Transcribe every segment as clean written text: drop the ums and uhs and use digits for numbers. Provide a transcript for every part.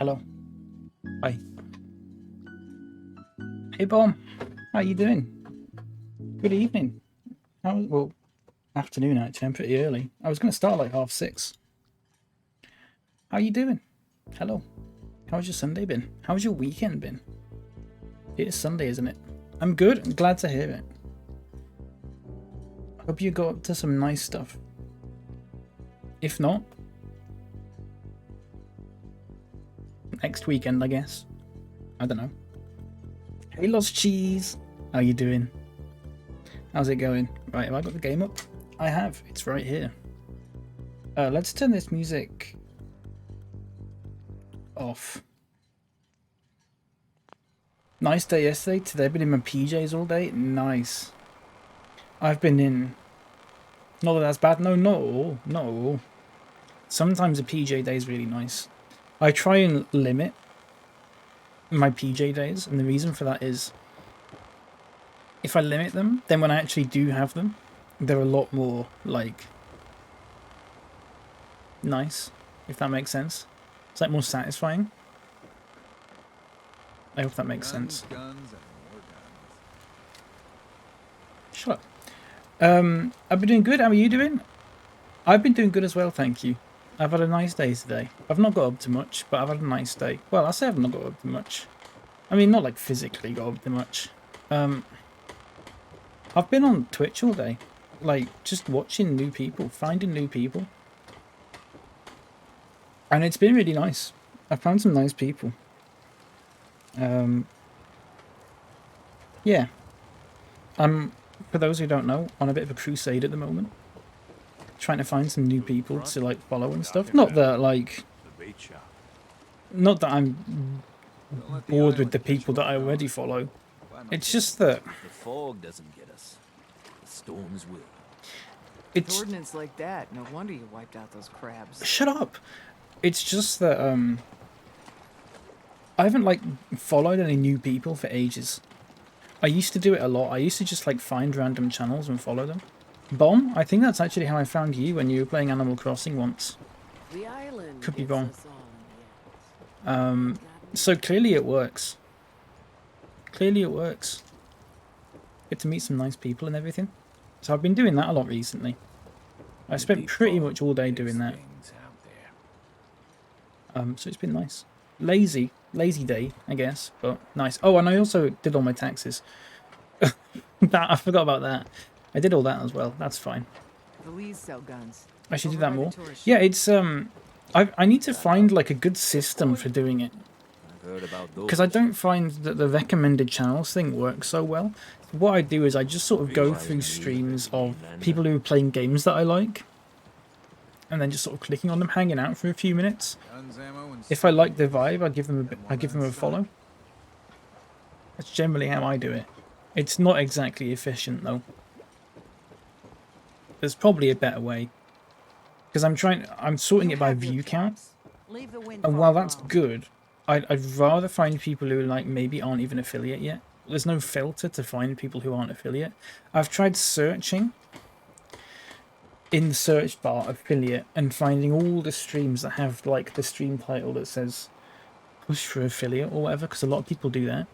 Hello. Hi. Hey, Bomb. How you doing? Good evening. Well, afternoon actually. I'm pretty early. I was going to start like 6:30. How you doing? Hello. How's your Sunday been? How's your weekend been? It is Sunday, isn't it? I'm good. I'm glad to hear it. Hope you got up to some nice stuff. If not, next weekend, I guess. I don't know. Hey, Lost Cheese. How you doing? How's it going? Right, have I got the game up? I have. It's right here. Let's turn this music off. Nice day yesterday. Today I've been in my PJs all day. Nice. I've been in... Not that that's bad. No, not all. Not all. Sometimes a PJ day is really nice. I try and limit my PJ days, and the reason for that is if I limit them, then when I actually do have them, they're a lot more, like, nice, if that makes sense. It's like more satisfying. I hope that makes sense. Guns, and more guns. Shut up. I've been doing good. How are you doing? I've been doing good as well, thank you. I've had a nice day today. I've not got up to much, but I've had a nice day. Well, I say I've not got up to much. I mean, not like physically got up to much. I've been on Twitch all day. Like, just watching new people, finding new people. And it's been really nice. I found some nice people. Yeah. I'm, for those who don't know, on a bit of a crusade at the moment. Trying to find some new people to, like, follow and stuff. Not that, like... Not that I'm bored with the people that I already follow. It's just that... The fog doesn't get us. The storms will. It's... Ordnance like that, no wonder you wiped out those crabs. Shut up! It's just that, I haven't, like, followed any new people for ages. I used to do it a lot. I used to just, like, find random channels and follow them. Bomb, I think that's actually how I found you when you were playing Animal Crossing once. The island Could be gets wrong. us all in the end. So clearly it works. Clearly it works. Get to meet some nice people and everything. So I've been doing that a lot recently. I spent pretty much all day doing that. So it's been nice. Lazy day, I guess, but nice. Oh, and I also did all my taxes. I forgot about that. I did all that as well. That's fine. The Lees sell guns. I should do Over that by the more. tourist Yeah, shop. it's I need to find like a good system for doing it. I've heard about those. Because I don't find that the recommended channels thing works so well. What I do is I just sort of go through streams of people who are playing games that I like, and then just sort of clicking on them, hanging out for a few minutes. Guns, ammo, and If I like the vibe, I give them a follow. That's generally how I do it. It's not exactly efficient though. There's probably a better way. Because I'm sorting it by view count, Leave the wind and fall while that's alone. good, I'd rather find people who like maybe aren't even affiliate yet. There's no filter to find people who aren't affiliate. I've tried searching in the search bar affiliate and finding all the streams that have like the stream title that says push for affiliate or whatever, because a lot of people do that.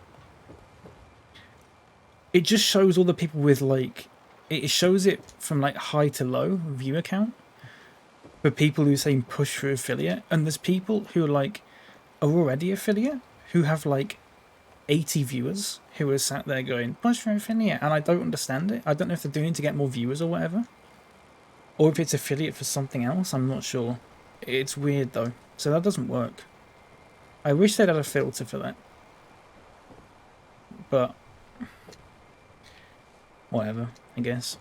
It just shows all the people with like, it shows it from like high to low viewer count for people who say push for affiliate, and there's people who like are already affiliate who have like 80 viewers who are sat there going push for affiliate, and I don't understand it. I don't know if they're doing it to get more viewers or whatever, or if it's affiliate for something else. I'm not sure. It's weird though, so that doesn't work. I wish they'd had a filter for that, but whatever, I guess.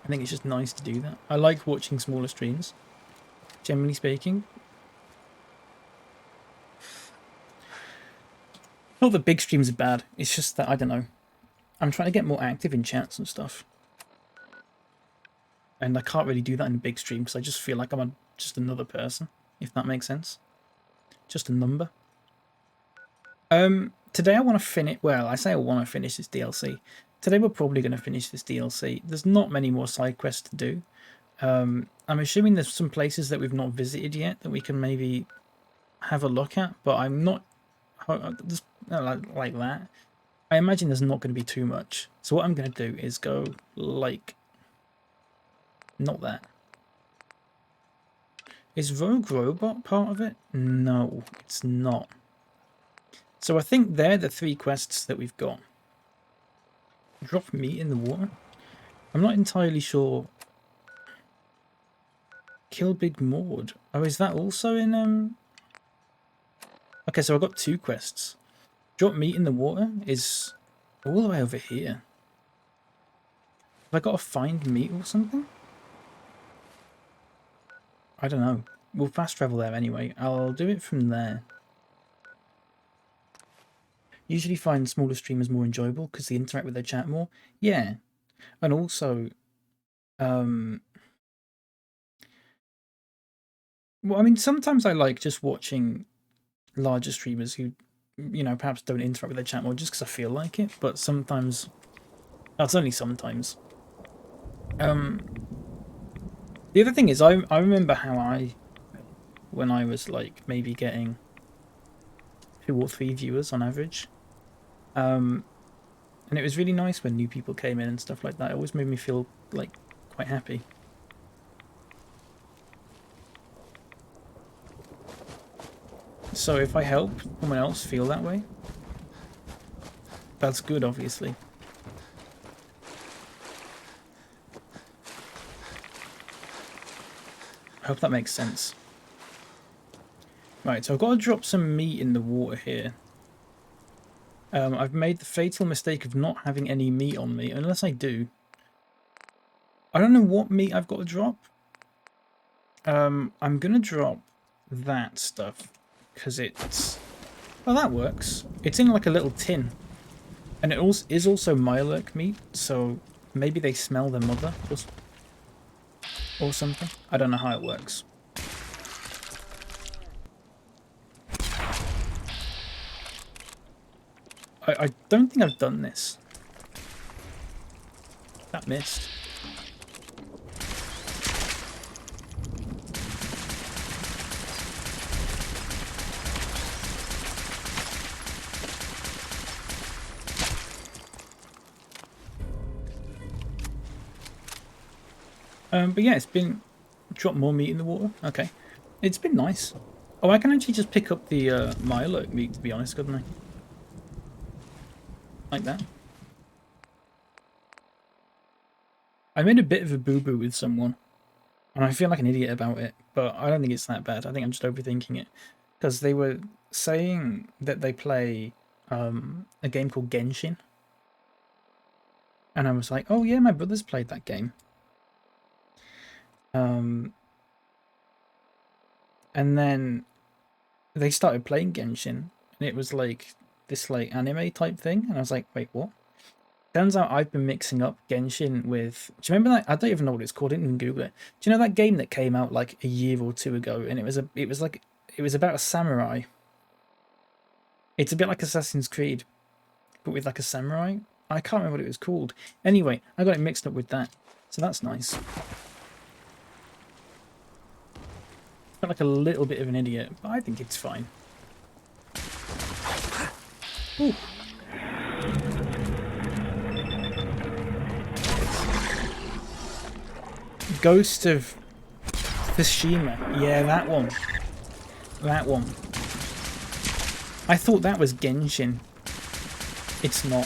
I think it's just nice to do that. I like watching smaller streams, generally speaking. Not that big streams are bad, it's just that, I don't know. I'm trying to get more active in chats and stuff. And I can't really do that in a big stream because I just feel like I'm just another person, if that makes sense. Just a number. Today I want to finish, well, I say I want to finish this DLC. Today we're probably going to finish this DLC. There's not many more side quests to do. I'm assuming there's some places that we've not visited yet that we can maybe have a look at, but I'm not just like that. I imagine there's not going to be too much. So what I'm going to do is go like not that. Is Rogue Robot part of it? No, it's not. So I think they're the 3 quests that we've got. Drop meat in the water. I'm not entirely sure. Kill Big Maud. Oh, is that also in Okay, so I've got 2 quests. Drop meat in the water is all the way over here. Have I got to find meat or something? I don't know. We'll fast travel there anyway. I'll do it from there. Usually find smaller streamers more enjoyable because they interact with their chat more. Yeah. And also, well, I mean, sometimes I like just watching larger streamers who, you know, perhaps don't interact with their chat more just because I feel like it. But sometimes, that's only sometimes. The other thing is, I remember how when I was like maybe getting 2 or 3 viewers on average, and it was really nice when new people came in and stuff like that. It always made me feel like quite happy. So if I help someone else feel that way, that's good, obviously. I hope that makes sense. Right, so I've got to drop some meat in the water here. I've made the fatal mistake of not having any meat on me, unless I do. I don't know what meat I've got to drop. I'm going to drop that stuff, because it's... Well, that works. It's in like a little tin. And it also is also Mirelurk meat, so maybe they smell their mother or something. I don't know how it works. I don't think I've done this. That missed. But yeah, it's been... Drop more meat in the water. Okay. It's been nice. Oh, I can actually just pick up the Mirelurk meat, to be honest, couldn't I? Like that. I made a bit of a boo-boo with someone, and I feel like an idiot about it, but I don't think it's that bad. I think I'm just overthinking it. Because they were saying that they play a game called Genshin. And I was like, oh yeah, my brother's played that game. And then they started playing Genshin, and it was like this like anime type thing, and I was like, wait, what? Turns out I've been mixing up Genshin with... Do you remember that? I don't even know what it's called. I didn't even Google it. Do you know that game that came out like a year or 2 ago, and it was about a samurai. It's a bit like Assassin's Creed, but with like a samurai. I can't remember what it was called. Anyway, I got it mixed up with that, so that's nice. Felt like a little bit of an idiot, but I think it's fine. Ooh. Ghost of Tsushima. Yeah, that one. That one. I thought that was Genshin. It's not.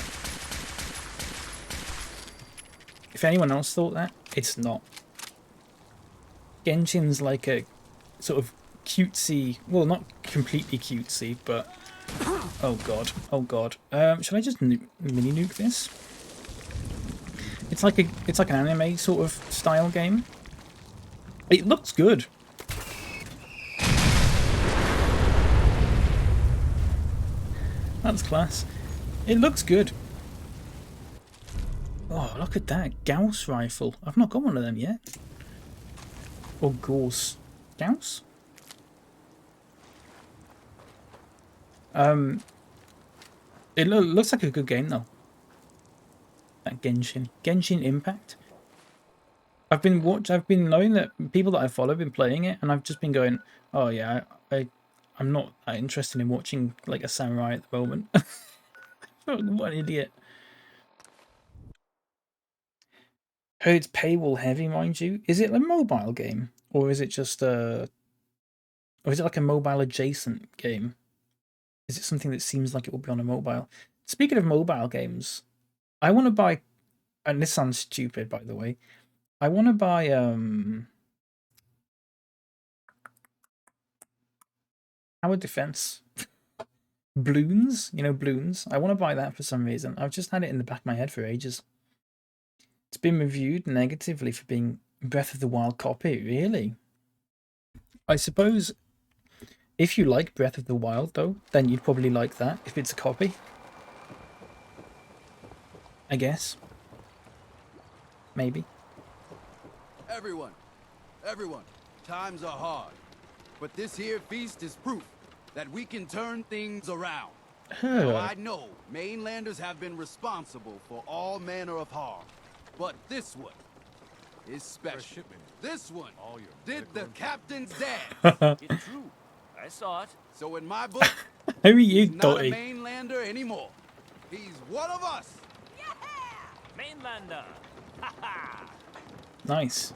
If anyone else thought that, it's not. Genshin's like a sort of cutesy, well, not completely cutesy, but oh god, oh god. Should I just mini nuke this? It's like an anime sort of style game. It looks good. That's class. It looks good. Oh, look at that Gauss rifle. I've not got one of them yet. Or Gauss. Gauss? It looks like a good game though. That Genshin Impact. I've been knowing that people that I follow have been playing it, and I've just been going, oh yeah, I I'm not that interested in watching like a samurai at the moment. What an idiot. Heard it's paywall heavy, mind you. Is it a mobile game? Or is it just a... Or is it like a mobile adjacent game? Is it something that seems like it will be on a mobile? Speaking of mobile games, I want to buy... And this sounds stupid, by the way. I want to buy... Tower Defense. Bloons? You know, Bloons? I want to buy that for some reason. I've just had it in the back of my head for ages. It's been reviewed negatively for being Breath of the Wild copy. Really? I suppose if you like Breath of the Wild, though, then you'd probably like that if it's a copy. I guess. Maybe. Everyone, times are hard. But this here feast is proof that we can turn things around. Now, I know mainlanders have been responsible for all manner of harm. But this one is special. This one did the captain's dance. It's true. I saw it. So in my book, How are you, he's not a Dotty? mainlander anymore. He's one of us. Mainlander. Ha ha. Nice.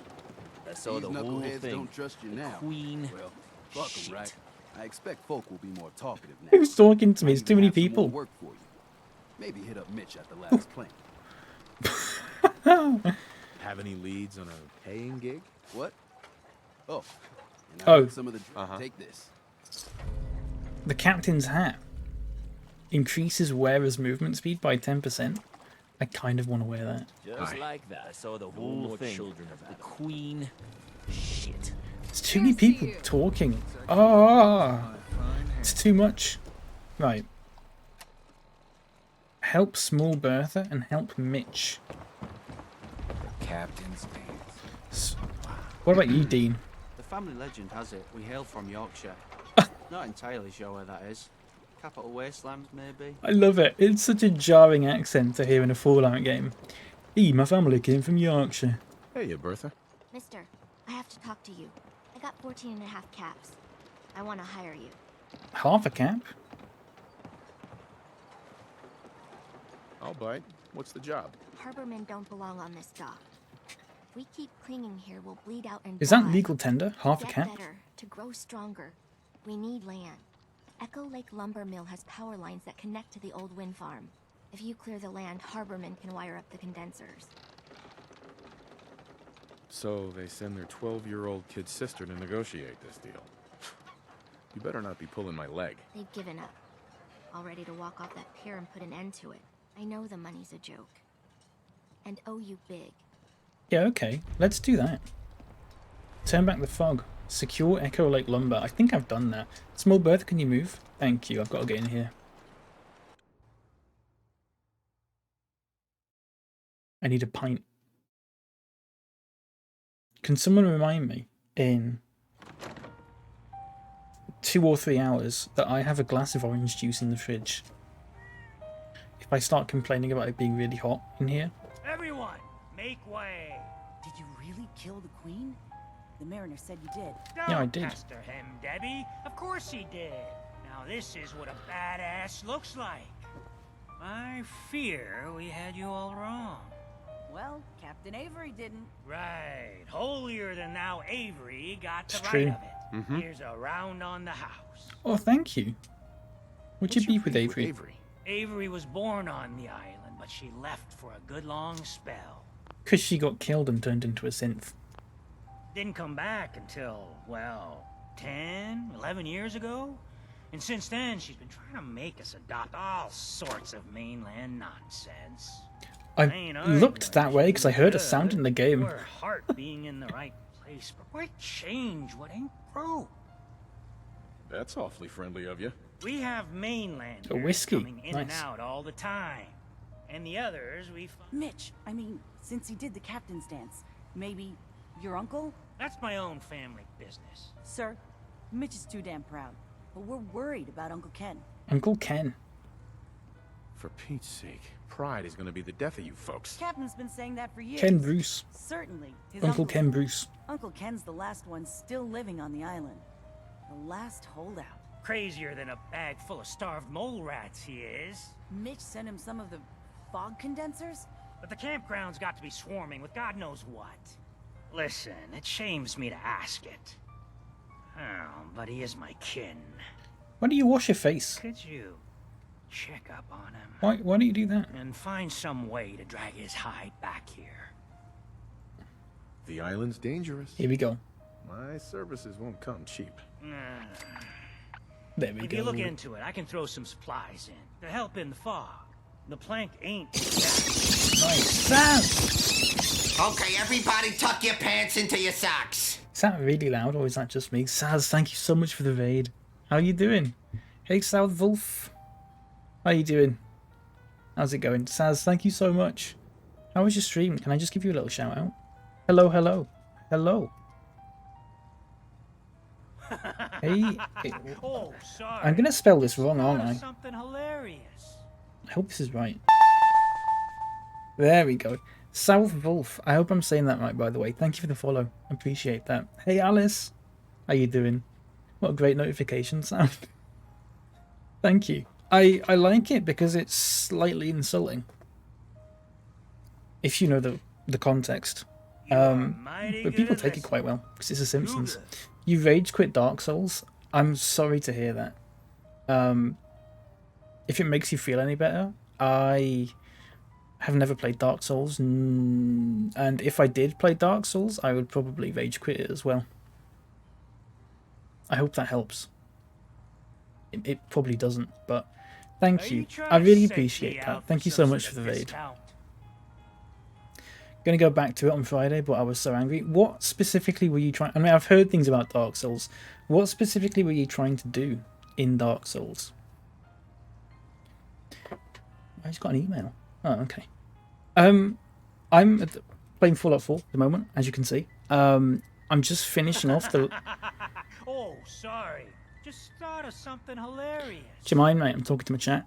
I saw These the whole knuckleheads thing. don't trust you now. Queen. Well, fuck 'em, Shit. right? I expect folk will be more talkative now. Who's talking to me? Might It's too even many have some more people. Work for you. Maybe hit up Mitch at the last plane. Have any leads on a paying gig? What? Oh. And Oh. some of the take this. The captain's hat increases wearer's movement speed by 10%. I kind of want to wear that. Just like that. I saw the whole thing. Children of the Queen. Shit. There's too many people talking. Ah, it's too much. Right. Help Small Bertha and help Mitch. Captain's dance. What about you, Dean? The family legend has it we hail from Yorkshire. Not entirely sure where that is. Capital Wasteland, maybe? I love it. It's such a jarring accent to hear in a Fallout game. My family came from Yorkshire. Hey, Bertha. Mister, I have to talk to you. I got 14 and a half caps. I want to hire you. Half a cap? I'll bite. What's the job? Harbormen don't belong on this dock. If we keep clinging here, we'll bleed out and Is die. that legal tender? Half a Get cap? better, to grow stronger. We need land. Echo Lake Lumber Mill has power lines that connect to the old wind farm. If you clear the land, Harbormen can wire up the condensers. So they send their 12-year-old kid sister to negotiate this deal. You better not be pulling my leg. They've given up. All ready to walk off that pier and put an end to it. I know the money's a joke. And owe you big. Yeah, okay. Let's do that. Turn back the fog. Secure Echo Lake Lumber. I think I've done that. Small Bertha, can you move? Thank you. I've got to get in here. I need a pint. Can someone remind me in 2 or 3 hours that I have a glass of orange juice in the fridge? If I start complaining about it being really hot in here. Everyone, make way. Did you really kill the queen? The mariner said you did. Yeah, I Don't did. pester him, Debbie. Of course he did. Now this is what a badass looks like. I fear we had you all wrong. Well, Captain Avery didn't. Right. Holier than thou Avery got the It's right true. of it. Here's a round on the house. Oh, thank you. What'd you What's your beef with beef Avery? Avery was born on the island, but she left for a good long spell. Because she got killed and turned into a synth. Didn't come back until, well, 10, 11 years ago. And since then, she's been trying to make us adopt all sorts of mainland nonsense. I ain't arguing looked that way because I heard a good, sound in the game. Her heart being in the right place, but why change what ain't broke? That's awfully friendly of you. We have mainlanders A whiskey, coming in and nice. out all the time. And the others we find... Mitch, I mean, since he did the captain's dance, maybe your uncle? That's my own family business. Sir, Mitch is too damn proud. But we're worried about Uncle Ken. Uncle Ken. For Pete's sake, pride is going to be the death of you folks. Captain's been saying that for years. Ken Bruce. Certainly. His Uncle Ken Bruce. Uncle Ken's the last one still living on the island. The last holdout. Crazier than a bag full of starved mole rats, he is. Mitch sent him some of the fog condensers? But the campground's got to be swarming with God knows what. Listen, it shames me to ask it. Oh, but he is my kin. Why do you wash your face? Could you check up on him? Why do you do that? And find some way to drag his hide back here. The island's dangerous. Here we go. My services won't come cheap. There we If go. you look into it, I can throw some supplies in to help in the fog. The plank ain't... Nice. Saz! Okay, everybody tuck your pants into your socks. Is that really loud or is that just me? Saz, thank you so much for the raid. How you doing? Hey, South Wolf. How you doing? How's it going? Saz, thank you so much. How was your stream? Can I just give you a little shout out? Hello, hello. Hello. Hey. Oh, sorry. I'm going to spell this wrong, aren't I? Something hilarious. I hope this is right. There we go. South Wolf. I hope I'm saying that right, by the way. Thank you for the follow. Appreciate that. Hey, Alice. How you doing? What a great notification sound. Thank you. I like it because it's slightly insulting. If you know the context. But people take it quite well because it's The Simpsons. You rage quit Dark Souls. I'm sorry to hear that. If it makes you feel any better, I have never played Dark Souls, and if I did play Dark Souls, I would probably rage quit it as well. I hope that helps. It probably doesn't, but thank you. I really appreciate that. Thank you so much for the raid. Gonna go back to it on Friday, but I was so angry. What specifically were you trying... I mean, I've heard things about Dark Souls. What specifically were you trying to do in Dark Souls? I just got an email. Oh, okay. I'm playing Fallout 4 at the moment, as you can see. I'm just finishing off the... Oh, sorry. Just thought of something hilarious. Do you mind, mate? I'm talking to my chat.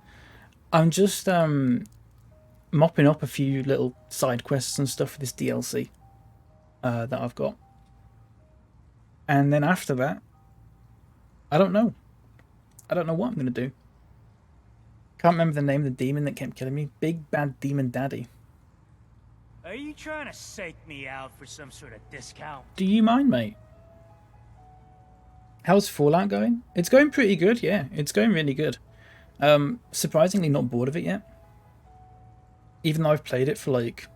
I'm just mopping up a few little side quests and stuff for this DLC that I've got. And then after that, I don't know. I don't know what I'm going to do. Can't remember the name of the demon that kept killing me. Big Bad Demon Daddy. Are you trying to psych me out for some sort of discount? Do you mind, mate? How's Fallout going? It's going pretty good, yeah. It's going really good. Surprisingly not bored of it yet. Even though I've played it for like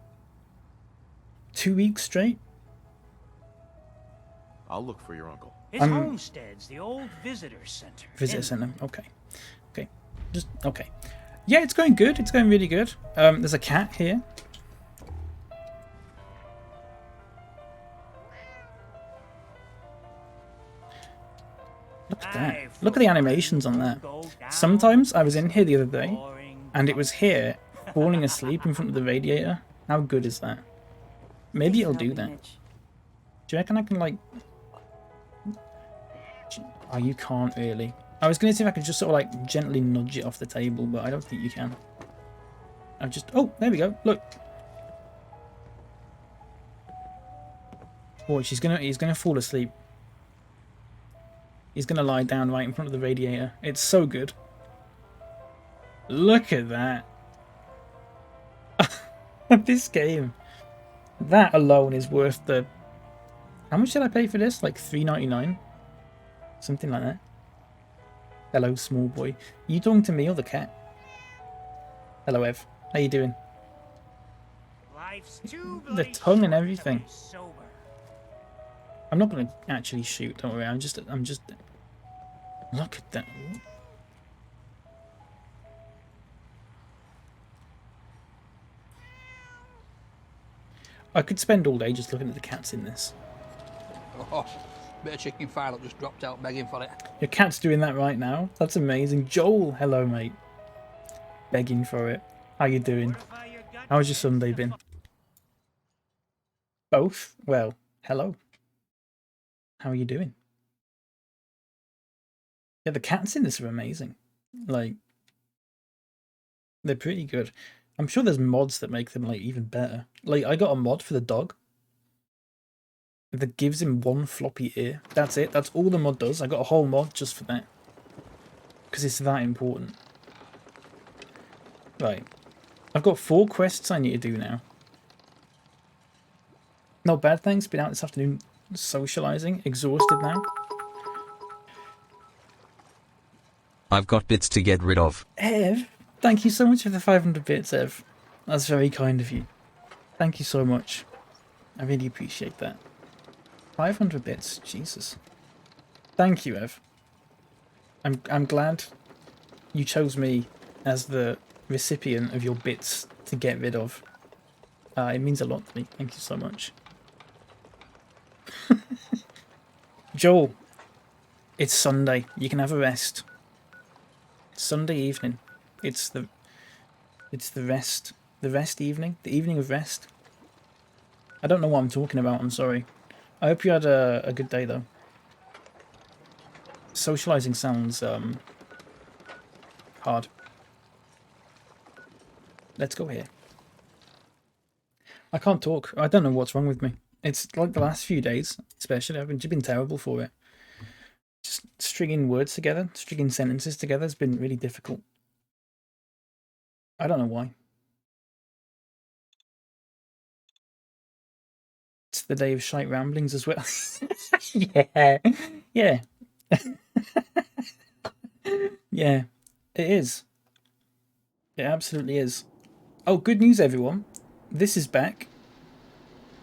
2 weeks straight. I'll look for your uncle. His homestead's the old visitor center. Visitor center, okay. Okay. Just, okay. Yeah, it's going good. It's going really good. There's a cat here. Look at that. Look at the animations on that. Sometimes I was in here the other day and it was here falling asleep in front of the radiator. How good is that? Maybe it'll do that. Do you reckon I can like... Oh, you can't really. I was going to see if I could just sort of like gently nudge it off the table, but I don't think you can. I've just... Oh, there we go. Look. Oh, he's gonna fall asleep. He's gonna lie down right in front of the radiator. It's so good. Look at that. This game. That alone is worth the... How much did I pay for this? Like $3.99? Something like that. Hello, small boy. Are you talking to me or the cat? Hello, Ev. How you doing? Life's too The tongue and everything. I'm not going to actually shoot, don't worry. I'm just... Look at that. I could spend all day just looking at the cats in this. Oh, bit of chicken file up just dropped out begging for it. Your cat's doing that right now? That's amazing. Joel, hello, mate. Begging for it. How you doing? How's your Sunday been? Both? Well, hello. How are you doing? Yeah, the cats in this are amazing. Like, they're pretty good. I'm sure there's mods that make them like even better. Like, I got a mod for the dog that gives him one floppy ear. That's it. That's all the mod does. I got a whole mod just for that. because it's that important. Right. I've got 4 quests I need to do now. Not bad, thanks. Been out this afternoon socializing. Exhausted now. I've got bits to get rid of. Ev, thank you so much for the 500 bits, Ev. That's very kind of you. Thank you so much. I really appreciate that. 500 bits, Jesus. Thank you, Ev. I'm glad you chose me as the recipient of your bits to get rid of. It means a lot to me. Thank you so much. Joel, it's Sunday. You can have a rest. Sunday evening. It's the rest evening. The evening of rest. I don't know what I'm talking about. I'm sorry. I hope you had a good day though. Socializing sounds hard. Let's go here. I can't talk. I don't know what's wrong with me. It's like the last few days, especially. I've been terrible for it. Just stringing words together, stringing sentences together has been really difficult. I don't know why. It's the day of shite ramblings as well. Yeah. Yeah. Yeah. It is. It absolutely is. Oh, good news, everyone. This is back.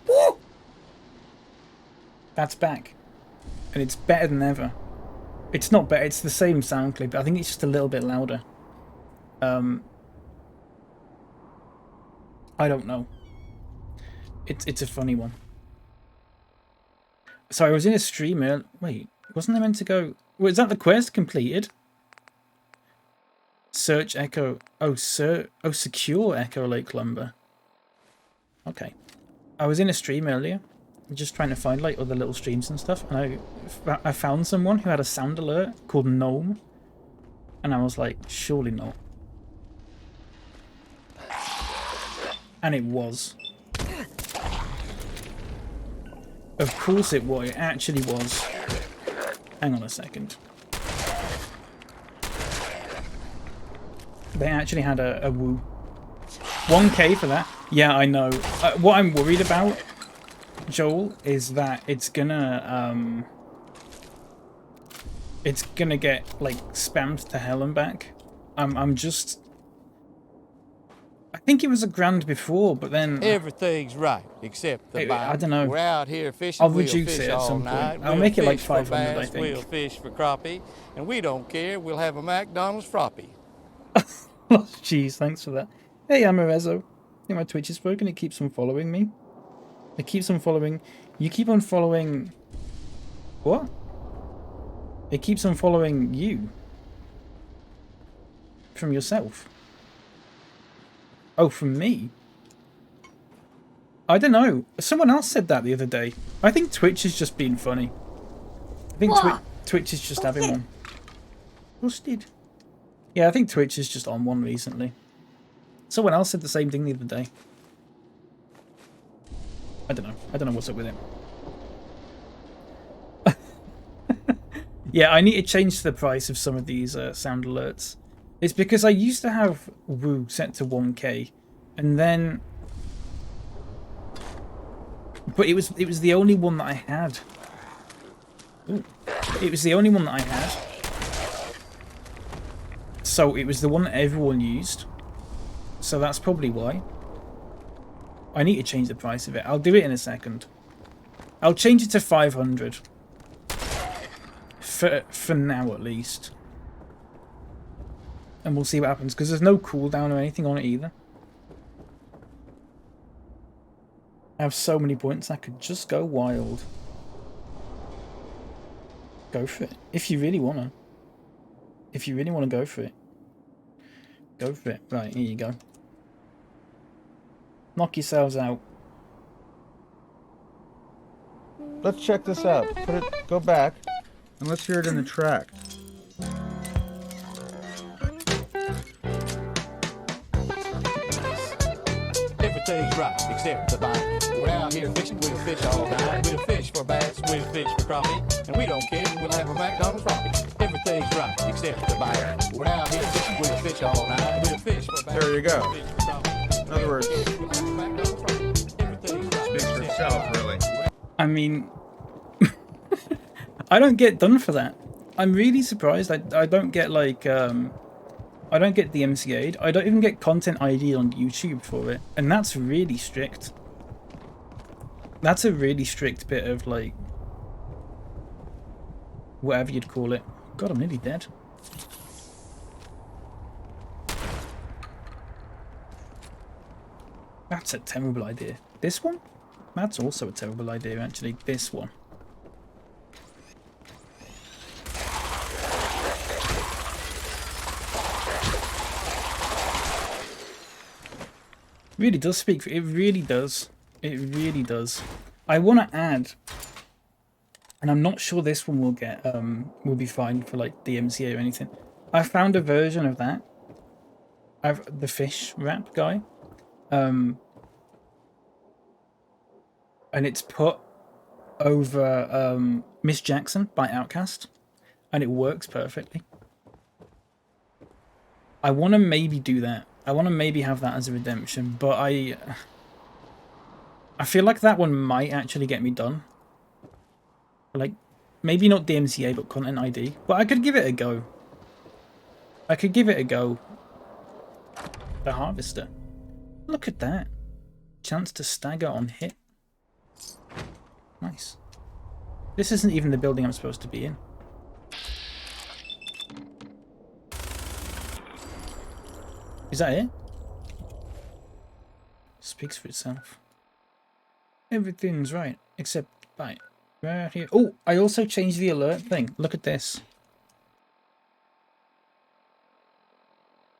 Woo! That's back. And it's better than ever. It's not better, it's the same sound clip. I think it's just a little bit louder. I don't know. It's a funny one. So I was in a stream earlier. Wait, wasn't I meant to go... Was that the quest completed? Search Echo... Oh, secure Echo Lake Lumber. Okay. I was in a stream earlier, just trying to find like other little streams and stuff, and I found someone who had a sound alert called Gnome, and I was like, surely not. And it was. Of course it was. It actually was. Hang on a second. They actually had a woo. 1k for that. Yeah, I know. What I'm worried about, Joel, is that it's gonna get like spammed to hell and back. I'm just... I think it was $1,000 before, but then everything's right except the bite. I don't know. We're out here fishing. I'll reduce it at some point. I'll make it like 500, I think. We'll fish for crappie, and we don't care. We'll have a McDonald's froppy. Oh, jeez, thanks for that. Hey, I'm Arezo. I think my Twitch is broken. It keeps on following me. It keeps on following... You keep on following... What? It keeps on following you. From yourself. Oh, from me? I don't know. Someone else said that the other day. I think Twitch is just being funny. I think Twitch is just having one. Busted. Yeah, I think Twitch is just on one recently. Someone else said the same thing the other day. I don't know. I don't know what's up with it. Yeah, I need to change the price of some of these sound alerts. It's because I used to have Woo set to 1k, and then... But it was the only one that I had. Ooh. It was the only one that I had. So it was the one that everyone used. So that's probably why. I need to change the price of it. I'll do it in a second. I'll change it to 500. For now, at least. And we'll see what happens, because there's no cooldown or anything on it either. I have so many points, I could just go wild. Go for it. If you really want to. If you really want to go for it. Go for it. Right, here you go. Knock yourselves out. Let's check this out. Go back, and let's hear it in the track. Everything's right, except the bite. We're out here fishing, we'll fish all night. We'll fish for bass, we'll fish for crappie. And we don't care, we'll have a McDonald's Rocky. Everything's right, except the bite. We're out here fishing, we'll fish all night. We'll fish for bass. There you go. In other words, speaks for itself, really. I mean, I don't get done for that. I'm really surprised. I don't get like I don't get the MCA'd. I don't even get content ID on YouTube for it, and that's really strict. That's a really strict bit of like whatever you'd call it. God, I'm nearly dead. That's a terrible idea. This one? That's also a terrible idea, actually. This one. Really does speak for it. Really does. It really does. I want to add, and I'm not sure this one will be fine for like the MCA or anything. I found a version of that. I've the fish wrap guy, and it's put over Miss Jackson by Outkast, and it works perfectly. I want to maybe do that. I want to maybe have that as a redemption, but I feel like that one might actually get me done. Like, maybe not DMCA, but Content ID. But I could give it a go. I could give it a go. The Harvester. Look at that. Chance to stagger on hit. Nice. This isn't even the building I'm supposed to be in. Is that it? Speaks for itself. Everything's right, except bite. Right here. Oh, I also changed the alert thing. Look at this.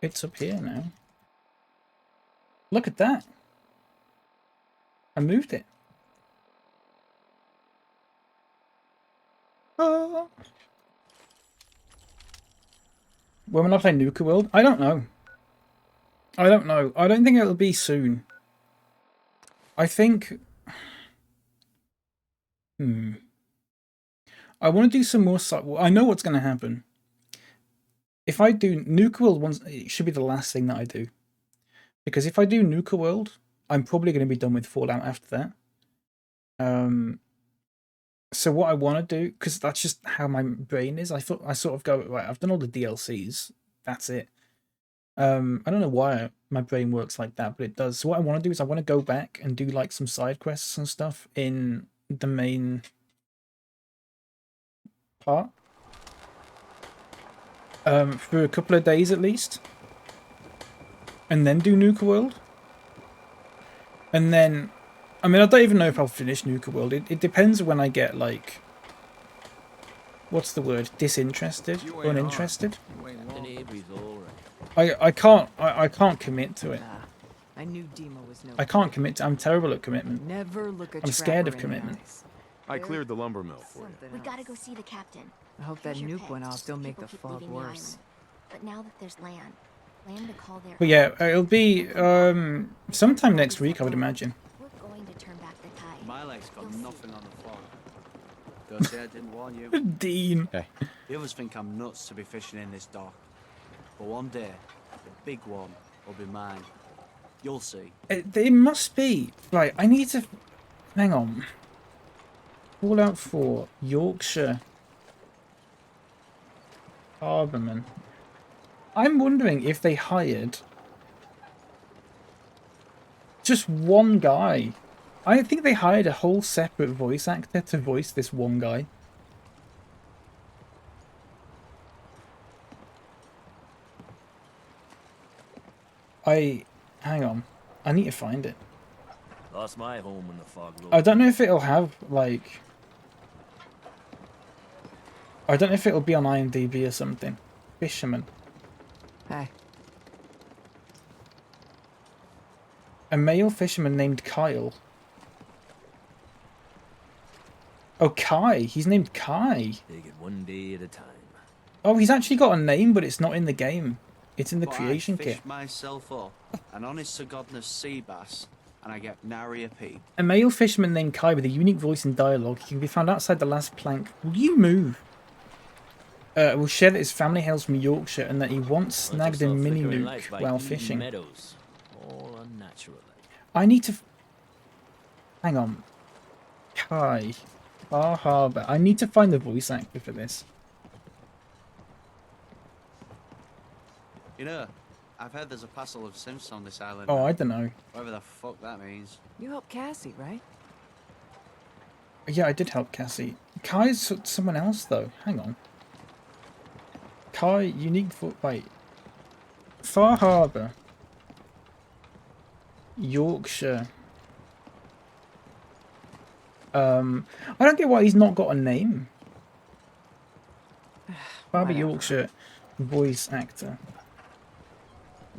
It's up here now. Look at that. I moved it. Oh. When will I play Nuka World? I don't know. I don't know. I don't think it'll be soon. I think... I want to do some more... I know what's going to happen. If I do Nuka World once, it should be the last thing that I do. Because if I do Nuka World, I'm probably going to be done with Fallout after that. So what I want to do, because that's just how my brain is, I sort of go, right, I've done all the DLCs. That's it. I don't know why my brain works like that, but it does. So what I want to do is I want to go back and do like some side quests and stuff in the main part. For a couple of days at least. And then do Nuka World. And then, I mean, I don't even know if I'll finish Nuka World. It depends when I get like, what's the word? Disinterested? Uninterested? I can't commit to it. I knew Dima was no. I can't commit to, I'm terrible at commitment. Never look a I'm scared of trapper in the commitment. eyes. I cleared the lumber mill for you. We gotta go see the captain. I hope that Treasure nuke went pits, off. Don't make the people fog keep leaving the worse. island. But now that there's land to call their But yeah, it'll be sometime next week, I would imagine. We're going to turn back the tide. My leg's got nothing on the fog. Don't say I didn't warn you. Dean. Hey. The others think I'm nuts to be fishing in this dock. But one day, the big one will be mine. You'll see. It must be. Right, I need to... Hang on. Fallout 4, Yorkshire. Harborman. I'm wondering if they hired just one guy. I think they hired a whole separate voice actor to voice this one guy. Hang on. I need to find it. Lost my home when the fog rolled. I don't know if it'll have, like... I don't know if it'll be on IMDb or something. Fisherman. Hey. A male fisherman named Kyle. Oh, Kai. He's named Kai. Take it one day at a time. Oh, he's actually got a name, but it's not in the game. It's in the But creation I fished kit. myself up an honest to goodness sea bass and I get nary a peep. A male fisherman named Kai with a unique voice and dialogue. He can be found outside the last plank. Will you move? Will share that his family hails from Yorkshire and that he once snagged a mini nuke while fishing. Meadows, all unnatural. I need to... Hang on. Kai. Hahbah. I need to find the voice actor for this. You know, I've heard there's a parcel of Sims on this island. Oh, I don't know. Whatever the fuck that means. You helped Cassie, right? Yeah, I did help Cassie. Kai's someone else, though. Hang on. Kai, unique foot. Wait. Far Harbour. Yorkshire. I don't get why he's not got a name. Harbour, Yorkshire. Voice actor.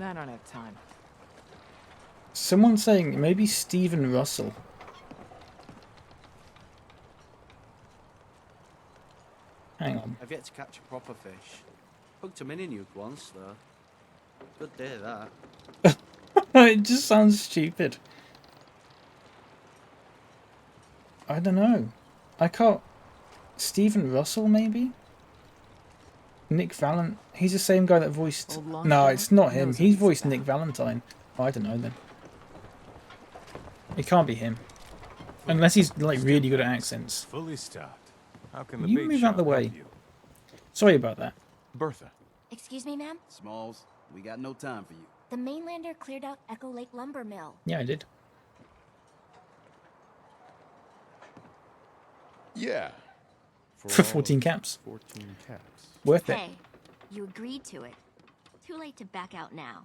I don't have time. Someone's saying maybe Stephen Russell. Hang on. I've yet to catch a proper fish. Hooked a mini nuke once, though. Good day, that. It just sounds stupid. I don't know. I can't... Stephen Russell, maybe? Nick Valentine. He's the same guy that voiced... No, it's not him. He's voiced Nick Valentine. Oh, I don't know then. It can't be him. Unless he's like really good at accents. Fully stocked. How can the You move out the way. Sorry about that. Bertha. Excuse me, ma'am? Smalls, we got no time for you. The mainlander cleared out Echo Lake Lumber Mill. Yeah, I did. Yeah. For 14 caps. 14 caps. Worth it. Hey, you agreed to it. Too late to back out now.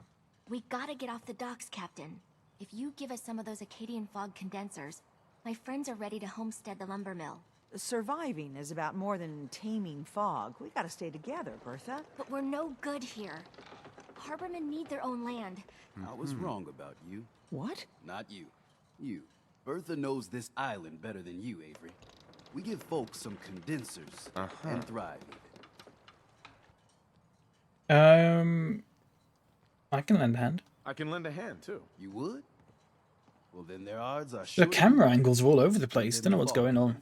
We gotta get off the docks, Captain. If you give us some of those Acadian fog condensers, my friends are ready to homestead the lumber mill. Surviving is about more than taming fog. We gotta stay together, Bertha. But we're no good here. Harbormen need their own land. I was wrong about you. What? Not you. You. Bertha knows this island better than you, Avery. We give folks some condensers and thrive. I can lend a hand. I can lend a hand, too. You would? Well, then their odds are The camera angles are all over the place. Don't know what's going on.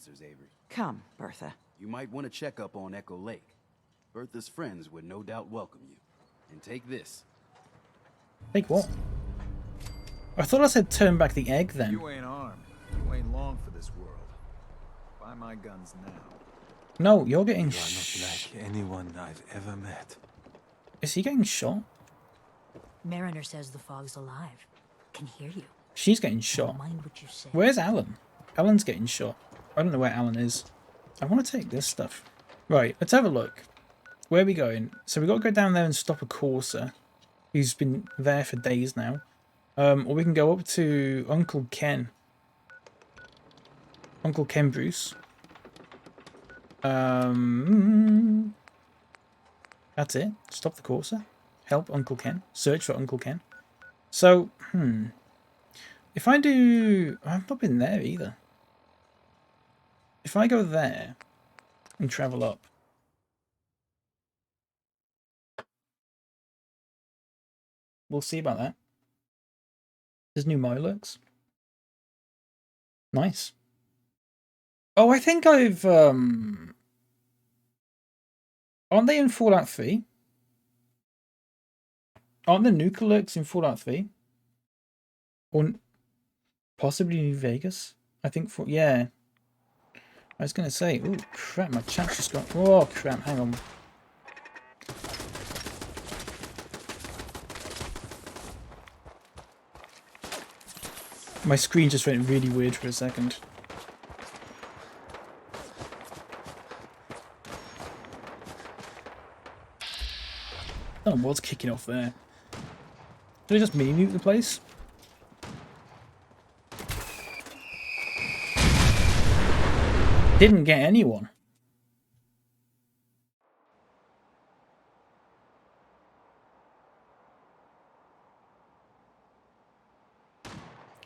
Come, Bertha. You might want to check up on Echo Lake. Bertha's friends would no doubt welcome you. And take this. Take what? I thought I said turn back the egg then. You ain't armed. You ain't long for this world. Buy my guns now. No, you're getting You are not like anyone I've ever met. Is he getting shot? Mariner says the fog's alive. Can hear you. She's getting shot. Mind what you say. Where's Alan? Alan's getting shot. I don't know where Alan is. I want to take this stuff. Right, let's have a look. Where are we going? So we got to go down there and stop a courser who's been there for days now. Or we can go up to Uncle Ken. Uncle Ken Bruce. That's it. Stop the courser. Help Uncle Ken. Search for Uncle Ken. So, if I do... I've not been there either. If I go there and travel up. We'll see about that. There's new Milux. Nice. Oh, I think I've... Aren't they in Fallout 3? Aren't the nuke alerts in Fallout 3? Or possibly New Vegas? I think for... Yeah. I was going to say... Oh, crap. My chat's just got... Oh, crap. Hang on. My screen just went really weird for a second. I don't know what's kicking off there. Did I just mini-nuke the place? Didn't get anyone.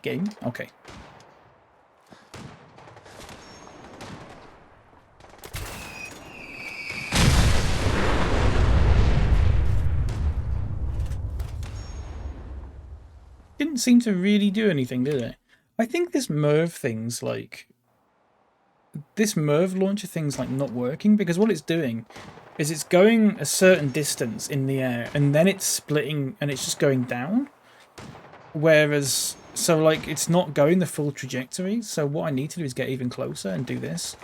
Game? Okay. Didn't seem to really do anything, did it? I think this Merv thing's like... This Merv launcher thing's like not working, because what it's doing is it's going a certain distance in the air and then it's splitting and it's just going down. Whereas, so like it's not going the full trajectory. So what I need to do is get even closer and do this.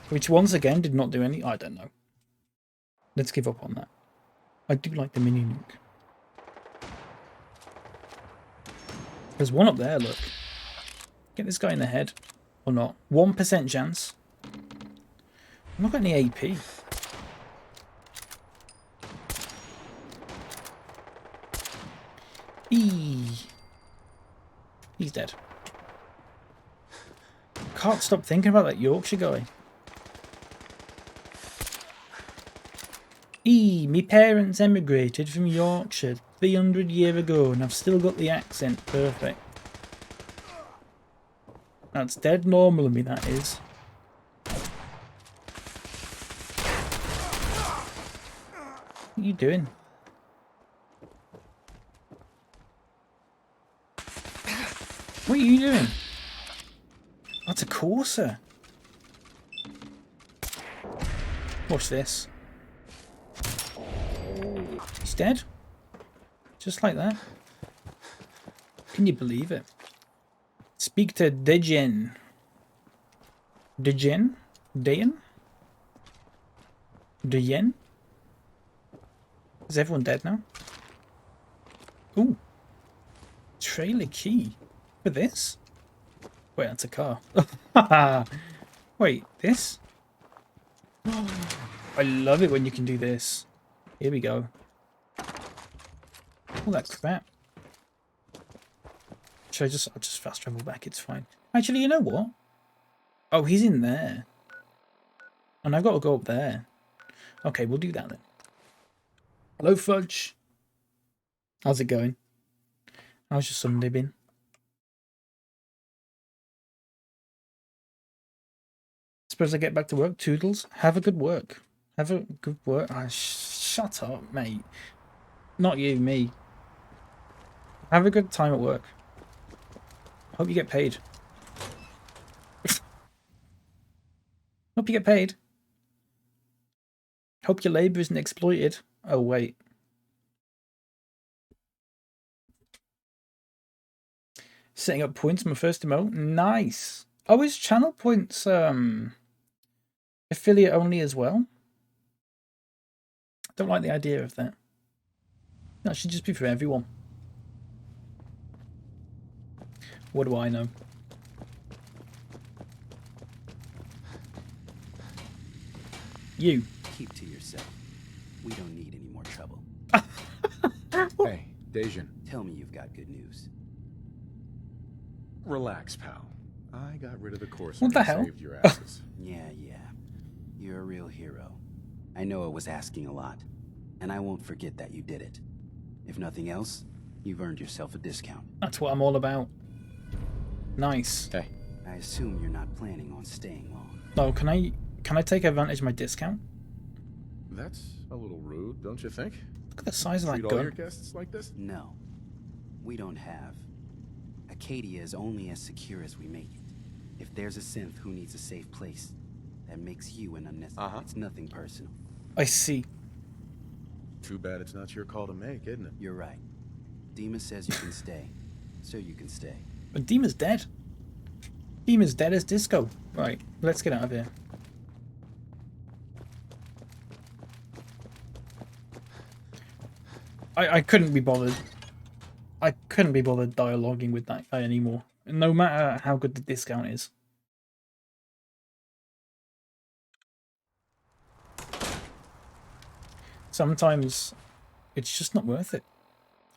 Which once again did not do any... I don't know. Let's give up on that. I do like the mini nuke. There's one up there, look. Get this guy in the head. Or not. 1% chance. I've not got any AP. Eee. He's dead. Can't stop thinking about that Yorkshire guy. Me parents emigrated from Yorkshire 300 years ago and I've still got the accent perfect. That's dead normal of me, that is. What are you doing? What are you doing? That's a courser. Watch this. He's dead. Just like that. Can you believe it? Speak to Degen. Degen? Dayan? Dayen? Is everyone dead now? Ooh. Trailer key. For this? Wait, that's a car. Wait, this? I love it when you can do this. Here we go. All that crap. Should I'll just fast travel back, it's fine. Actually, you know what? Oh, he's in there. And I've got to go up there. Okay, we'll do that then. Hello, Fudge. How's it going? How's your Sunday been? Suppose I get back to work. Toodles. Have a good work. Have a good work. Shut up, mate. Not you, me. Have a good time at work. Hope you get paid. Hope you get paid. Hope your labour isn't exploited. Oh, wait. Setting up points on my first emote. Nice. Oh, is channel points affiliate only as well? Don't like the idea of that. That should just be for everyone. What do I know? You. Keep to yourself. We don't need any more trouble. Hey, Dejan. Tell me you've got good news. Relax, pal. I got rid of the course. What the hell? Saved your asses. Yeah. You're a real hero. I know it was asking a lot, and I won't forget that you did it. If nothing else, you've earned yourself a discount. That's what I'm all about. Nice. Hey. I assume you're not planning on staying long. No, can I take advantage of my discount? That's a little rude, don't you think? Look at the size of that Treat gun. all your guests like this? No. We don't have. Acadia is only as secure as we make it. If there's a synth who needs a safe place, that makes you an unnecessary. It's nothing personal. I see. Too bad it's not your call to make, isn't it? You're right. Dima says you can stay, so you can stay. But Dima's dead. Dima's dead as disco. Right, let's get out of here. I couldn't be bothered. I couldn't be bothered dialoguing with that guy anymore. No matter how good the discount is. Sometimes it's just not worth it.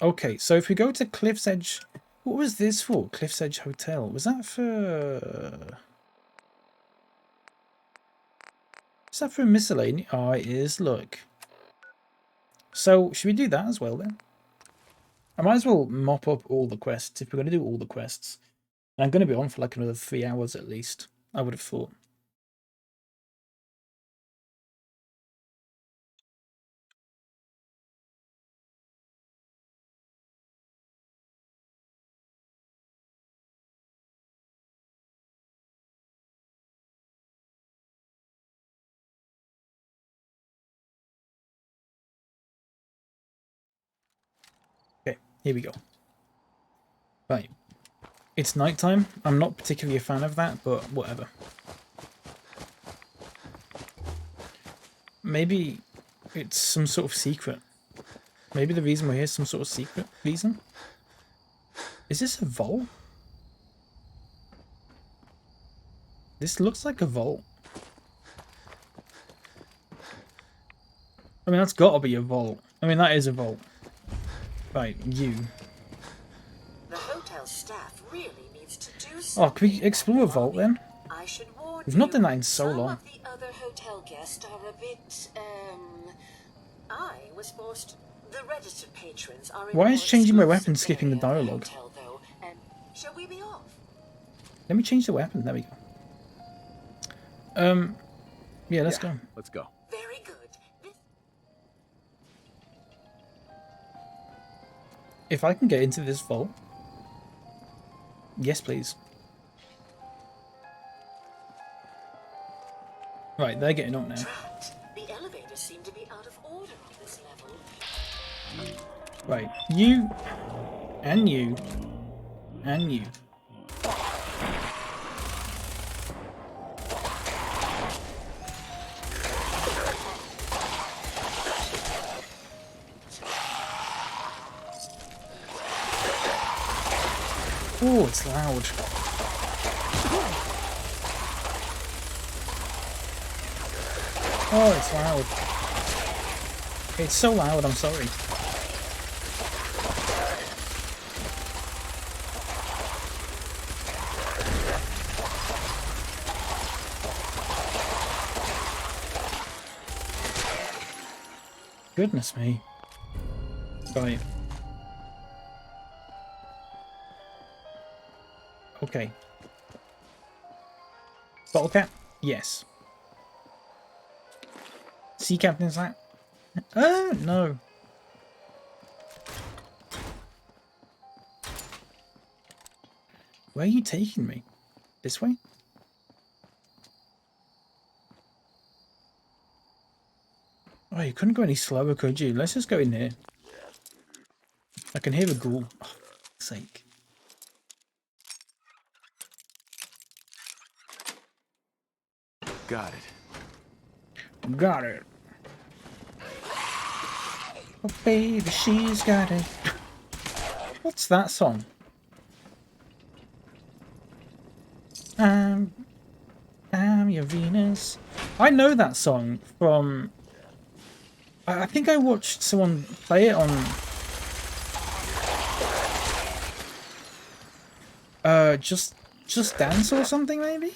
Okay, so if we go to Cliff's Edge... What was this for? Cliff's Edge Hotel. Was that for... Is that for a miscellaneous? Oh, it is. Look. So, should we do that as well then? I might as well mop up all the quests if we're going to do all the quests. And I'm going to be on for like another 3 hours at least, I would have thought. Here we go. Right. It's nighttime. I'm not particularly a fan of that, but whatever. Maybe it's some sort of secret. Maybe the reason we're here is some sort of secret reason. Is this a vault? This looks like a vault. I mean, that's got to be a vault. I mean, that is a vault. Right, you. The hotel staff really needs to do Oh, something. can we explore a vault then? I should warn We've not you, done that in so some long. of the other hotel guests are a bit, I was forced. The registered patrons are in Why more is changing my exclusive weapon skipping the area of dialogue? hotel, though, and shall we be off? Let me change the weapon. There we go. Yeah, let's go. Let's go. Very good. If I can get into this vault. Yes, please. Right, they're getting up now. Drat. The elevators seem to be out of order on this level. Right, you. And you. And you. Oh, it's loud. Oh, it's loud. It's so loud, I'm sorry. Goodness me. Right. Okay. Bottle cap? Yes. Sea captain's hat? No. Where are you taking me? This way? Oh, you couldn't go any slower, could you? Let's just go in here. I can hear a ghoul. Oh, for fuck's sake. Got it. Got it. Oh, baby, she's got it. What's that song? I'm your Venus. I know that song from... I think I watched someone play it on... Just Dance or something, maybe?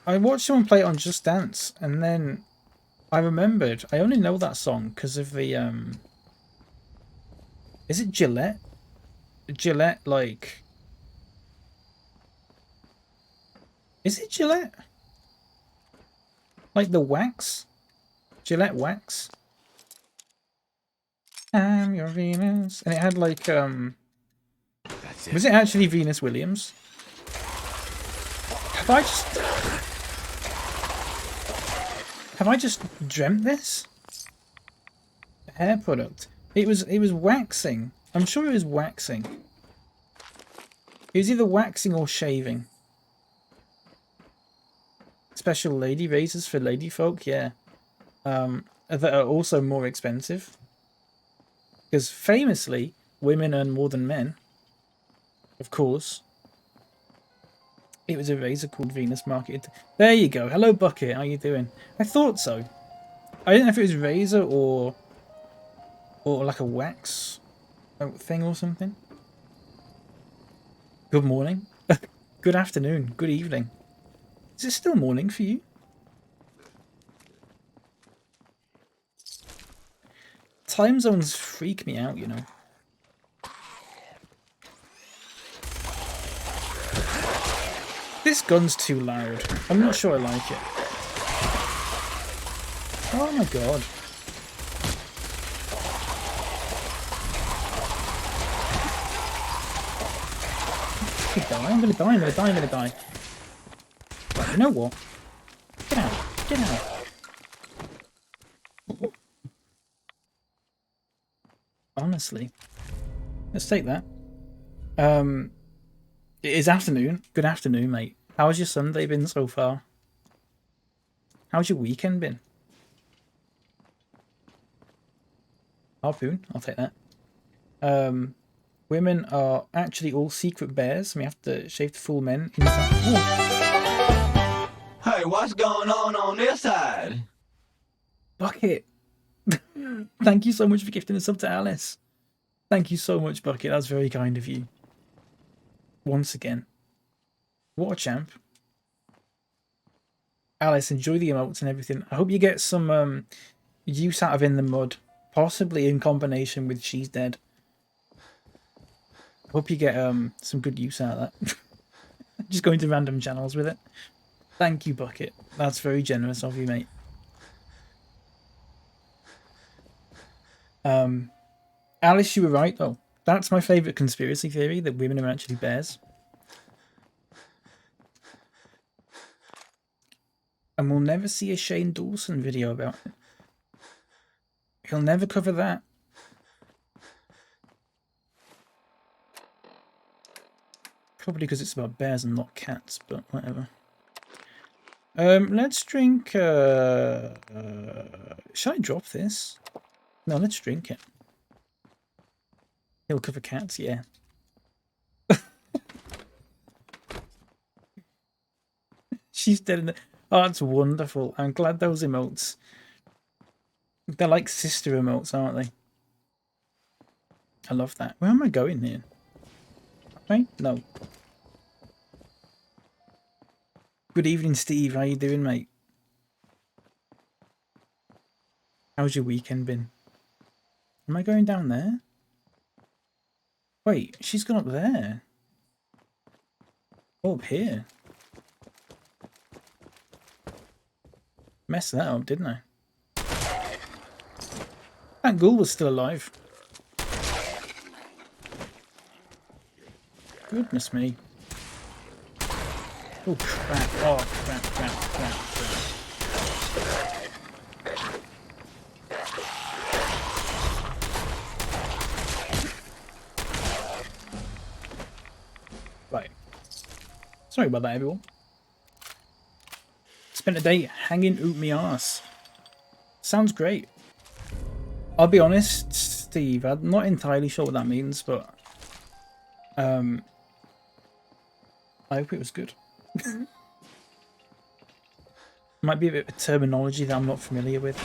I watched someone play it on Just Dance, and then I remembered. I only know that song because of the Is it Gillette? Gillette, like. Is it Gillette? Like the wax? Gillette wax? I'm your Venus, and it had like That's it. Was it actually Venus Williams? Have I just dreamt this? Hair product. It was waxing. I'm sure it was waxing. It was either waxing or shaving. Special lady razors for lady folk, yeah. That are also more expensive. Because famously, women earn more than men. Of course. It was a razor called Venus marketed. There you go. Hello, Bucket. How you doing? I thought so. I didn't know if it was razor or like a wax thing or something. Good morning. Good afternoon. Good evening. Is it still morning for you? Time zones freak me out, you know. This gun's too loud. I'm not sure I like it. Oh my god. I'm gonna die. Right, you know what? Get out. Honestly. Let's take that. It is afternoon. Good afternoon, mate. How's your Sunday been so far? How's your weekend been? Harpoon, I'll take that. Women are actually all secret bears. We have to shave the full men inside. Hey, what's going on this side? Bucket. Thank you so much for gifting a sub to Alice. Thank you so much, Bucket. That's very kind of you. Once again. What a champ. Alice, enjoy the emotes and everything. I hope you get some use out of In the Mud. Possibly in combination with She's Dead. I hope you get some good use out of that. Just going to random channels with it. Thank you, Bucket. That's very generous of you, mate. Alice, you were right, though. That's my favourite conspiracy theory, that women are actually bears. And we'll never see a Shane Dawson video about it. He'll never cover that. Probably because it's about bears and not cats, but whatever. Let's drink... Shall I drop this? No, let's drink it. He'll cover cats, yeah. She's dead in the... Oh, that's wonderful. I'm glad those emotes... They're like sister emotes, aren't they? I love that. Where am I going here? Right? No. Good evening, Steve. How you doing, mate? How's your weekend been? Am I going down there? Wait, she's gone up there. Oh, up here. Messed that up, didn't I? That ghoul was still alive. Goodness me. Oh crap, oh crap. Right. Sorry about that, everyone. Spent a day hanging out me arse. Sounds great. I'll be honest, Steve, I'm not entirely sure what that means, but I hope it was good. Might be a bit of terminology that I'm not familiar with.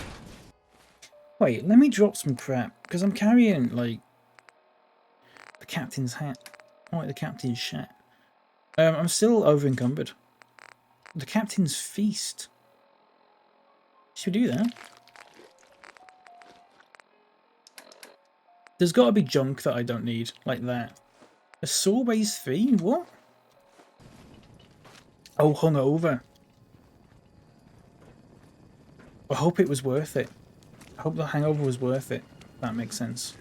Wait, let me drop some crap, because I'm carrying, like, the captain's hat. I like the captain's shat. I'm still over encumbered. The captain's feast. Should we do that? There's got to be junk that I don't need, like that. A saw weighs 3? What? Oh, hungover. I hope it was worth it. I hope the hangover was worth it. That makes sense.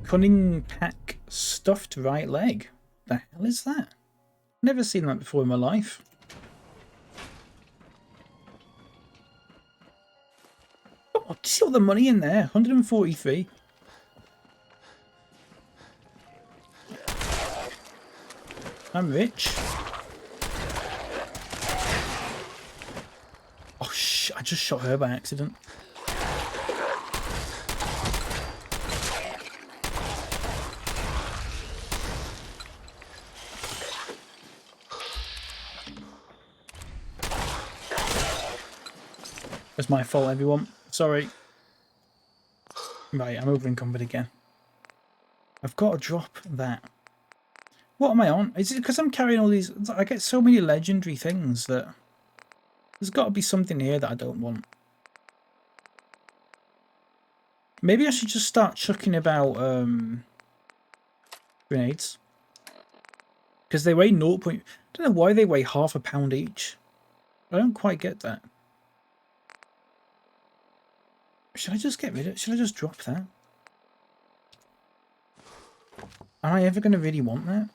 Cunning pack stuffed right leg. The hell is that? Never seen that before in my life. Oh, do you see all the money in there? 143. I'm rich. Oh shit, I just shot her by accident. It's my fault, everyone. Sorry. Right, I'm over encumbered again. I've got to drop that. What am I on? Is it because I'm carrying all these... I get so many legendary things that... There's got to be something here that I don't want. Maybe I should just start chucking about grenades. Because they weigh 0. I don't know why they weigh half a pound each. I don't quite get that. Should I just get rid of it? Should I just drop that? Am I ever going to really want that?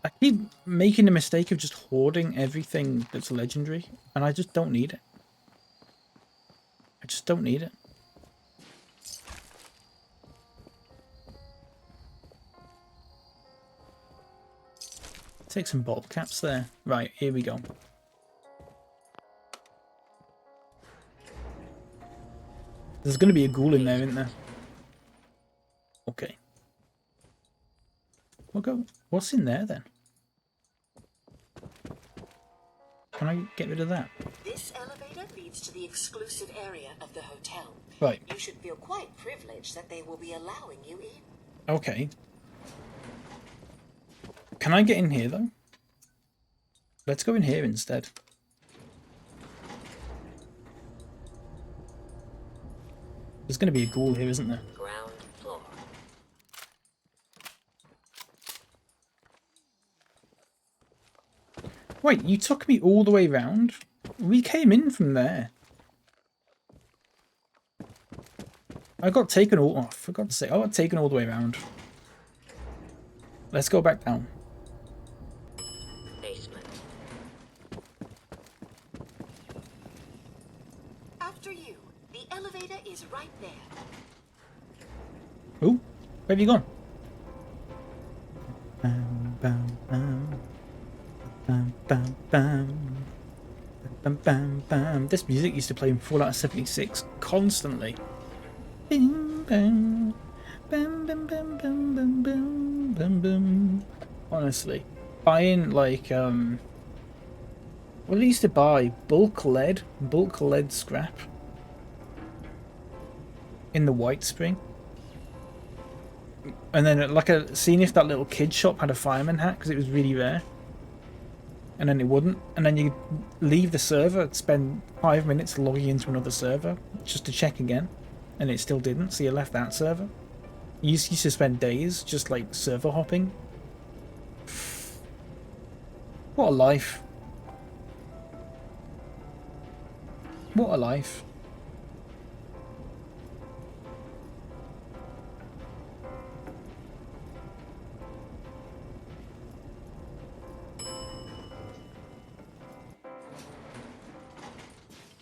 I keep making the mistake of just hoarding everything that's legendary, and I just don't need it. I just don't need it. Take some bottle caps there. Right, here we go. There's going to be a ghoul in there, isn't there? Okay. We'll go. What's in there then? Can I get rid of that? This elevator leads to the exclusive area of the hotel. Right. You should feel quite privileged that they will be allowing you in. Okay. Can I get in here though? Let's go in here instead. There's going to be a ghoul here, isn't there? Ground floor. Wait, you took me all the way round? We came in from there. I got taken all... Oh, I forgot to say. I got taken all the way around. Let's go back down. Basement. After you. The elevator is right there. Oh, where have you gone? Bam, bam, bam. Bam, bam, bam. Bam, bam, bam. This music used to play in Fallout 76 constantly. Bing, bang. Bam, bam, bam, bam, bam, bam, bam, bam. Honestly, buying like what I used to buy bulk lead scrap in the White Spring, and then like seeing if that little kid shop had a fireman hat because it was really rare, and then it wouldn't, and then you leave the server, spend 5 minutes logging into another server just to check again, and it still didn't, so you left that server. You used to spend days just like server hopping. What a life. What a life.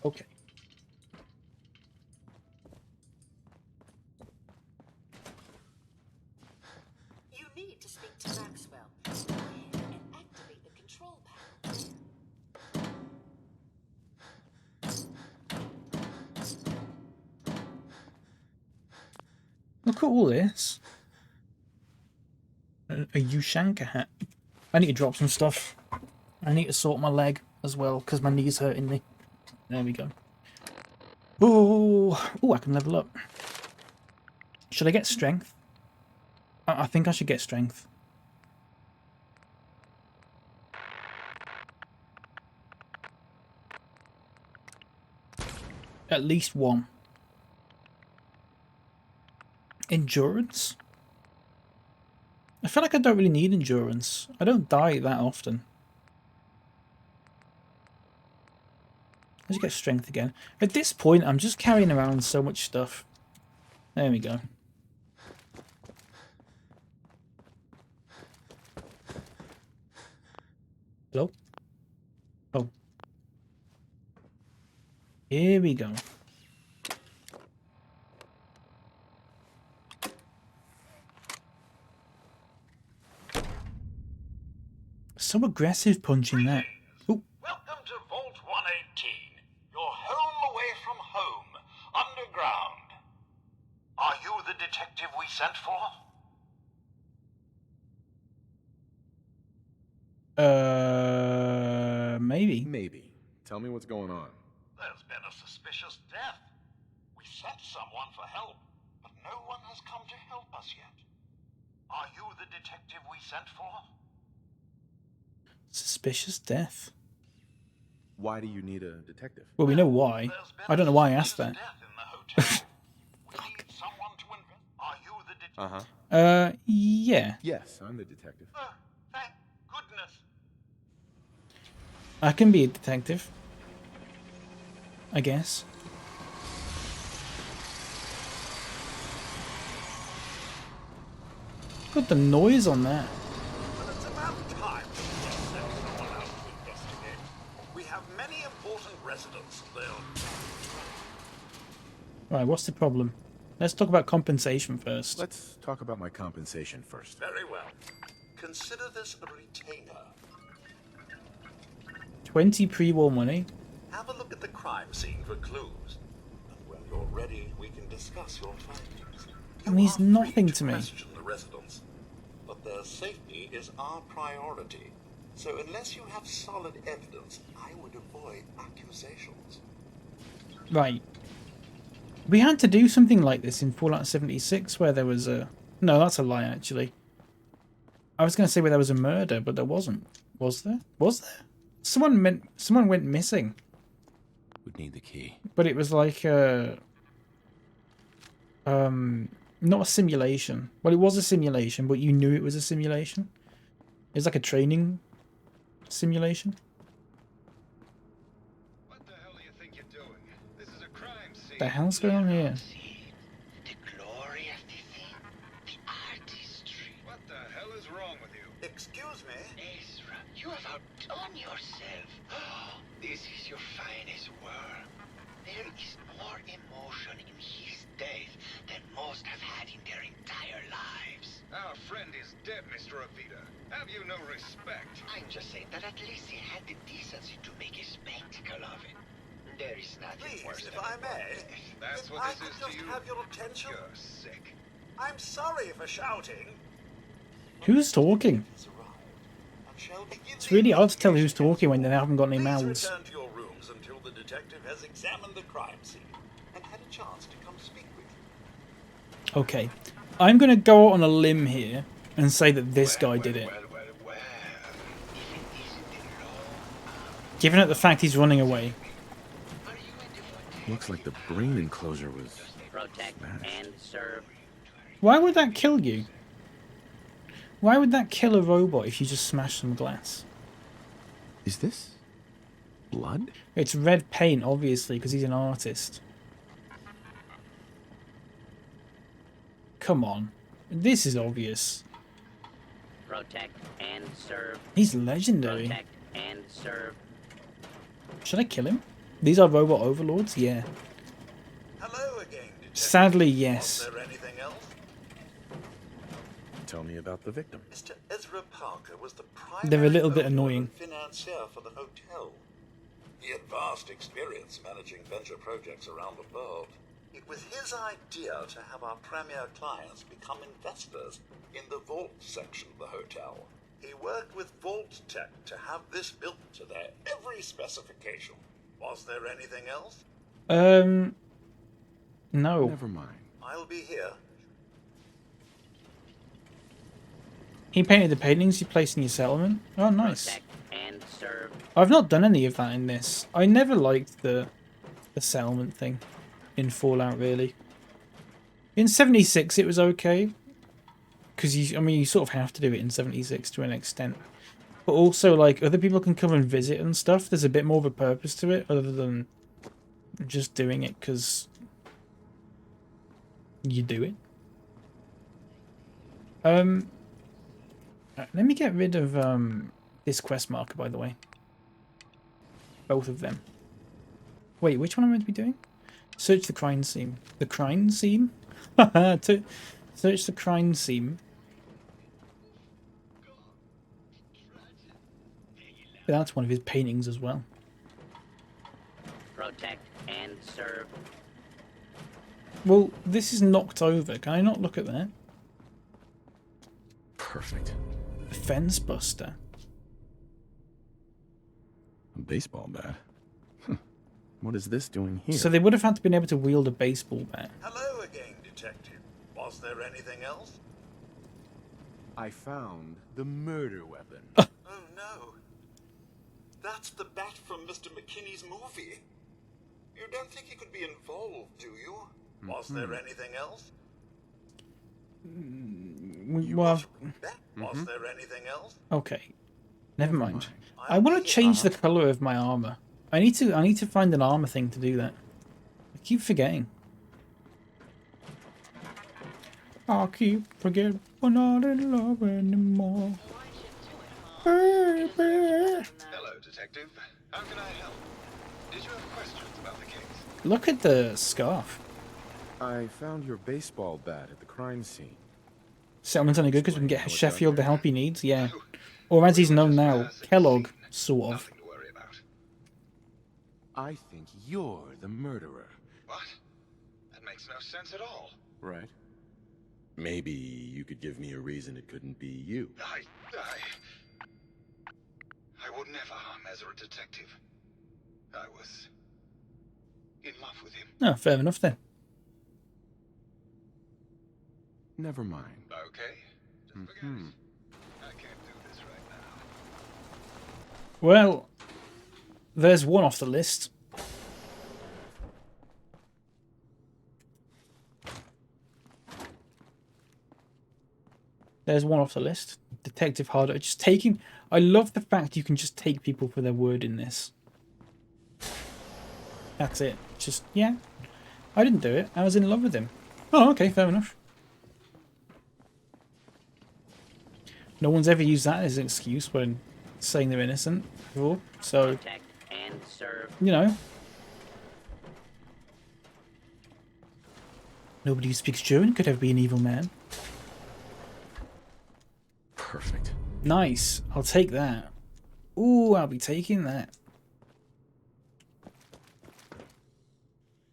Okay. You need to speak to Maxwell. Go ahead and activate the control panel. Look at all this. A Ushanka hat. I need to drop some stuff. I need to sort my leg as well because my knee's hurting me. There we go. Oh, I can level up. Should I get strength? I think I should get strength. At least one. Endurance? I feel like I don't really need endurance. I don't die that often. Let's get strength again. At this point, I'm just carrying around so much stuff. There we go. Hello? Oh. Here we go. So aggressive punching that. Ooh. Welcome to Vault 118. Your home away from home. Underground. Are you the detective we sent for? Maybe. Maybe. Tell me what's going on. There's been a suspicious death. We sent someone for help, but no one has come to help us yet. Are you the detective we sent for? Suspicious death. Why do you need a detective? Well, we know why. I don't know why I asked that. Yeah. Yes, I'm the detective. Thank goodness. I can be a detective. I guess. Got the noise on that. Well, it's about time. residents. Right, what's the problem? Let's talk about compensation first. Let's talk about my compensation first. Very well. Consider this a retainer. 20 pre-war money. Have a look at the crime scene for clues. And when you're ready, we can discuss your findings. It means nothing to me. Question the residents, but their safety is our priority. So unless you have solid evidence, I would avoid accusations. Right. We had to do something like this in Fallout 76 where there was a... No, that's a lie, actually. I was going to say where there was a murder, but there wasn't. Was there? Was there? Someone went missing. Would need the key. But it was like a... not a simulation. Well, it was a simulation, but you knew it was a simulation. It's like a training simulation. What the hell do you think you're doing? This is a crime scene. The hell's going on here? The glory of the thing, the artistry. What the hell is wrong with you? Excuse me? Ezra, you have outdone yourself. This is your finest work. There is more emotion in his death than most have had in their entire lives. Our friend is dead, Mr. Avita. Have you no respect? I'm just saying that at least he had the decency to make a spectacle of it. There is nothing worse if I may. That's what this is to you. Have your attention? You're sick. I'm sorry for shouting. Who's talking? It's really hard to tell who's talking when they haven't got any mouths. Return to your rooms until the detective has examined the crime scene and had a chance to come speak with you. Okay. I'm going to go on a limb here and say that this guy did it. Given it the fact he's running away. Looks like the brain enclosure was Protect and serve. Why would that kill you? Why would that kill a robot if you just smash some glass? Is this blood? It's red paint, obviously, because he's an artist. Come on. This is obvious. Protect and serve. He's legendary. Protect and serve. Should I kill him? These are robot overlords? Yeah. Hello again, detective. Sadly, yes. Was there anything else? Tell me about the victim. Mr. Ezra Parker was the primary They're a little bit annoying. financier for the hotel. He had vast experience managing venture projects around the world. It was his idea to have our premier clients become investors in the vault section of the hotel. He worked with Vault Tech to have this built to their every specification. Was there anything else? No. Never mind. I'll be here. He painted the paintings you placed in your settlement? Oh, nice. Protect and serve. I've not done any of that in this. I never liked the settlement thing in Fallout, really. In 76, it was okay. Because, you sort of have to do it in 76 to an extent. But also, like, other people can come and visit and stuff. There's a bit more of a purpose to it, other than just doing it because you do it. Let me get rid of this quest marker, by the way. Both of them. Wait, which one am I meant to be doing? Search the crime scene. The crime scene? Search the crime scene. But that's one of his paintings as well. Protect and serve. Well, this is knocked over. Can I not look at that? Perfect. A fence buster. A baseball bat. What is this doing here? So they would have had to been able to wield a baseball bat. Hello again, detective. Was there anything else? I found the murder weapon. Oh no. That's the bat from Mr. McKinney's movie. You don't think he could be involved, do you? Was there anything else? Well, Was there anything else? okay. Never mind. I want to change the color of my armor. I need to find an armor thing to do that. I keep forgetting. I keep forgetting we're not in love anymore. Baby. Hello, detective. How can I help? Did Look at the scarf. I found your baseball bat at the crime scene. Settlement's only good because we can get Sheffield the help he needs, yeah. Or as he's known now, Kellogg, sort of. I think you're the murderer. What? That makes no sense at all. Right. Maybe you could give me a reason it couldn't be you. I would never harm Ezra, detective. I was in love with him. Oh, fair enough then. Never mind. Okay. Just forget it. I can't do this right now. Well, there's one off the list. There's one off the list. Detective Hahbah. Just taking... I love the fact you can just take people for their word in this. That's it. Just, yeah. I didn't do it. I was in love with him. Oh, okay, fair enough. No one's ever used that as an excuse when saying they're innocent before. So, Protect and serve. you know. Nobody who speaks German could ever be an evil man. Perfect. Nice. I'll take that. Ooh, I'll be taking that.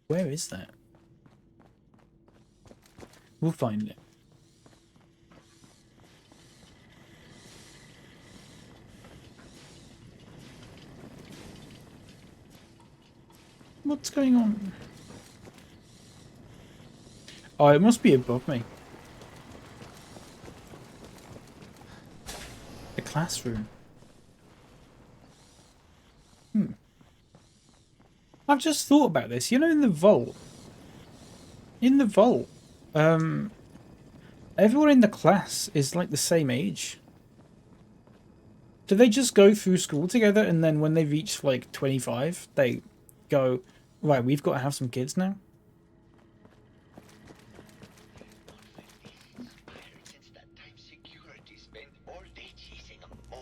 Where is that? We'll find it. What's going on? Oh, it must be above me. The classroom. I've just thought about this. You know, in the vault. Everyone in the class is like the same age. Do they just go through school together and then when they reach like 25, they go, right, we've got to have some kids now?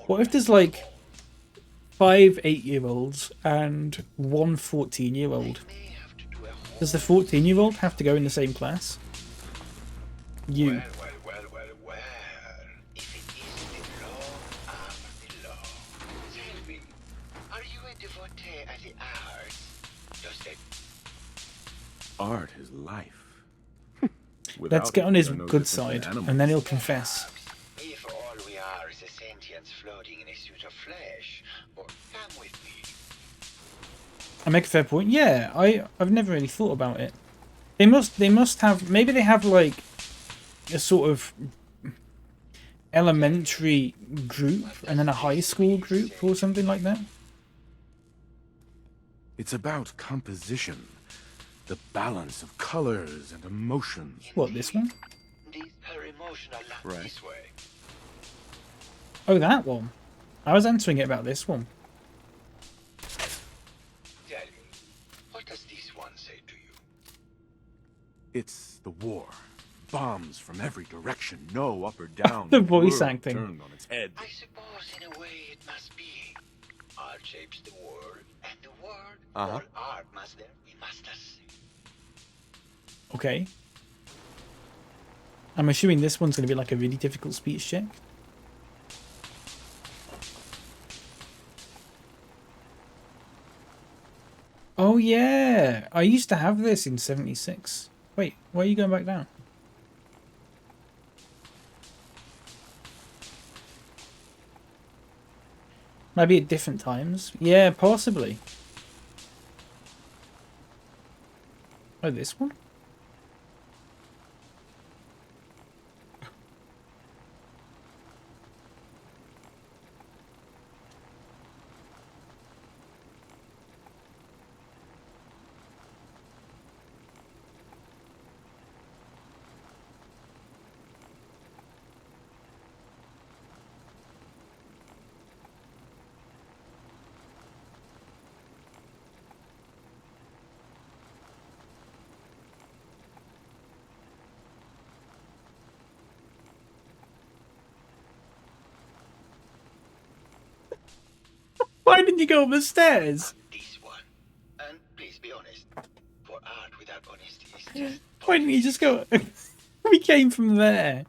What if there's like 5 8-year-olds and 1 14-year-old? Does the 14-year-old have to go in the same class? You. Well. If it is the law, I'm the law. Tell me, are you a devotee of the arts? Does it? Art is life. Let's get on his good side, and then he'll confess. If all we are is a sentience floating in a suit of flesh, or come with me. I make a fair point. Yeah, I've never really thought about it. They must have, maybe they have like a sort of elementary group and then a high school group or something like that. It's about composition, the balance of colors and emotions. What, this one? Her emotional Right. this way. Oh, that one. I was answering it about this one. Tell me, what does this one say to you? It's the war. Bombs from every direction, no up or down. The voice world acting. Turned on its head. I suppose in a way it must be. Art shapes the world, and the world, Uh-huh. all art must there be masters. Okay. I'm assuming this one's going to be like a really difficult speech check. Oh yeah, I used to have this in 76. Wait, why are you going back down? Maybe at different times. Yeah, possibly. Oh, this one? Why didn't you go up the stairs? This one. And Why didn't you just go? We came from there.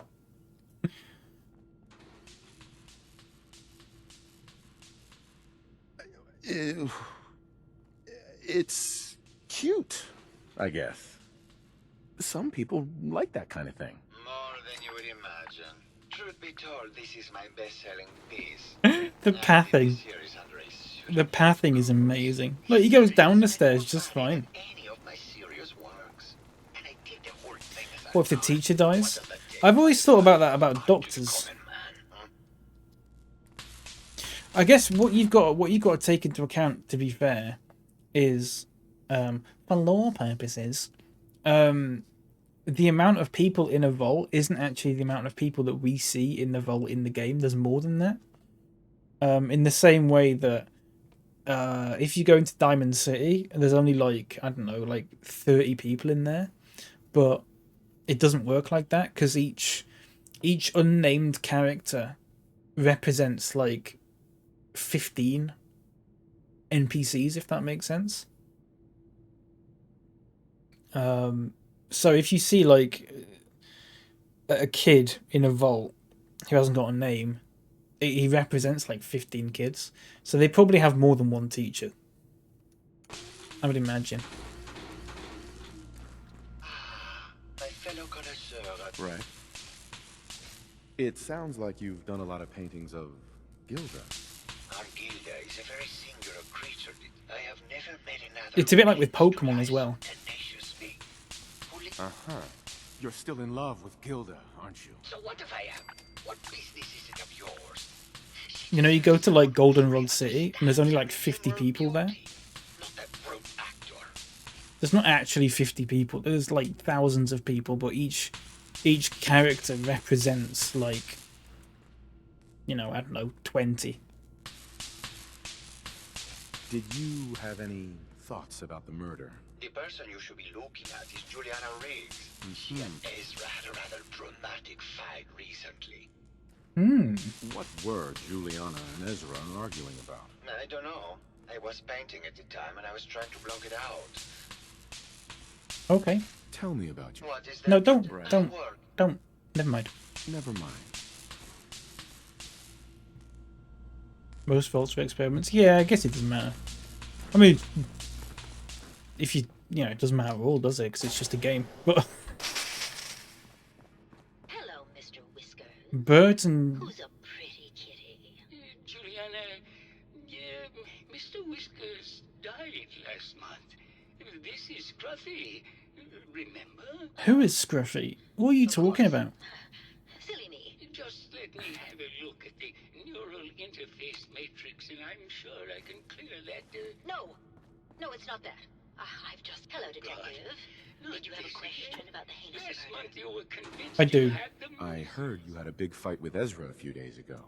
It's cute, I guess. Some people like that kind of thing. More than you would imagine. Truth be told, this is my best-selling piece. The pathing. The pathing is amazing. Look, he goes down the stairs just fine. What if the teacher dies? I've always thought about that about doctors. I guess what you've got to take into account, to be fair, is for law purposes, the amount of people in a vault isn't actually the amount of people that we see in the vault in the game. There's more than that. In the same way that if you go into Diamond City, there's only like, I don't know, like 30 people in there, but it doesn't work like that because each unnamed character represents like 15 NPCs, if that makes sense. So if you see like a kid in a vault who hasn't got a name, he represents like 15 kids. So they probably have more than one teacher, I would imagine. My fellow connoisseur. Right. It sounds like you've done a lot of paintings of Gilda. Our Gilda is a very singular creature. I have never met another. It's a bit like with Pokemon as well. Uh-huh. You're still in love with Gilda, aren't you? So what if I am? What business is it of yours? You know, you go to like Goldenrod City and there's only like 50 people there. There's not actually 50 people. There's like thousands of people, but each character represents like, you know, I don't know, 20. Did you have any thoughts about the murder? The person you should be looking at is Juliana Riggs. She and Ezra had a rather dramatic fight recently. What were Juliana and Ezra arguing about? I don't know. I was painting at the time and I was trying to block it out. Okay. Tell me about you. What is that? No, don't. Never mind. Never mind. Most faults for experiments. Yeah, I guess it doesn't matter. I mean, if you know, it doesn't matter at all, does it? Because it's just a game. But hello, Mr. Whiskers. Birds and Who's a pretty kitty? Juliana, Mr. Whiskers died last month. This is Scruffy. Remember? Who is Scruffy? What are you talking about? Silly me. Just let me have a look at the neural interface matrix, and I'm sure I can clear that. No, it's not that. I've just... Hello, Detective. Did you have a question about the heinous Last month you were convinced I do. you had them. I heard you had a big fight with Ezra a few days ago.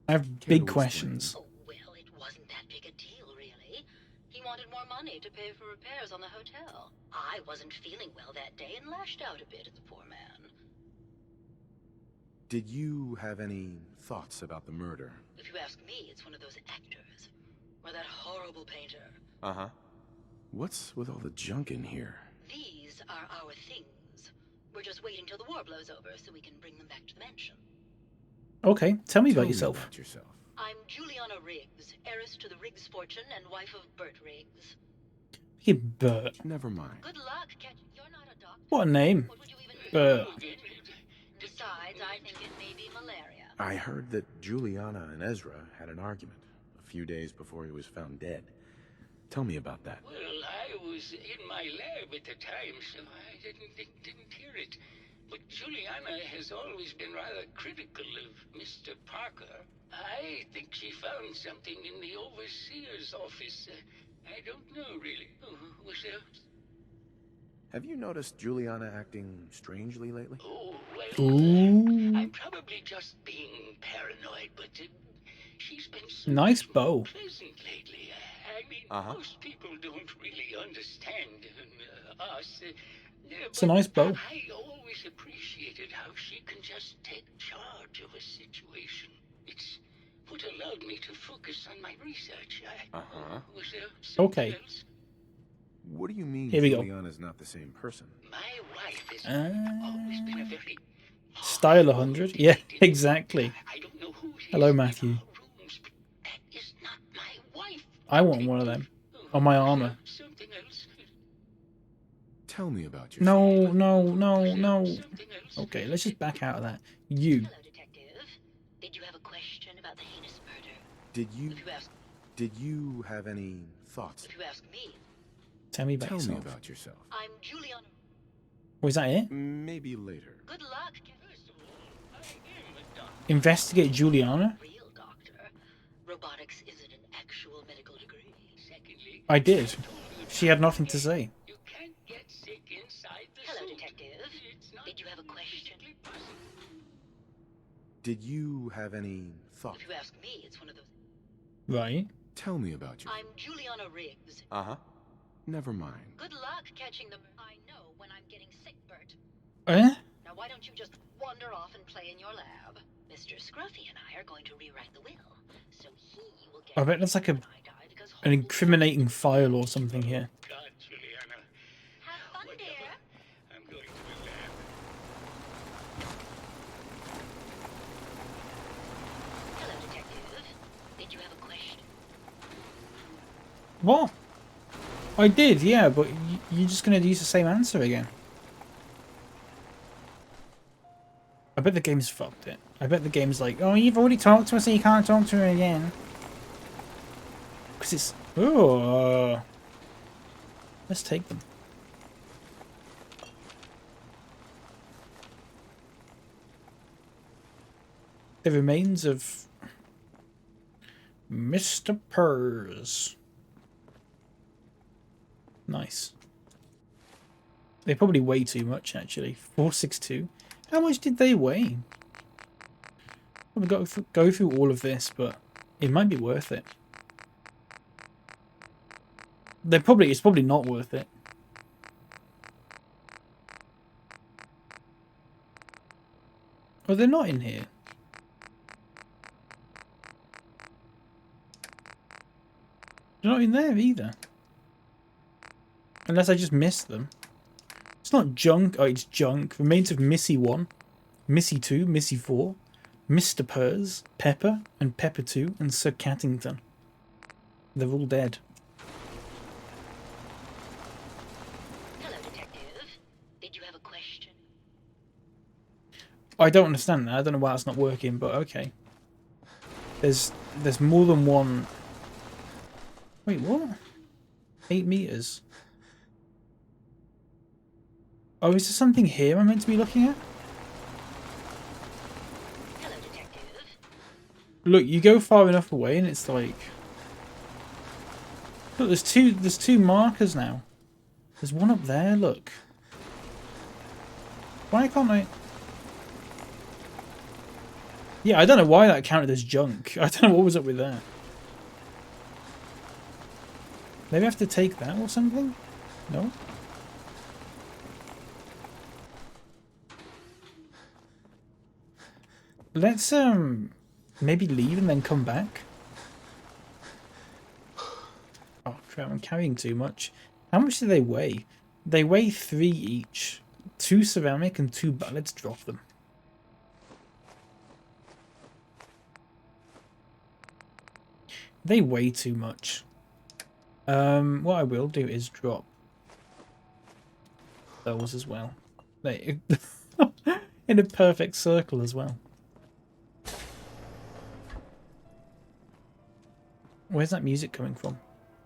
I have big questions. Oh, well, it wasn't that big a deal, really. He wanted more money to pay for repairs on the hotel. I wasn't feeling well that day and lashed out a bit at the poor man. Did you have any thoughts about the murder? If you ask me, it's one of those actors. Or that horrible painter. Uh-huh. What's with all the junk in here? These are our things. We're just waiting till the war blows over so we can bring them back to the mansion. Okay, tell me about yourself. I'm Juliana Riggs, heiress to the Riggs fortune and wife of Bert Riggs. Hey, Bert. Never mind. Good luck, you're not a doctor. What a name. Bert. Besides, I think it may be malaria. I heard that Juliana and Ezra had an argument a few days before he was found dead. Tell me about that. Well, I was in my lab at the time, so I didn't hear it. But Juliana has always been rather critical of Mr. Parker. I think she found something in the overseer's office. I don't know, really. Was there... Have you noticed Juliana acting strangely lately? Oh, well, I'm probably just being paranoid, but she's been so nice bow. Pleasant lately. I mean, most people don't really understand us. It's a nice bow. I always appreciated how she can just take charge of a situation. It's what allowed me to focus on my research. Was there something else? What do you mean Here we go. Juliana's not the same person? My wife has always been a very Style 100? Yeah, exactly. Hello, Matthew. I want one of them. On my armor. Tell me about your No. Okay, let's just back out of that. You. Hello, detective. Did you have a question about the heinous murder? Did you have any thoughts? If you ask me, Tell me about Tell yourself. me about yourself. I'm Juliana. Was that it? Maybe later. Good luck. Investigate Juliana? Real doctor. Robotics isn't an actual medical degree. Secondly, I did. She had nothing to say. you can't get sick inside the hello, suit. detective. Did you have a question? Did you have any thoughts? If you ask me, it's one of those. Right. Tell me about you. I'm Juliana Riggs. Uh-huh. Never mind. Good luck catching them. I know when I'm getting sick, Bert. Eh? Now why don't you just wander off and play in your lab? Mr. Scruffy and I are going to rewrite the will, so he will get. I bet that's like an incriminating file or something here. God, Juliana. Have fun, dear. I'm going to the lab. Hello, detective. Did you have a question? What? I did, yeah, but you're just going to use the same answer again. I bet the game's fucked it. I bet the game's like, oh, you've already talked to her, so you can't talk to her again. Because it's... Oh. Let's take them. The remains of Mr. Purrs. Nice. They probably weigh too much, actually. 462. How much did they weigh? We've got to go through all of this, but it might be worth it. It's probably not worth it. Oh, they're not in here. They're not in there either. Unless I just missed them. It's not junk. Oh, it's junk. Remains of Missy 1, Missy 2, Missy 4, Mr. Purrs, Pepper, and Pepper 2, and Sir Cattington. They're all dead. Hello, detective. Did you have a question? I don't understand that. I don't know why it's not working, but okay. There's more than one. Wait, what? 8 meters. Oh, is there something here I'm meant to be looking at? Hello, detective. Look, you go far enough away and it's like... Look, there's two markers now. There's one up there, look. Why can't I... Yeah, I don't know why that counted as junk. I don't know what was up with that. Maybe I have to take that or something? No? Let's maybe leave and then come back. Oh crap, I'm carrying too much. How much do they weigh? They weigh 3 each. 2 ceramic and 2 let's drop them. They weigh too much. What I will do is drop those as well. They in a perfect circle as well. Where's that music coming from?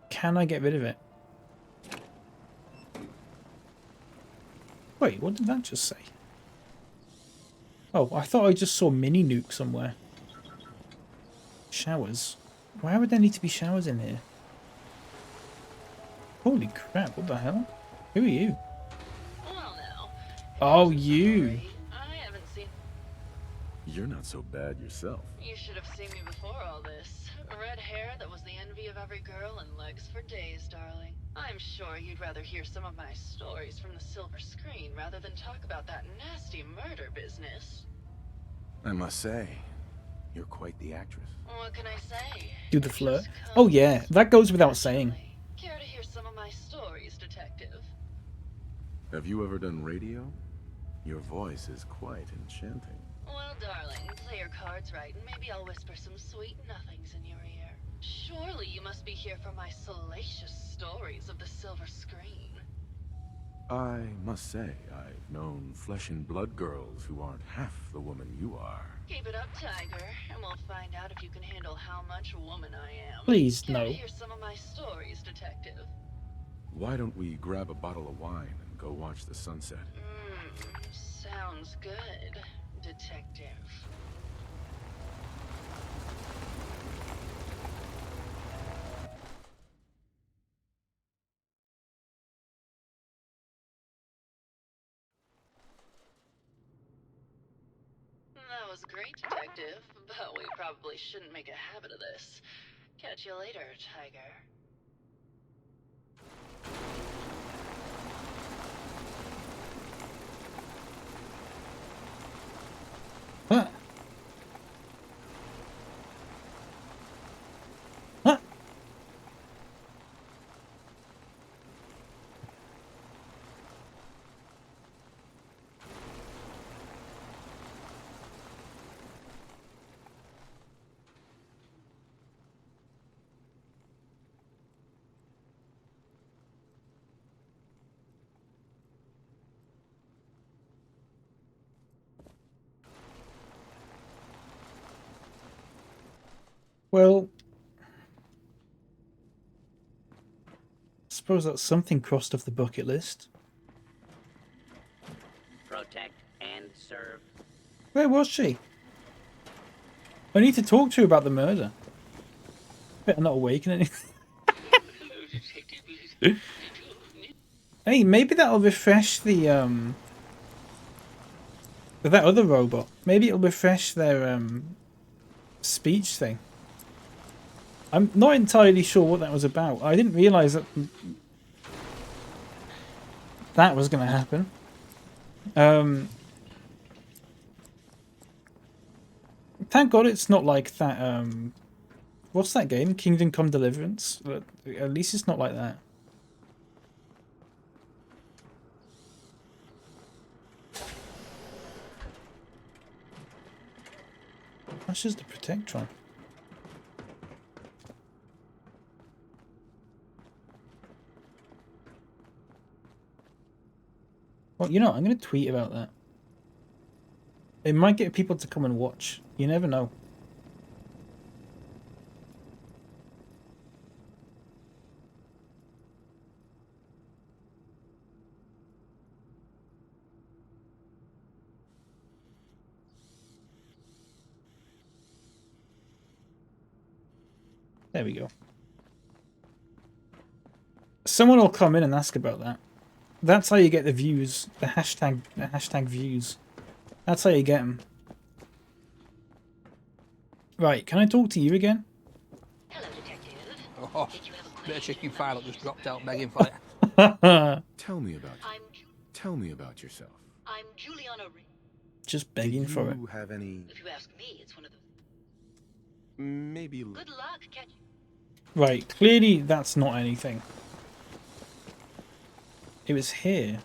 Can I get rid of it? Wait, what did that just say? Oh, I thought I just saw mini nuke somewhere. Showers. Why would there need to be showers in here? Holy crap, what the hell? Who are you? Well, now. Oh, you. I haven't seen. You're not so bad yourself. You should have seen me before all this. Red hair that was the envy of every girl and legs for days, darling. I'm sure you'd rather hear some of my stories from the silver screen rather than talk about that nasty murder business. I must say, you're quite the actress. What can I say? Do the flirt. Oh yeah, that goes without saying. Care to hear some of my stories, Detective? Have you ever done radio? Your voice is quite enchanting. Well, darling, play your cards right, and maybe I'll whisper some sweet nothings in your ear. Surely you must be here for my salacious stories of the silver screen. I must say, I've known flesh and blood girls who aren't half the woman you are. Keep it up, Tiger, and we'll find out if you can handle how much woman I am. Please, Care to no. hear some of my stories, Detective? Why don't we grab a bottle of wine and go watch the sunset? Sounds good, Detective. That was great, Detective, but we probably shouldn't make a habit of this. Catch you later, Tiger. Huh? Huh? Well, I suppose that's something crossed off the bucket list. Protect and serve. Where was she? I need to talk to her about the murder. Better not awaken anything. Hey, maybe that'll refresh the that other robot. Maybe it'll refresh their speech thing. I'm not entirely sure what that was about. I didn't realise that that was going to happen. Thank God it's not like that. What's that game? Kingdom Come Deliverance? At least it's not like that. That's just a Protectron. Well, you know, I'm going to tweet about that. It might get people to come and watch. You never know. There we go. Someone will come in and ask about that. That's how you get the views. The hashtag views. That's how you get them. Right, can I talk to you again? Hello, Detective. Oh, bit of chicken file that just dropped out begging for it. Tell me about yourself. I'm Juliana. Just begging for it. Do you have any? If you ask me, it's one of the... Maybe. Good luck, catch. Right, clearly that's not anything. It was here.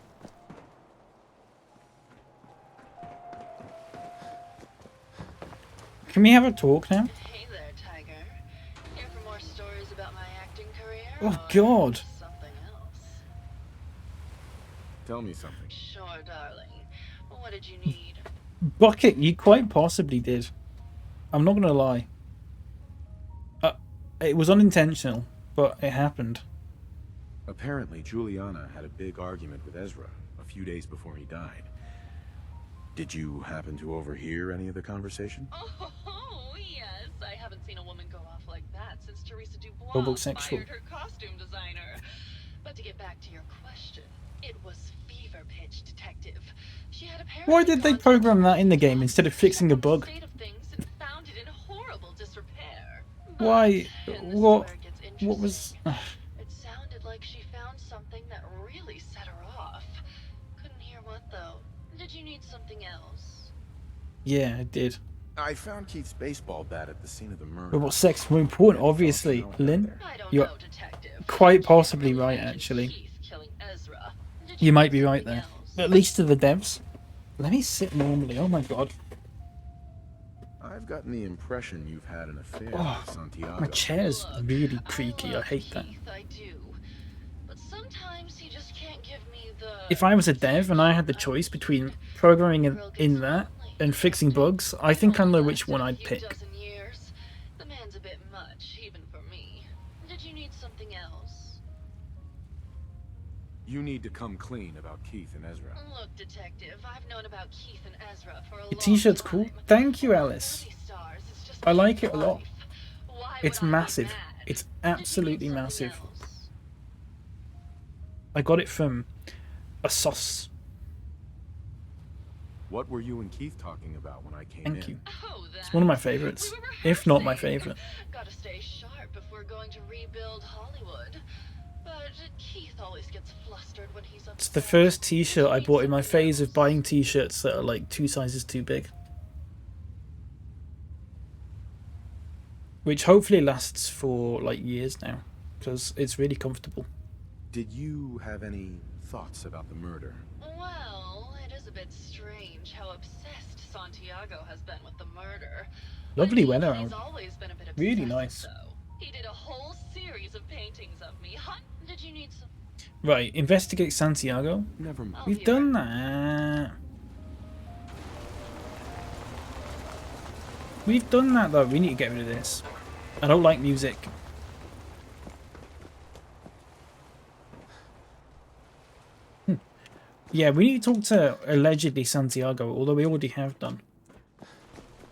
Can we have a talk now? Hey there, Tiger. Here for more stories about my acting career? Oh God. Something else. Tell me something. Sure, darling. What did you need? Bucket, you quite possibly did. I'm not gonna lie. It was unintentional, but it happened. Apparently, Juliana had a big argument with Ezra a few days before he died. Did you happen to overhear any of the conversation? Oh, yes. I haven't seen a woman go off like that since Teresa Dubois Homosexual. fired her costume designer. But to get back to your question, it was fever pitch, Detective. She had apparently Why did they program that in the game instead of fixing a bug? state of things and found it in horrible disrepair. Why? What was... It sounded like she found something that really set her off. Couldn't hear what, though. Did you need something else? Yeah, I did. I found Keith's baseball bat at the scene of the murder. But what's sex more important? Obviously, Lynn. You're quite possibly right, actually. You might be right there. At least to the devs. Let me sit normally. Oh my god. I've gotten the impression you've had an affair Oh, with Santiago. my chair's really creaky. I hate that. If I was a dev and I had the choice between programming in that and fixing bugs, I think I know which one I'd pick. The man's a bit much, even for me. Did you need something else? You need to come clean about Keith and Ezra. Look, detective, I've known about Keith and Ezra for a long The t-shirt's cool. Thank you, Alice. I like it a lot. It's massive. It's absolutely massive. I got it from a sauce. What were you and Keith talking about when I came in? Thank you. It's one of my favorites, if not my favorite. Gotta stay sharp if we're going to rebuild Hollywood. But Keith always gets flustered when he's upset. It's the first t-shirt I bought in my phase of buying t-shirts that are like 2 sizes too big. Which hopefully lasts for like years now, because it's really comfortable. Did you have any thoughts about the murder? Well, it is a bit strange how obsessed Santiago has been with the murder. Lovely weather out. Always been a bit really nice. He did a whole series of paintings of me. Did you need some? Right, investigate Santiago. Never mind. We've done that. We've done that though. We need to get rid of this. I don't like music. Yeah, we need to talk to allegedly Santiago, although we already have done.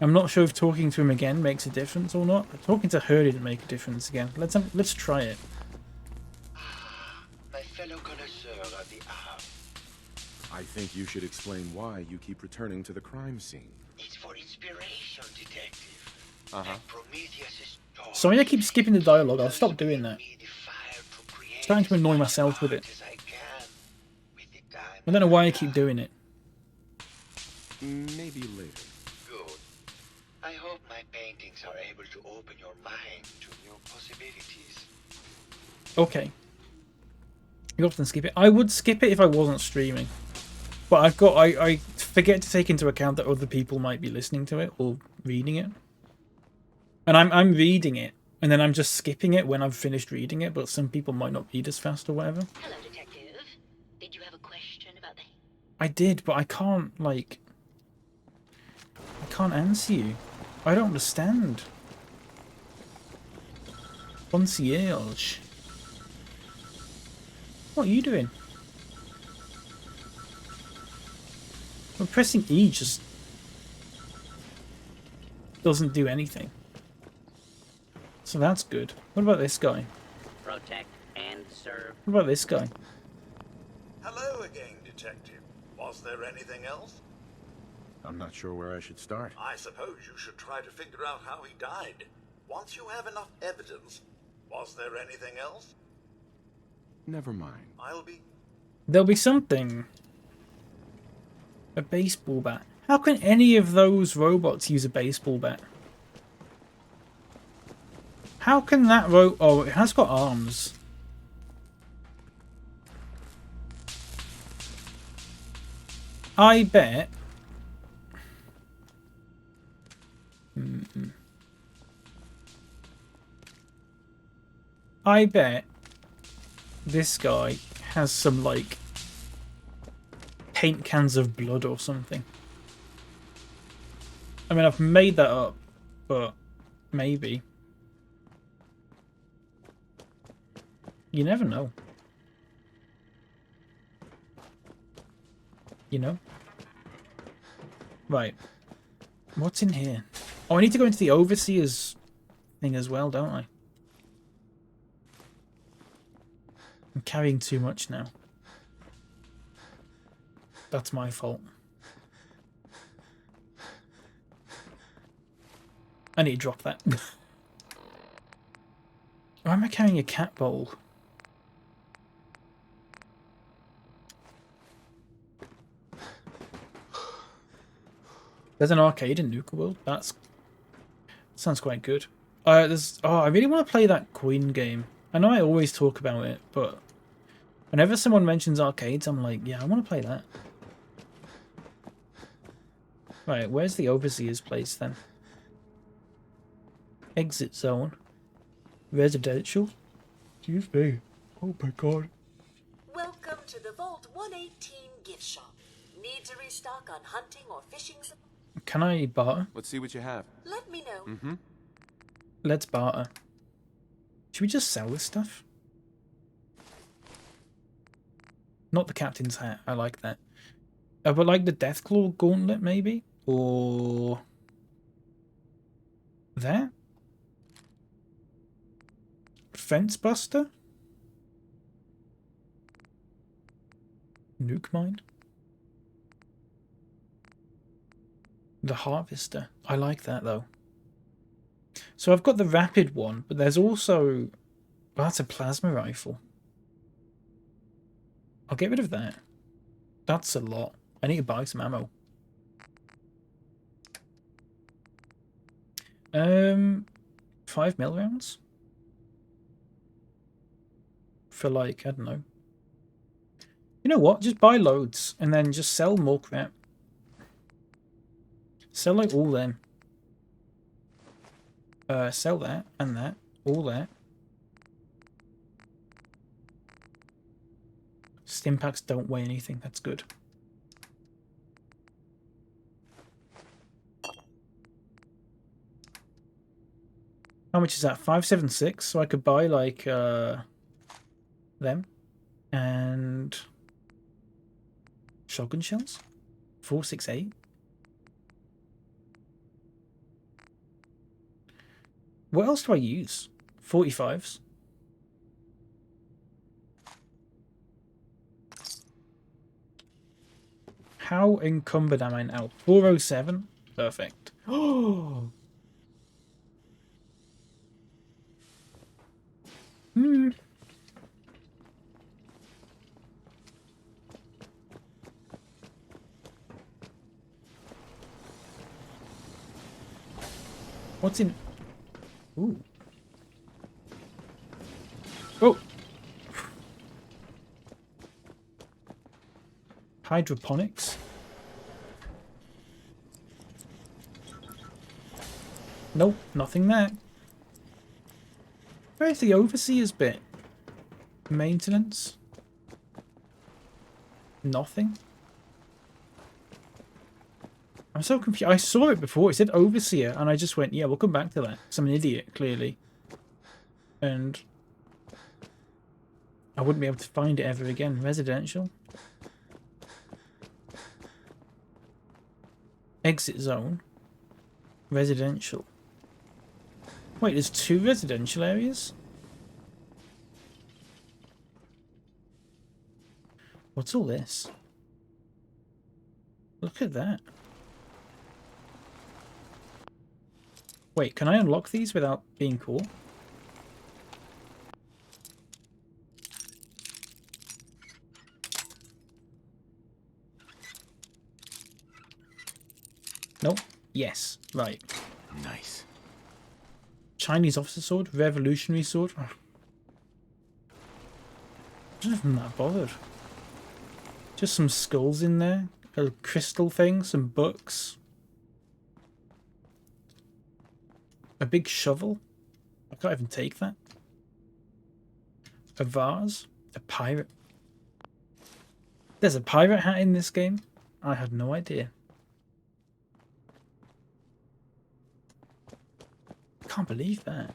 I'm not sure if talking to him again makes a difference or not. Talking to her didn't make a difference again. Let's try it. My fellow connoisseur of the art. I think you should explain why you keep returning to the crime scene. It's for inspiration, detective. Uh-huh. Sorry I keep skipping the dialogue. I'll stop doing that. I'm starting to annoy myself with it. I don't know why I keep doing it. Maybe later. Good. I hope my paintings are able to open your mind to new possibilities. Okay. You often skip it. I would skip it if I wasn't streaming. But I forget to take into account that other people might be listening to it or reading it. And I'm reading it, and then I'm just skipping it when I've finished reading it, but some people might not read as fast or whatever. Hello, detective. Did you have a question about the... I did, but I can't, like... I can't answer you. I don't understand. Concierge. What are you doing? Well, pressing E just doesn't do anything. So that's good. What about this guy? Protect and serve. What about this guy? Hello again, detective. Was there anything else? I'm not sure where I should start. I suppose you should try to figure out how he died. Once you have enough evidence. Was there anything else? Never mind. There'll be something. A baseball bat. How can any of those robots use a baseball bat? How can that oh, it has got arms. I bet. I bet this guy has some, like, paint cans of blood or something. I mean, I've made that up, but maybe. You never know. You know? Right. What's in here? Oh, I need to go into the Overseer's thing as well, don't I? I'm carrying too much now. That's my fault. I need to drop that. Why am I carrying a cat bowl? There's an arcade in Nuka World. Sounds quite good. I really want to play that Queen game. I know I always talk about it, but whenever someone mentions arcades, I'm like, yeah, I want to play that. Right, where's the Overseer's place then? Exit zone. Residential. Excuse me. Oh my god. Welcome to the Vault 118 gift shop. Need to restock on hunting or fishing? Can I barter? Let's see what you have. Let me know. Mm-hmm. Let's barter. Should we just sell this stuff? Not the captain's hat. I like that. But like the Deathclaw gauntlet, maybe? Or... that? Fence Buster? Nuke Mine? The Harvester. I like that though. So I've got the rapid one, but there's also... well, that's a plasma rifle. I'll get rid of that. That's a lot. I need to buy some ammo. 5mm rounds? For like, I don't know. You know what? Just buy loads and then just sell more crap. Sell like all them. Sell that and that. All that. Stim packs don't weigh anything. That's good. How much is that? 576. So I could buy like them and shotgun shells. 468. What else do I use? 45s. How encumbered am I now? 407. Perfect. Oh. What's in... ooh. Oh! Hydroponics. Nope, nothing there. Where's the Overseer's bit? Maintenance? Nothing? I'm so confused. I saw it before. It said Overseer, and I just went, yeah, we'll come back to that. 'Cause I'm an idiot, clearly. And I wouldn't be able to find it ever again. Residential. Exit zone. Residential. Wait, there's 2 residential areas? What's all this? Look at that. Wait, can I unlock these without being cool? Nope. Yes. Right. Nice. Chinese officer sword, revolutionary sword. Oh. I'm not even that bothered. Just some skulls in there, a crystal thing, some books, a big shovel. I can't even take that. A vase, a pirate. There's a pirate hat in this game. I had no idea. Can't believe that.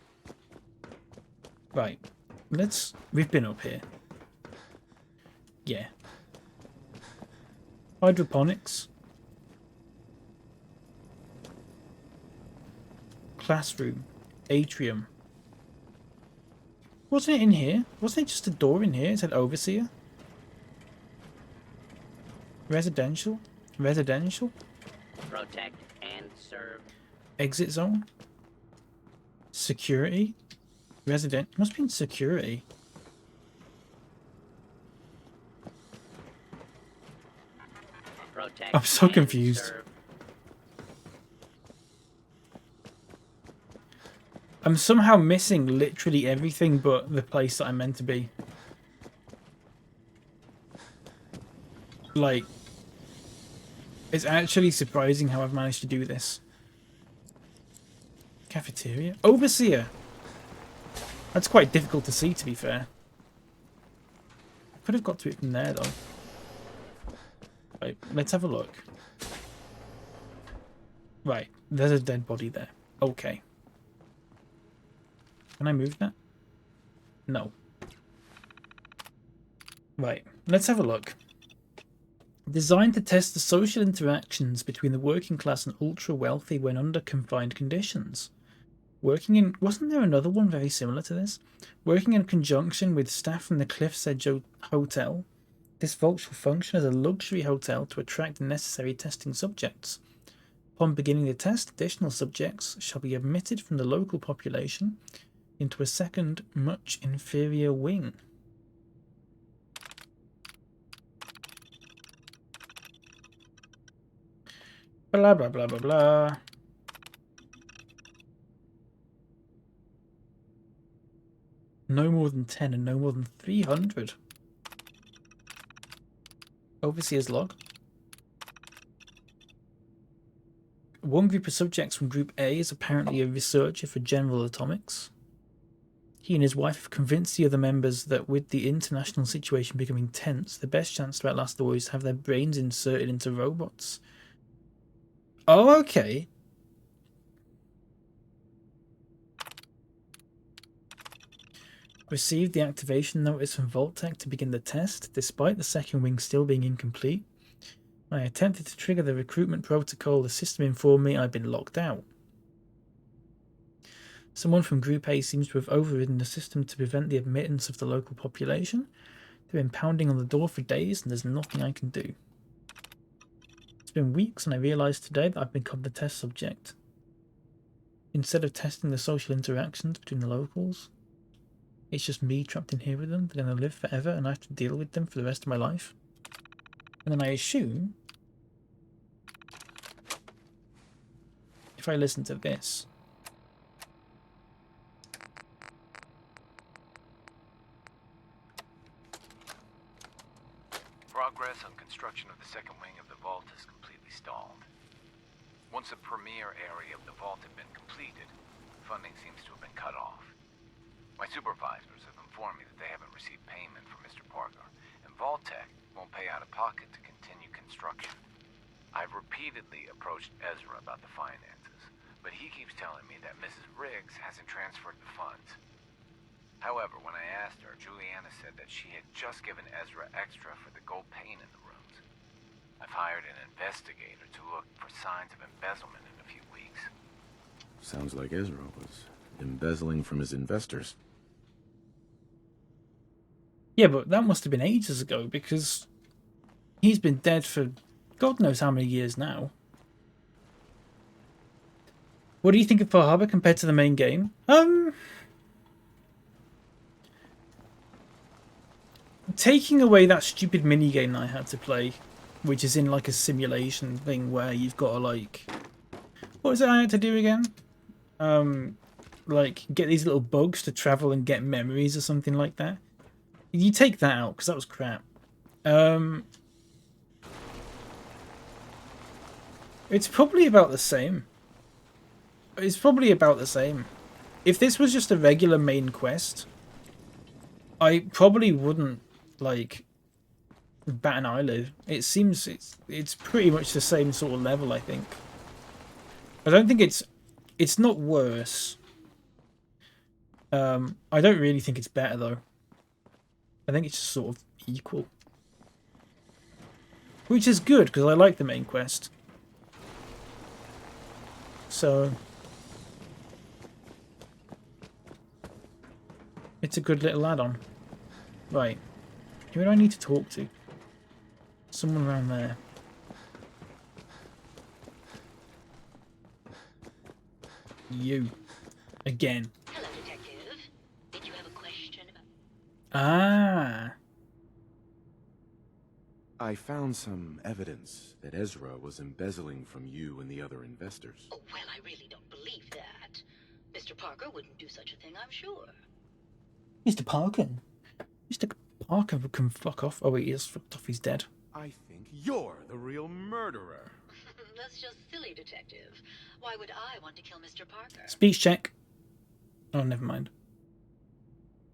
Right, we've been up here. Yeah. Hydroponics. Classroom. Atrium. Wasn't it in here? Wasn't it just a door in here? It said Overseer. Residential. Residential. Protect and serve. Exit zone. Security. Resident. Must be in security. I'm so confused. I'm somehow missing literally everything but the place that I'm meant to be. Like, it's actually surprising how I've managed to do this. Cafeteria? Overseer! That's quite difficult to see, to be fair. I could have got to it from there, though. Right, let's have a look. Right, there's a dead body there. Okay. Can I move that? No. Right, let's have a look. Designed to test the social interactions between the working class and ultra-wealthy when under confined conditions. Wasn't there another one very similar to this? Working in conjunction with staff from the Cliff's Edge Hotel, this vault shall function as a luxury hotel to attract the necessary testing subjects. Upon beginning the test, additional subjects shall be admitted from the local population into a second, much inferior wing. Blah, blah, blah, blah, blah. No more than 10 and no more than 300. Overseer's log. One group of subjects from Group A is apparently a researcher for General Atomics. He and his wife have convinced the other members that with the international situation becoming tense, the best chance to outlast the war is to have their brains inserted into robots. Oh, okay. Received the activation notice from Vault-Tec to begin the test, despite the second wing still being incomplete. When I attempted to trigger the recruitment protocol, the system informed me I'd been locked out. Someone from Group A seems to have overridden the system to prevent the admittance of the local population. They've been pounding on the door for days and there's nothing I can do. It's been weeks and I realised today that I've become the test subject. Instead of testing the social interactions between the locals, it's just me trapped in here with them. They're going to live forever and I have to deal with them for the rest of my life. And then I assume, if I listen to this, progress on construction of the second wing of the vault is completely stalled. Once a premier area of the vault had been completed, funding seems to have been cut off. My supervisors have informed me that they haven't received payment from Mr. Parker, and Vault-Tec won't pay out of pocket to continue construction. I've repeatedly approached Ezra about the finances, but he keeps telling me that Mrs. Riggs hasn't transferred the funds. However, when I asked her, Juliana said that she had just given Ezra extra for the gold paint in the rooms. I've hired an investigator to look for signs of embezzlement in a few weeks. Sounds like Ezra was embezzling from his investors. Yeah, but that must have been ages ago because he's been dead for God knows how many years now. What do you think of Hahbah compared to the main game? Taking away that stupid minigame that I had to play, which is in like a simulation thing where you've got to like... What was it I had to do again? Like get these little bugs to travel and get memories or something like that. You take that out because that was crap. It's probably about the same. It's probably about the same. If this was just a regular main quest, I probably wouldn't like bat an eyelid. It seems it's pretty much the same sort of level, I think. I don't think it's not worse. I don't really think it's better though. I think it's just sort of equal. Which is good because I like the main quest. So it's a good little add-on. Right. Who do I need to talk to? Someone around there. You. Again. Hello, Detective. Did you have a question about... Ah. I found some evidence that Ezra was embezzling from you and the other investors. Oh, well, I really don't believe that. Mr. Parker wouldn't do such a thing, I'm sure. Mr. Parker? Mr. Parker can fuck off. Oh wait, he has fucked off, he's dead. I think you're the real murderer. That's just silly, Detective. Why would I want to kill Mr. Parker? Speech check. Oh, never mind.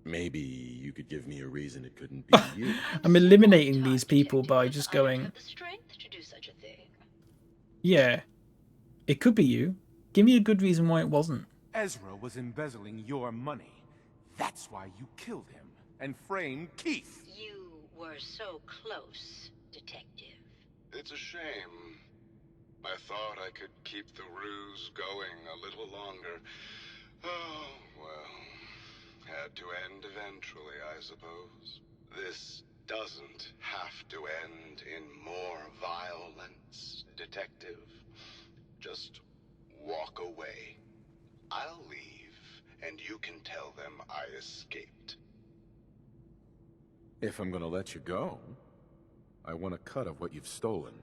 Maybe you could give me a reason it couldn't be you. I'm eliminating these people by just going... The strength to do such a thing. Yeah, it could be you. Give me a good reason why it wasn't. Ezra was embezzling your money. That's why you killed him and framed Keith. You were so close, Detective. It's a shame. I thought I could keep the ruse going a little longer. Oh, well. Had to end eventually, I suppose. This doesn't have to end in more violence, Detective. Just walk away. I'll leave, and you can tell them I escaped. If I'm gonna let you go, I want a cut of what you've stolen.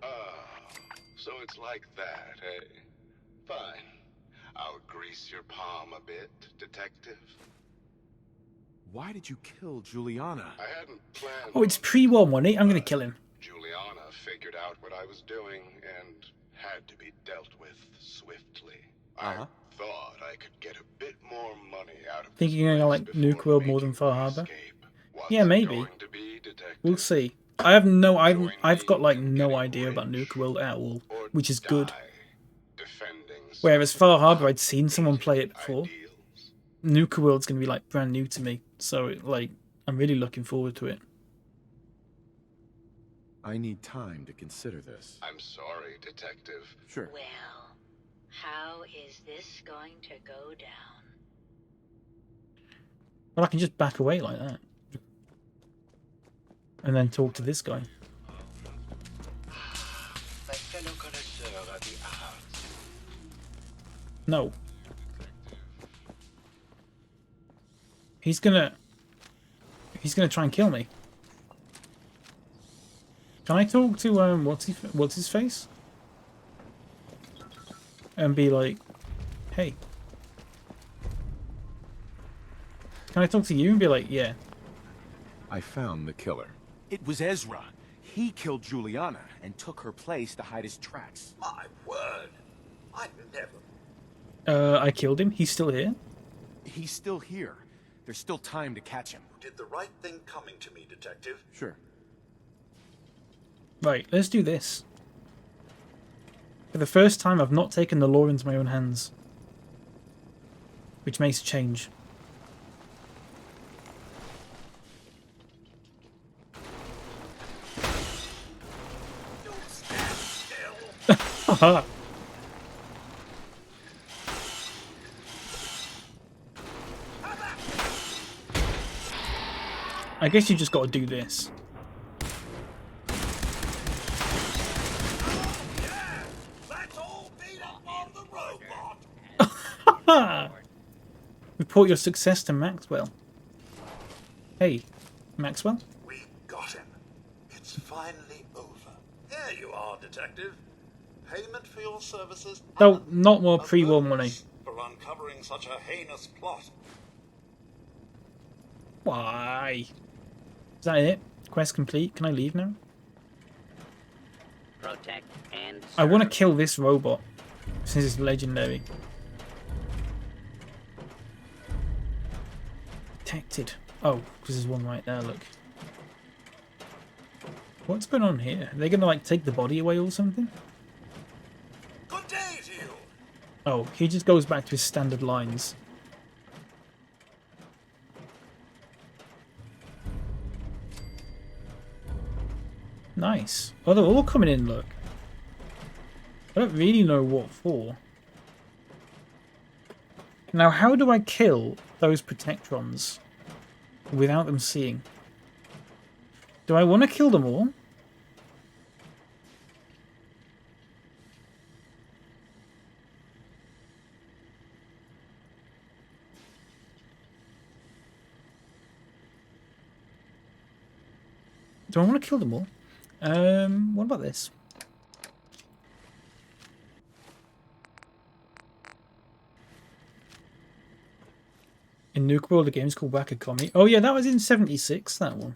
So it's like that, eh? Fine. I'll grease your palm a bit, Detective. Why did you kill Juliana? I hadn't planned. Oh, it's pre-war money. I'm gonna kill him. Juliana figured out what I was doing and had to be dealt with swiftly. I thought I could get a bit more money out of Think you're gonna like Nuke World more than Far Harbor? Yeah, maybe. We'll see. I've got like no idea about Nuke World at all, which is good. Whereas Far Harbor, I'd seen someone play it before. Nuka World's gonna be like brand new to me, so like I'm really looking forward to it. I need time to consider this. I'm sorry, Detective. Sure. Well, how is this going to go down? Well, I can just back away like that, and then talk to this guy. My fellow connoisseur of the arts. No. He's gonna try and kill me. Can I talk to what's his face? And be like, hey. Can I talk to you and be like, yeah. I found the killer. It was Ezra. He killed Juliana and took her place to hide his tracks. My word. I'd never. I killed him. He's still here. He's still here. There's still time to catch him. You did the right thing coming to me, Detective. Sure. Right, let's do this. For the first time, I've not taken the law into my own hands. Which makes a change. Don't stand still. Haha. I guess you just got to do this. Report your success to Maxwell. Hey, Maxwell? We got him. It's finally over. Here you are, Detective. Payment for your services. No, not more pre-war money. For uncovering such a heinous plot. Why? Is that it? Quest complete. Can I leave now? Protect and I want to kill this robot since it's legendary. Detected. Oh, because there's one right there, look. What's going on here? Are they going to like take the body away or something? Good day to you. Oh, he just goes back to his standard lines. Nice. Oh, they're all coming in, look. I don't really know what for. Now, how do I kill those Protectrons without them seeing? Do I want to kill them all? Do I want to kill them all? What about this? In Nuke World, the game's called Whack-A-Commie. Oh yeah, that was in 76, that one.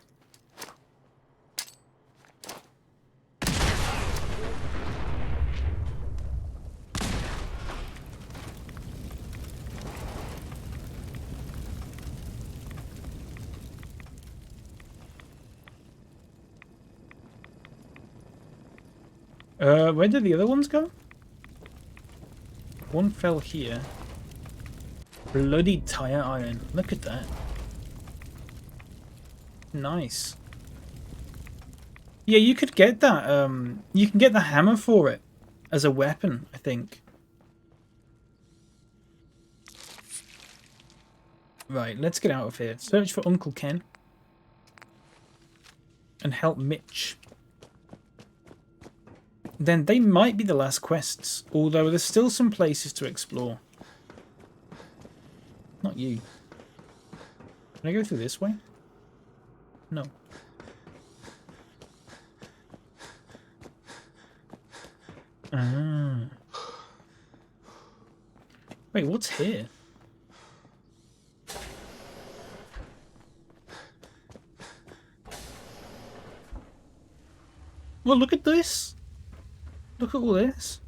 Where did the other ones go? One fell here. Bloody tire iron. Look at that. Nice. Yeah, you could get that. You can get the hammer for it as a weapon, I think. Right, let's get out of here. Search for Uncle Ken. And help Mitch. Then they might be the last quests, although there's still some places to explore. Not you. Can I go through this way? No. Ah. Wait, what's here? Well, look at this. Look at all this.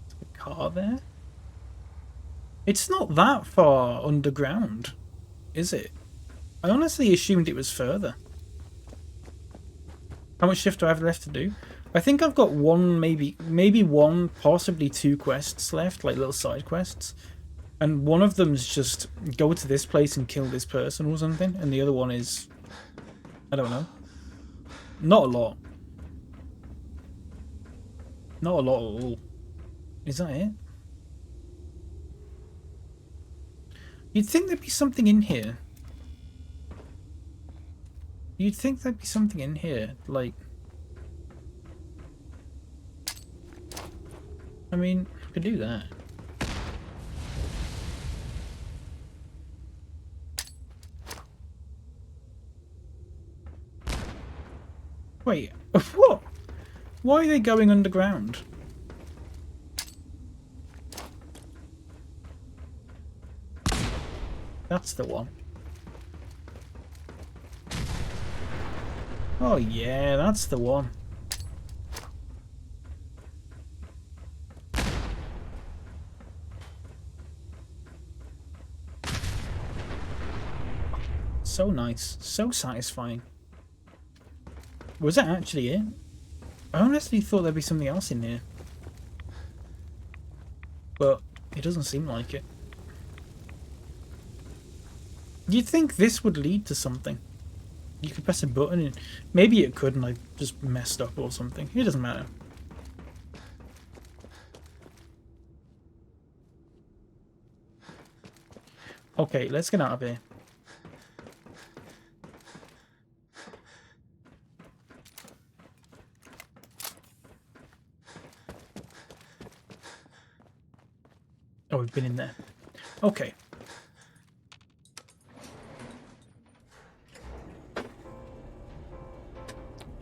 There's a car there. It's not that far underground, is it? I honestly assumed it was further. How much shift do I have left to do? I think I've got one, maybe one, possibly two quests left, like little side quests. And one of them is just go to this place and kill this person or something. And the other one is, I don't know. Not a lot. Not a lot at all. Is that it? You'd think there'd be something in here. You'd think there'd be something in here, like... I mean, I could do that. Wait, what? Why are they going underground? That's the one. Oh yeah, that's the one. So nice, so satisfying. Was that actually it? I honestly thought there'd be something else in here. But it doesn't seem like it. You'd think this would lead to something. You could press a button and maybe it could and I just messed up or something. It doesn't matter. Okay, let's get out of here. Oh, we've been in there. Okay.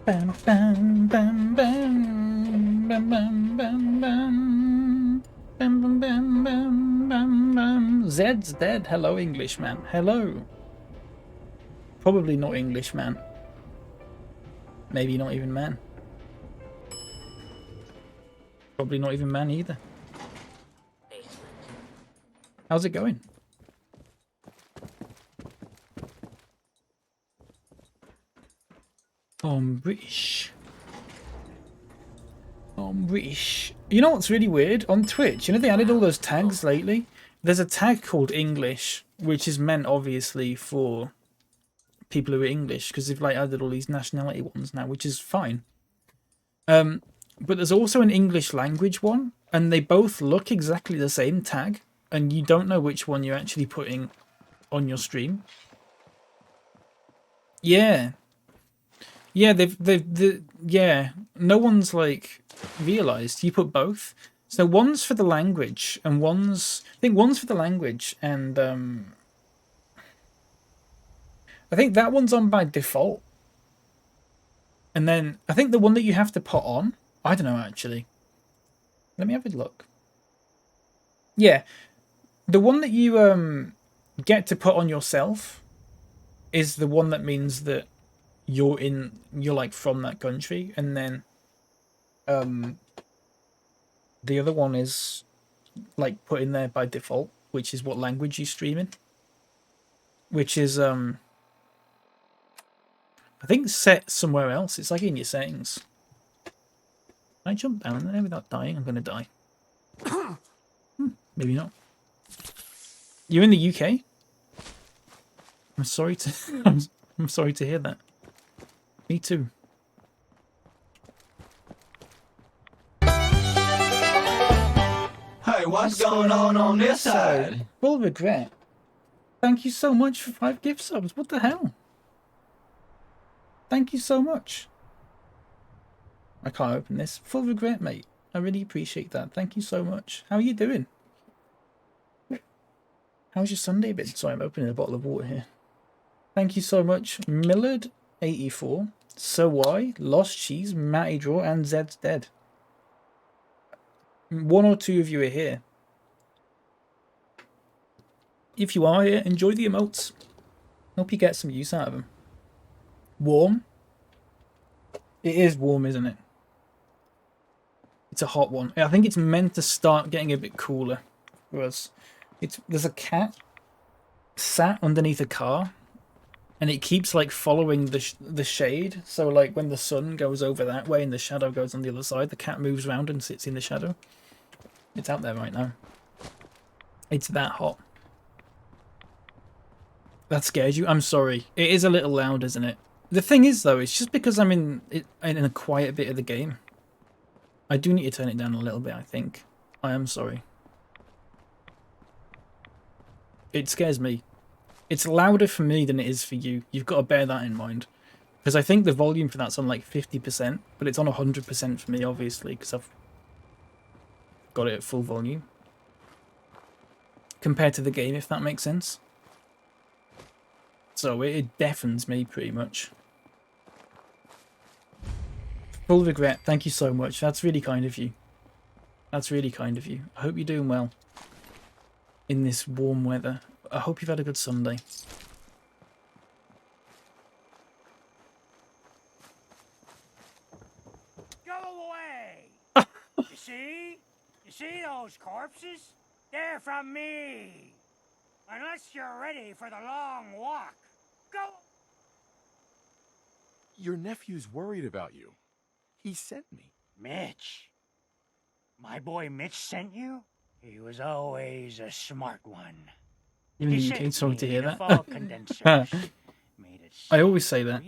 Bam, bam, bam, bam, bam, bam, bam, bam, bam, bam, bam, bam, bam, bam. Zed's dead. Hello, Englishman. Hello. Probably not Englishman. Maybe not even man. Probably not even man either. How's it going? Oh, I'm British. Oh, I'm British. You know what's really weird? On Twitch, you know they added all those tags lately? There's a tag called English, which is meant obviously for people who are English, because they've like added all these nationality ones now, which is fine. But there's also an English language one, and they both look exactly the same tag, and you don't know which one you're actually putting on your stream. Yeah. Yeah, yeah, no one's like realized you put both. So one's for the language and I think one's for the language and I think that one's on by default. And then I think the one that you have to put on I don't know, actually. Let me have a look. Yeah. The one that you get to put on yourself is the one that means that you're like from that country, and then the other one is like put in there by default, which is what language you stream in. Which is I think set somewhere else. It's like in your settings. Can I jump down there without dying? I'm gonna die. Maybe not. You're in the UK? I'm sorry to I'm sorry to hear that. Me too. Hey, what's going on this side? Full regret. Thank you so much for 5 gift subs. What the hell? Thank you so much. I can't open this. Full regret, mate. I really appreciate that. Thank you so much. How are you doing? How's your Sunday been? Sorry, I'm opening a bottle of water here. Thank you so much. Millard84, So Why, Lost Cheese, Matty Draw, and Zed's Dead. 1 or 2 of you are here. If you are here, enjoy the emotes. Hope you get some use out of them. Warm? It is warm, isn't it? It's a hot one. I think it's meant to start getting a bit cooler for us. There's a cat sat underneath a car, and it keeps like following the shade. So like when the sun goes over that way and the shadow goes on the other side, the cat moves around and sits in the shadow. It's out there right now. It's that hot. That scares you? I'm sorry. It is a little loud, isn't it? The thing is, though, it's just because I'm in a quiet bit of the game. I do need to turn it down a little bit, I think. I am sorry. It scares me. It's louder for me than it is for you. You've got to bear that in mind. Because I think the volume for that's on like 50%, but it's on 100% for me, obviously, because I've got it at full volume. Compared to the game, if that makes sense. So it deafens me pretty much. Full regret. Thank you so much. That's really kind of you. That's really kind of you. I hope you're doing well in this warm weather. I hope you've had a good Sunday. Go away! You see those corpses? They're from me. Unless you're ready for the long walk. Go! Your nephew's worried about you. He sent me. Mitch. My boy Mitch sent you? He was always a smart one. In the UK, sorry to hear that. Fog condensers. Made it I always say that.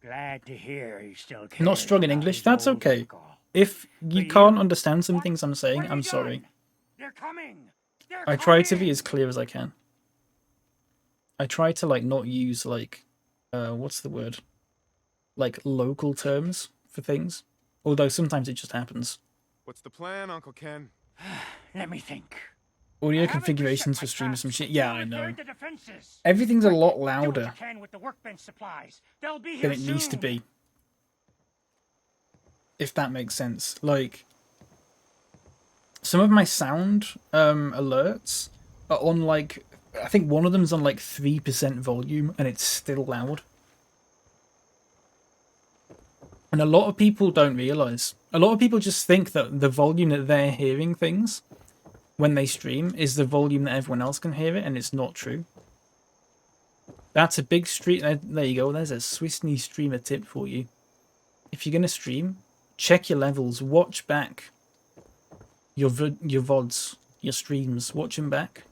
Glad to hear he still cares. Not strong in English, that's okay. If you can't understand some things I'm saying, I'm sorry. They're coming. I try to be as clear as I can. I try to like not use like what's the word? Like local terms for things. Although sometimes it just happens. What's the plan, Uncle Ken? Let me think. Audio configurations for streamers some shit. Yeah, I know. Everything's a lot louder than it needs to be. If that makes sense. Like, some of my sound alerts are on like, I think one of them's on like 3% volume and it's still loud. And a lot of people don't realise. A lot of people just think that the volume that they're hearing things when they stream is the volume that everyone else can hear it, and it's not true. That's a big stream. There you go. There's a SwissKnee streamer tip for you. If you're going to stream, check your levels. Watch back your VODs, your streams. Watch them back.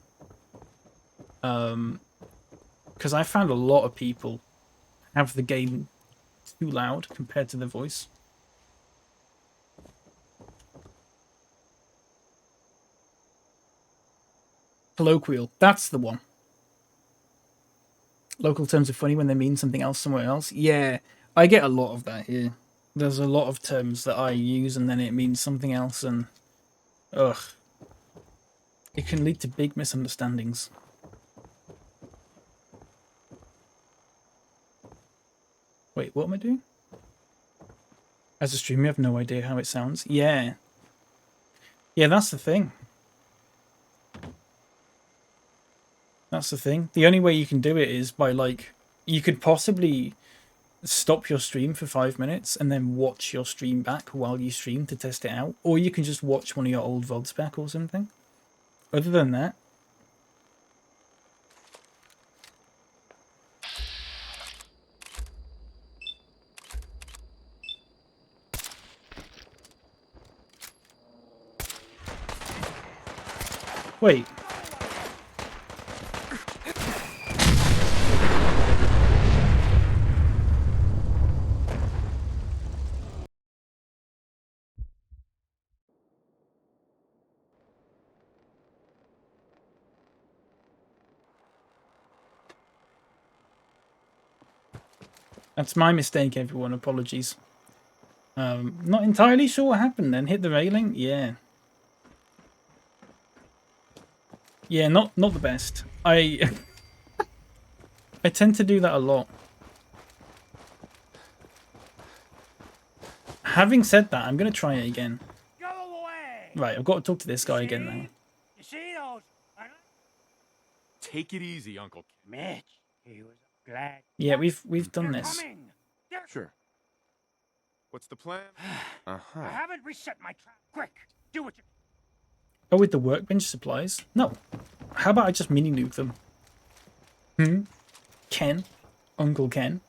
Because I found a lot of people have the game too loud compared to the voice. Colloquial. That's the one. Local terms are funny when they mean something else somewhere else. Yeah, I get a lot of that here. There's a lot of terms that I use and then it means something else and... ugh. It can lead to big misunderstandings. Wait, what am I doing? As a streamer, you have no idea how it sounds. Yeah. Yeah, that's the thing. That's the thing. The only way you can do it is by, like, you could possibly stop your stream for 5 minutes and then watch your stream back while you stream to test it out. Or you can just watch one of your old VODs back or something. Other than that, wait. That's my mistake, everyone. Apologies. Not entirely sure what happened then. Hit the railing? Yeah. Yeah, not the best. I tend to do that a lot. Having said that, I'm going to try it again. Go away! Right, I've got to talk to this guy again now. You see those? Take it easy, Uncle. Mitch, he was glad. Yeah, we've done this. Sure. What's the plan? I haven't reset my trap. Quick, do what you. Oh, with the workbench supplies? No. How about I just mini nuke them? Ken? Uncle Ken?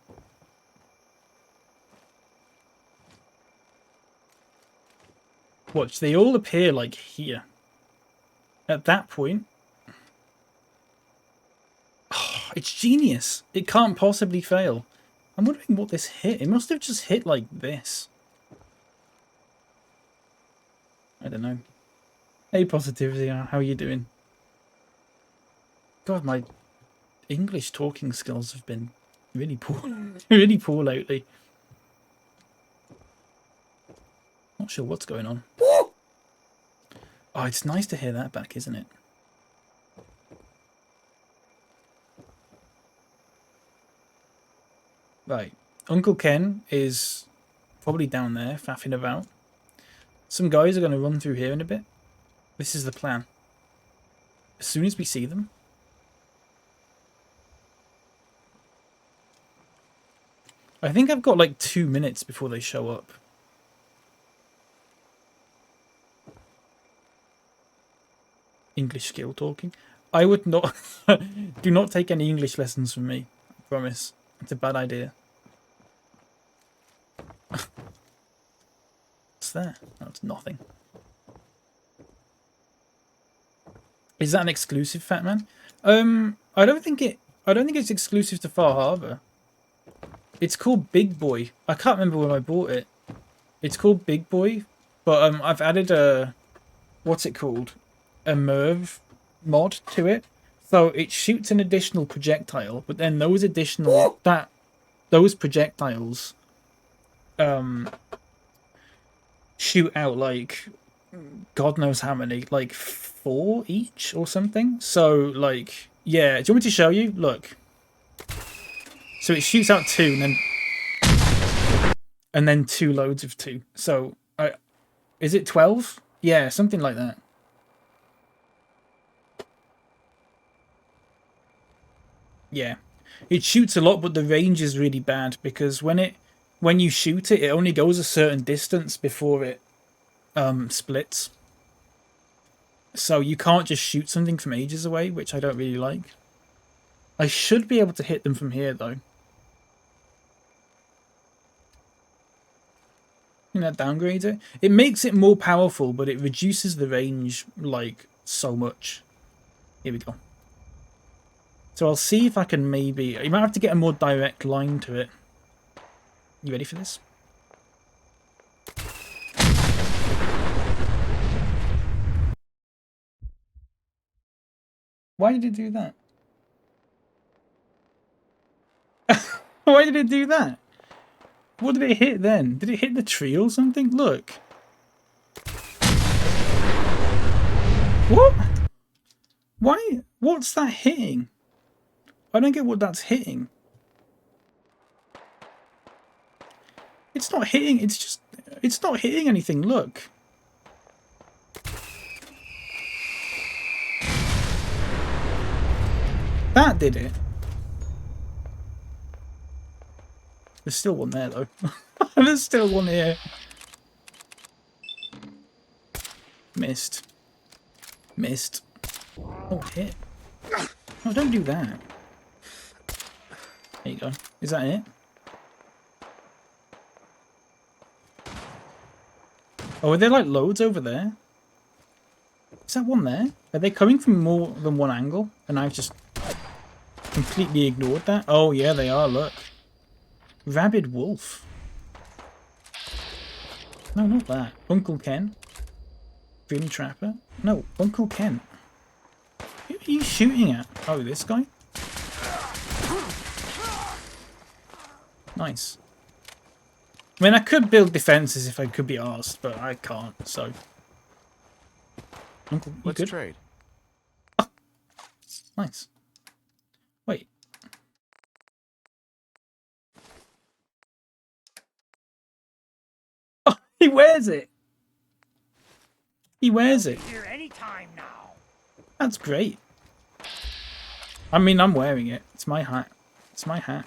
Watch, they all appear like here. At that point... Oh, it's genius. It can't possibly fail. I'm wondering what this hit. It must have just hit like this. I don't know. Hey, Positivity, how are you doing? God, my English talking skills have been really poor. Really poor lately. Not sure what's going on. Oh, it's nice to hear that back, isn't it? Right. Uncle Ken is probably down there, faffing about. Some guys are going to run through here in a bit. This is the plan. As soon as we see them... I think I've got like 2 minutes before they show up. English skill talking. I would not... Do not take any English lessons from me. I promise. It's a bad idea. What's there? No, it's nothing. Is that an exclusive, Fat Man? I don't think it's exclusive to Far Harbor. It's called Big Boy. I can't remember when I bought it. It's called Big Boy, but I've added a what's it called? A Merv mod to it. So it shoots an additional projectile, but then those projectiles shoot out like God knows how many, like 4 each or something. So like, yeah, do you want me to show you? Look. So it shoots out 2 and then 2 loads of 2. So is it 12? Yeah, something like that. Yeah. It shoots a lot, but the range is really bad because when you shoot it, it only goes a certain distance before it splits. So you can't just shoot something from ages away, which I don't really like. I should be able to hit them from here, though. You know, that downgrades it. It makes it more powerful, but it reduces the range, like, so much. Here we go. So I'll see if I can maybe... You might have to get a more direct line to it. You ready for this? Why did it do that? Why did it do that? What did it hit then? Did it hit the tree or something? Look. What? Why? What's that hitting? I don't get what that's hitting. It's not hitting, it's just... It's not hitting anything, look. That did it. There's still one there, though. There's still one here. Missed. Missed. Oh, hit. Oh, don't do that. There you go. Is that it? Oh, are there like loads over there? Is that one there? Are they coming from more than one angle? And I've just completely ignored that? Oh, yeah, they are, look. Rabid wolf. No, not that. Uncle Ken. Grim Trapper. No, Uncle Ken. Who are you shooting at? Oh, this guy? Nice. I mean, I could build defenses if I could be asked, but I can't, so. Uncle, you Let's good? trade. Oh. Nice. Wait. Oh, he wears it. He wears it. Here anytime now. That's great. I mean, I'm wearing it. It's my hat. It's my hat.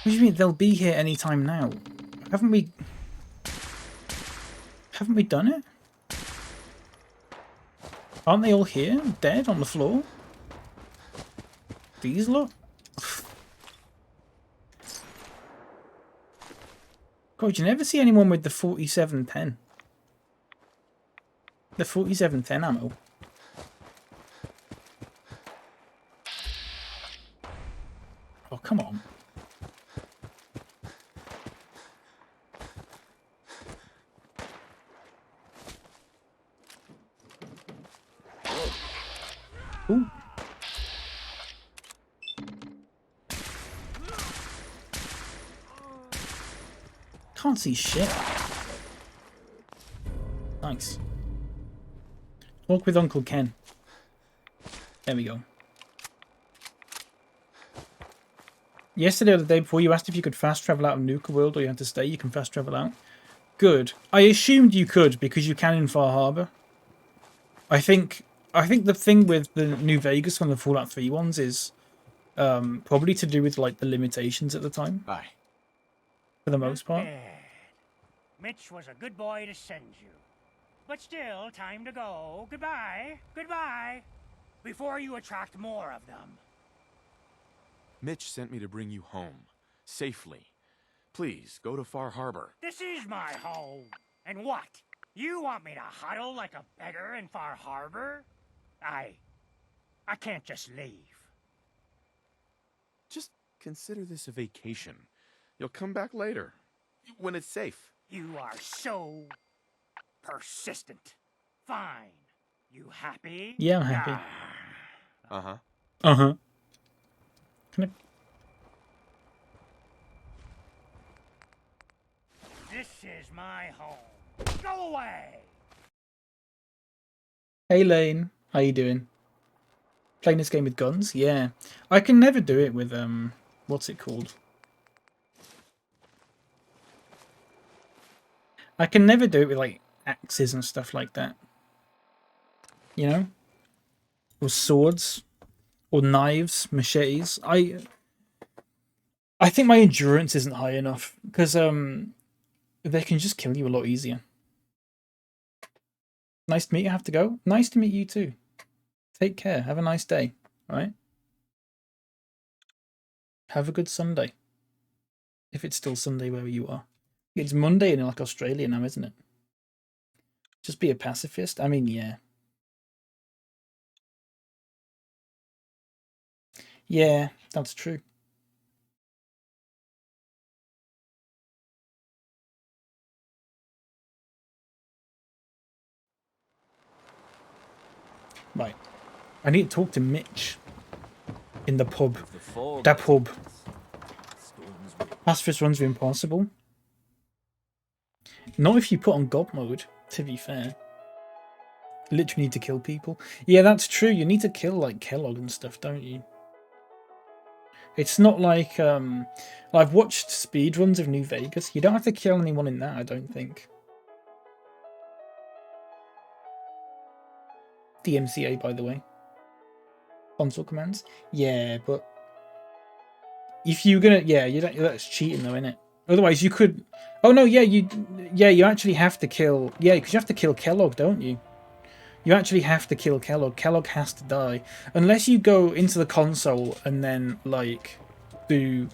What do you mean they'll be here anytime now? Haven't we done it? Aren't they all here? Dead on the floor? These look? God, you never see anyone with the 4710. The 4710 ammo. Oh, come on. Ooh. Can't see shit. Nice. Walk with Uncle Ken. There we go. Yesterday or the day before, you asked if you could fast travel out of Nuka World or you had to stay. You can fast travel out. Good. I assumed you could because you can in Far Harbor. I think the thing with the New Vegas and the Fallout 3 ones is probably to do with like the limitations at the time. Bye. For the most part. Mitch was a good boy to send you. But still, time to go. Goodbye. Goodbye. Before you attract more of them. Mitch sent me to bring you home. Safely. Please, go to Far Harbor. This is my home. And what? You want me to huddle like a beggar in Far Harbor? I can't just leave. Just consider this a vacation. You'll come back later. When it's safe. You are so persistent. Fine. You happy? Yeah, I'm happy. Uh-huh. Uh-huh. Can I... This is my home. Go away! Hey Lane, how you doing? Playing this game with guns? Yeah. I can never do it with, what's it called? I can never do it with, like, axes and stuff like that. You know? Or swords. Or knives, machetes. I think my endurance isn't high enough. Because, they can just kill you a lot easier. Nice to meet you. I have to go. Nice to meet you too. Take care. Have a nice day. Alright? Have a good Sunday. If it's still Sunday where you are. It's Monday in like Australia now, isn't it? Just be a pacifist? I mean, yeah. Yeah, that's true. Right. I need to talk to Mitch. In the pub. That pub. Pacifist runs are impossible. Not if you put on God mode, to be fair. Literally need to kill people. Yeah, that's true. You need to kill, like, Kellogg and stuff, don't you? It's not like I've watched speedruns of New Vegas. You don't have to kill anyone in that, I don't think. DMCA, by the way. Console commands. Yeah, but if you're gonna, yeah, you don't. That's cheating, though, isn't it? Otherwise, you could. Oh no, yeah, you actually have to kill. Yeah, because you have to kill Kellogg, don't you? You actually have to kill Kellogg. Kellogg has to die unless you go into the console and then like do.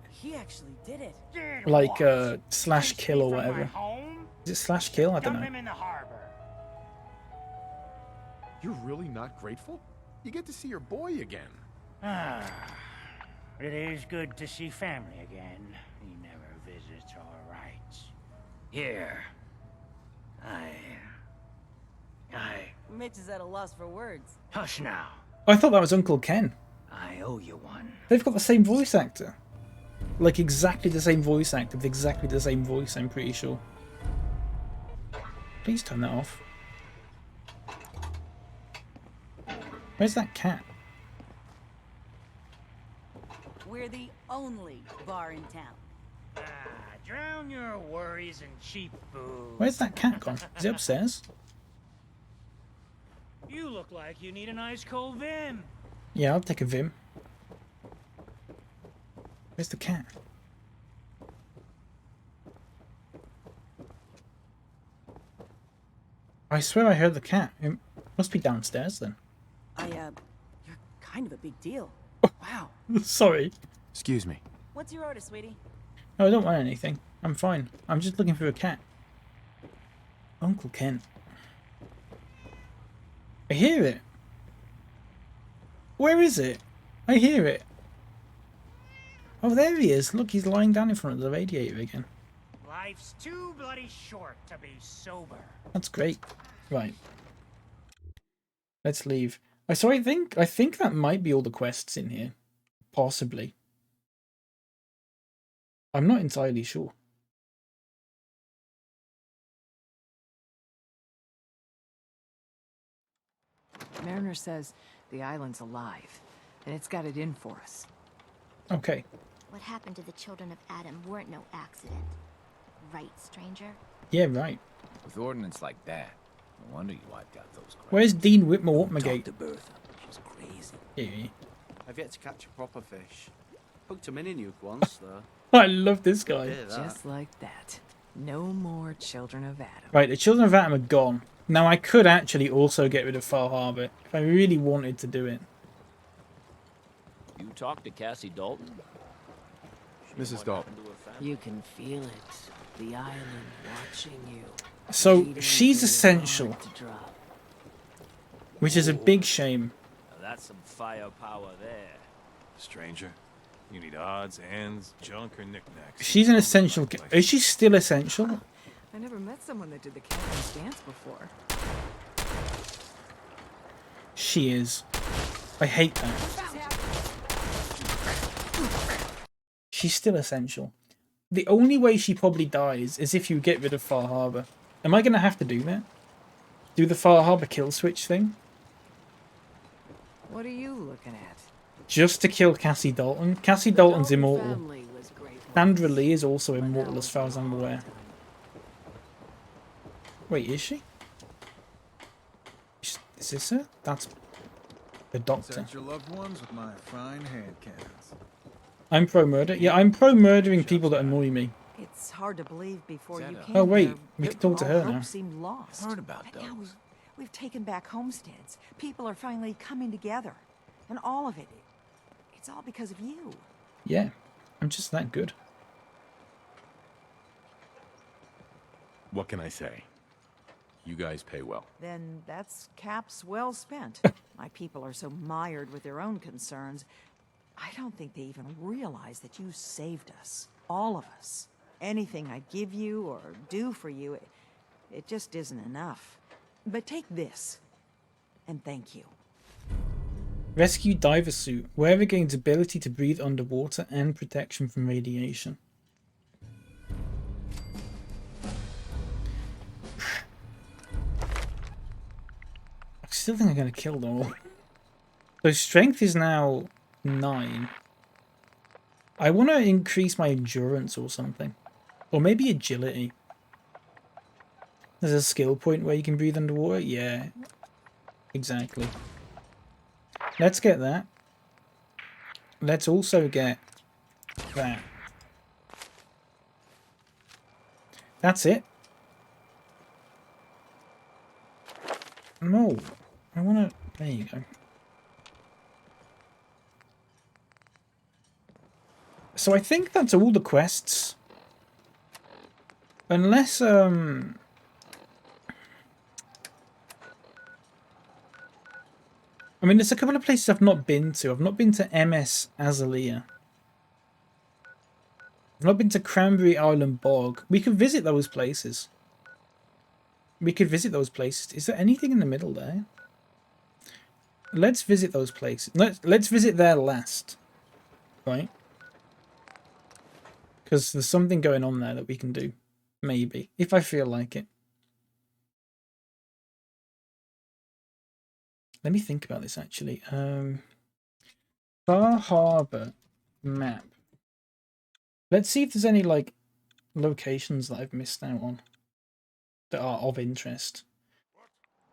He actually did it. Like slash kill or whatever. Is it slash kill? I don't know. Him in the harbor. You're really not grateful? You get to see your boy again. Ah, it is good to see family again. He never visits our rights. Here, I. Mitch is at a loss for words. Hush now. I thought that was Uncle Ken. I owe you one. They've got the same voice actor. Like exactly the same voice actor with exactly the same voice, I'm pretty sure. Please turn that off. Where's that cat? We're the only bar in town. Drown your worries in cheap booze. Where's that cat gone? Is it upstairs? You look like you need an ice cold Vim. Yeah, I'll take a Vim. Where's the cat? I swear I heard the cat. It must be downstairs then. You're kind of a big deal. Wow. Sorry. Excuse me. What's your order, sweetie? No, I don't want anything. I'm fine. I'm just looking for a cat. Uncle Ken. I hear it. Where is it? I hear it. Oh, there he is. Look, he's lying down in front of the radiator again. Life's too bloody short to be sober. That's great. Right. Let's leave. So I think that might be all the quests in here. Possibly. I'm not entirely sure. Mariner says the island's alive, and it's got it in for us. Okay. What happened to the children of Adam weren't no accident. Right, stranger? Yeah, right. With ordnance like that, no wonder you wiped out those crowds. Where's Dean Whitmore Whitmergate? Talk to Bertha. She's crazy. Yeah. I've yet to catch a proper fish. Hooked a mini nuke once, though. I love this guy. Just like that. No more children of Adam. Right, the children of Adam are gone. Now I could actually also get rid of Far Harbor if I really wanted to do it. You talked to Cassie Dalton? Mrs. Dalton. You can feel it. The island watching you. So she's essential, which is a big shame. Now that's some firepower there. Stranger, you need odds, ends, junk, or knickknacks. She's an essential. Is she still essential? I never met someone that did the captain's dance before. She is. I hate that. She's still essential. The only way she probably dies is if you get rid of Far Harbor. Am I going to have to do that? Do the Far Harbor kill switch thing? What are you looking at? Just to kill Cassie Dalton. Cassie Dalton's immortal. Sandra Lee is also immortal as far as I'm aware. Wait, is she? Is this her? That's the doctor. Protect your loved ones with my fine hand cannons. I'm pro-murder. Yeah, I'm pro-murdering people that annoy me. It's hard to believe before you came. Oh wait, here, we can talk to her all now. hope seemed lost. Heard about But now those. we've taken back homesteads. People are finally coming together, and all of it's all because of you. Yeah, I'm just that good. What can I say? You guys pay well. Then that's caps well spent. My people are so mired with their own concerns. I don't think they even realize that you saved us. All of us. Anything I give you or do for you, it just isn't enough. But take this, and thank you. Rescue diver suit. Wearer gains ability to breathe underwater and protection from radiation. I still think I'm going to kill them all. So strength is now 9. I want to increase my endurance or something. Or maybe agility. There's a skill point where you can breathe underwater? Yeah, exactly. Let's get that. Let's also get that. That's it. No, I want to... There you go. So I think that's all the quests. Unless, I mean, there's a couple of places I've not been to. I've not been to MS Azalea. I've not been to Cranberry Island Bog. We could visit those places. We could visit those places. Is there anything in the middle there? Let's visit those places. Let's visit there last. Right? Because there's something going on there that we can do. Maybe. If I feel like it. Let me think about this, actually. Far Harbor map. Let's see if there's any, like, locations that I've missed out on that are of interest.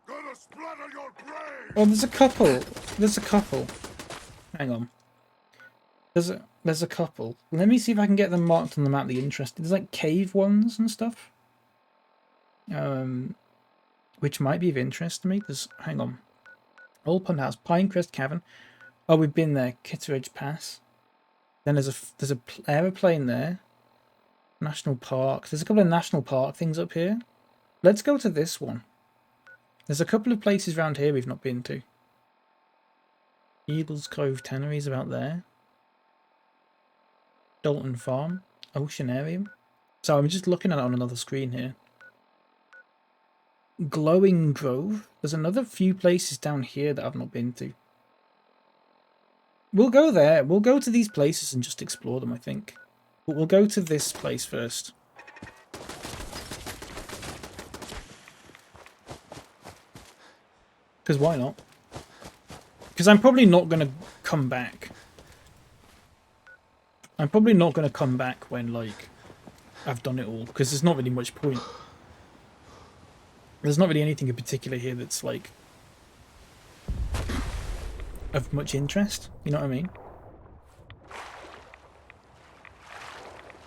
Oh, there's a couple. There's a couple. Hang on. There's a couple. Let me see if I can get them marked on the map that you're interested. There's, like, cave ones and stuff. Which might be of interest to me. Hang on. Old Pond House, Pinecrest Cavern. Oh, we've been there. Kitteridge Pass. Then there's a aeroplane there. National Park. There's a couple of national park things up here. Let's go to this one. There's a couple of places around here we've not been to. Eagles Cove Tannery is about there. Dalton Farm. Oceanarium. So I'm just looking at it on another screen here. Glowing Grove. There's another few places down here that I've not been to. We'll go there. We'll go to these places and just explore them, I think. But we'll go to this place first. Because why not? Because I'm probably not going to come back. I'm probably not going to come back when, like, I've done it all. Because there's not really much point. There's not really anything in particular here that's, like, of much interest. You know what I mean?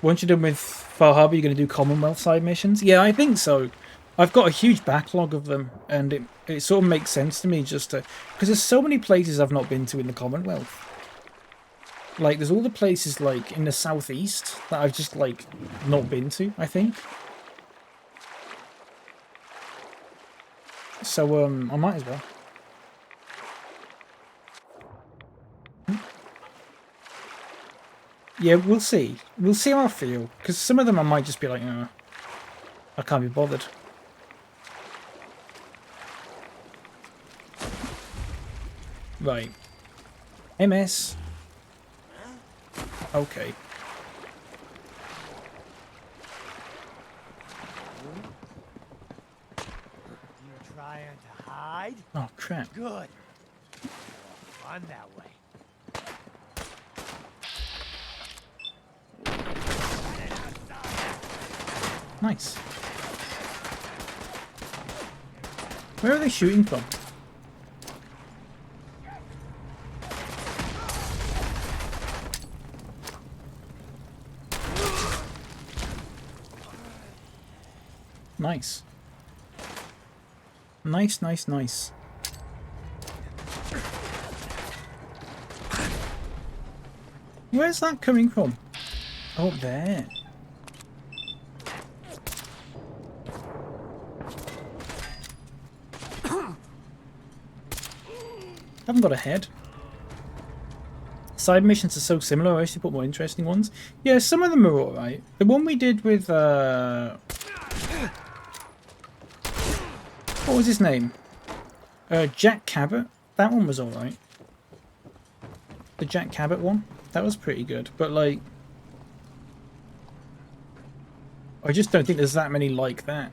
Once you're done with Far Harbor, you're going to do Commonwealth side missions? Yeah, I think so. I've got a huge backlog of them, and it sort of makes sense to me just to... Because there's so many places I've not been to in the Commonwealth. Like, there's all the places, like, in the southeast that I've just, like, not been to, I think. So, I might as well. Yeah, we'll see. We'll see how I feel. Because some of them I might just be like, I can't be bothered. Right. MS. Okay. You trying to hide? Oh, crap. Good. Fun that way. Nice. Where are they shooting from? Nice. Nice, nice, nice. Where's that coming from? Oh, there. Haven't got a head. Side missions are so similar, I wish they put more interesting ones. Yeah, some of them are alright. The one we did with, what was his name? Jack Cabot. That one was alright. The Jack Cabot one. That was pretty good. But, like, I just don't think there's that many like that.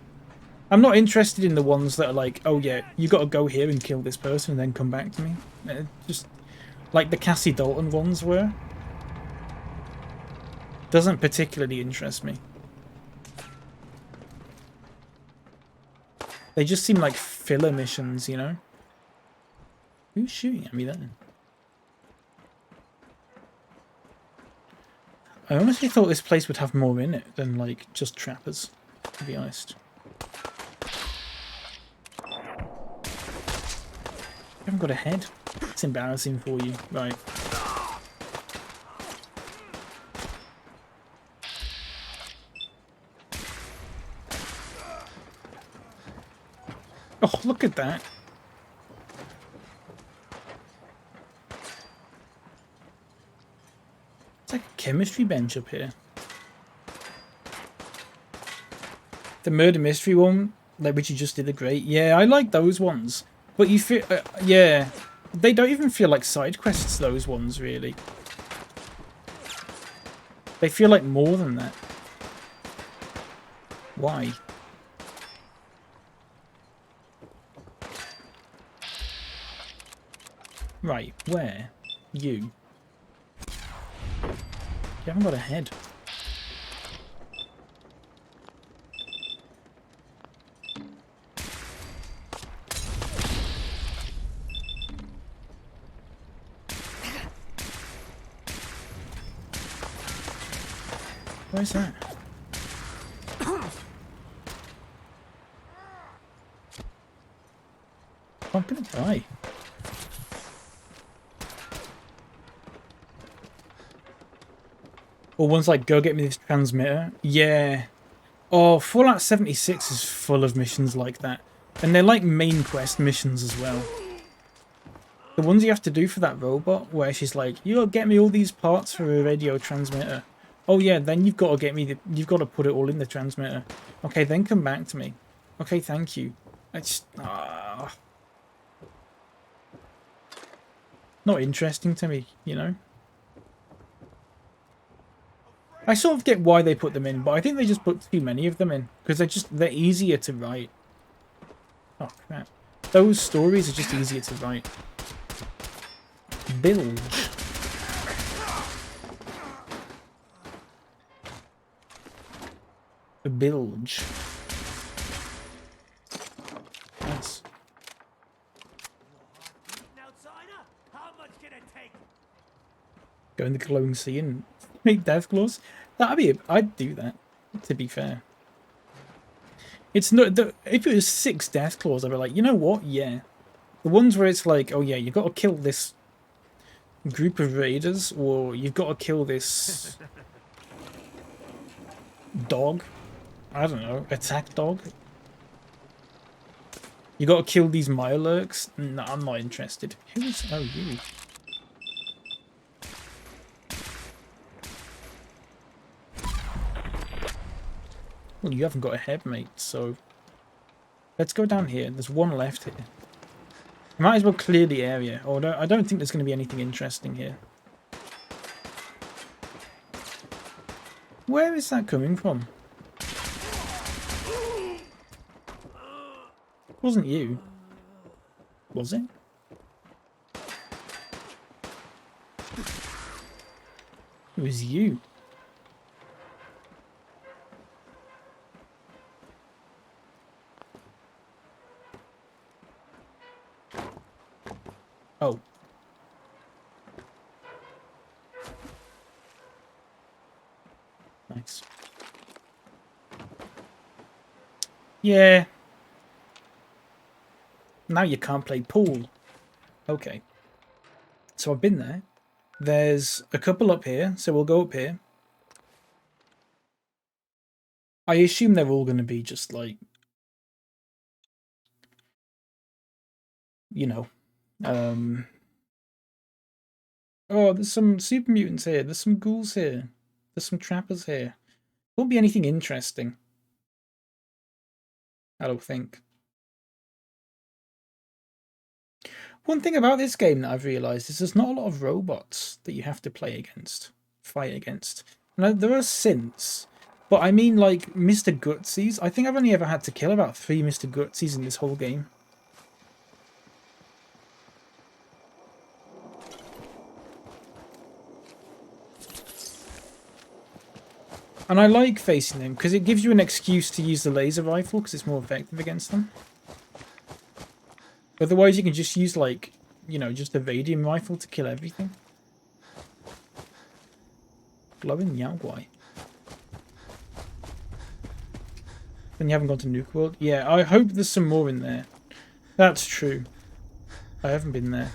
I'm not interested in the ones that are like, oh yeah, you got to go here and kill this person and then come back to me. Just Like the Cassie Dalton ones were. Doesn't particularly interest me. They just seem like filler missions, you know? Who's shooting at me then? I honestly thought this place would have more in it than, like, just trappers, to be honest. You haven't got a head? It's embarrassing for you. Right. Oh, look at that. It's like a chemistry bench up here. The murder mystery one, like which you just did, are great. Yeah, I like those ones. But you feel, yeah, they don't even feel like side quests, those ones, really. They feel like more than that. Why? Right, where? You. You haven't got a head. Where's that? I'm gonna die. Or one's like, go get me this transmitter. Yeah. Oh, Fallout 76 is full of missions like that. And they're like main quest missions as well. The ones you have to do for that robot, where she's like, you gotta get me all these parts for a radio transmitter. Oh yeah, then you've got to get me you've got to put it all in the transmitter. Okay, then come back to me. Okay, thank you. It's not interesting to me, you know? I sort of get why they put them in, but I think they just put too many of them in because they're easier to write. Oh crap. Those stories are just easier to write. Bilge. A bilge. Nice. Go in the glowing sea and make death claws. That'd be I'd do that, to be fair. It's not if it was 6 death claws, I'd be like, you know what? Yeah. The ones where it's like, oh yeah, you've got to kill this group of raiders, or you've got to kill this dog. I don't know, attack dog. You got to kill these Mirelurks. No, I'm not interested. Who's you? Well, you haven't got a head, mate, so let's go down here. There's one left here. I might as well clear the area, or I don't think there's going to be anything interesting here. Where is that coming from? It wasn't you. Was it? It was you. Oh. Nice. Yeah. Now you can't play pool. Okay. So I've been there. There's a couple up here, so we'll go up here. I assume they're all going to be just like, you know, oh, there's some super mutants here. There's some ghouls here. There's some trappers here. Won't be anything interesting. I don't think. One thing about this game that I've realised is there's not a lot of robots that you have to play against, fight against. Now, there are synths, but I mean like Mr. Gutsies. I think I've only ever had to kill about 3 Mr. Gutsies in this whole game. And I like facing them because it gives you an excuse to use the laser rifle because it's more effective against them. Otherwise, you can just use, like, you know, just a radium rifle to kill everything. Glowing Yao Guai. Then you haven't gone to Nuke World? Yeah, I hope there's some more in there. That's true. I haven't been there.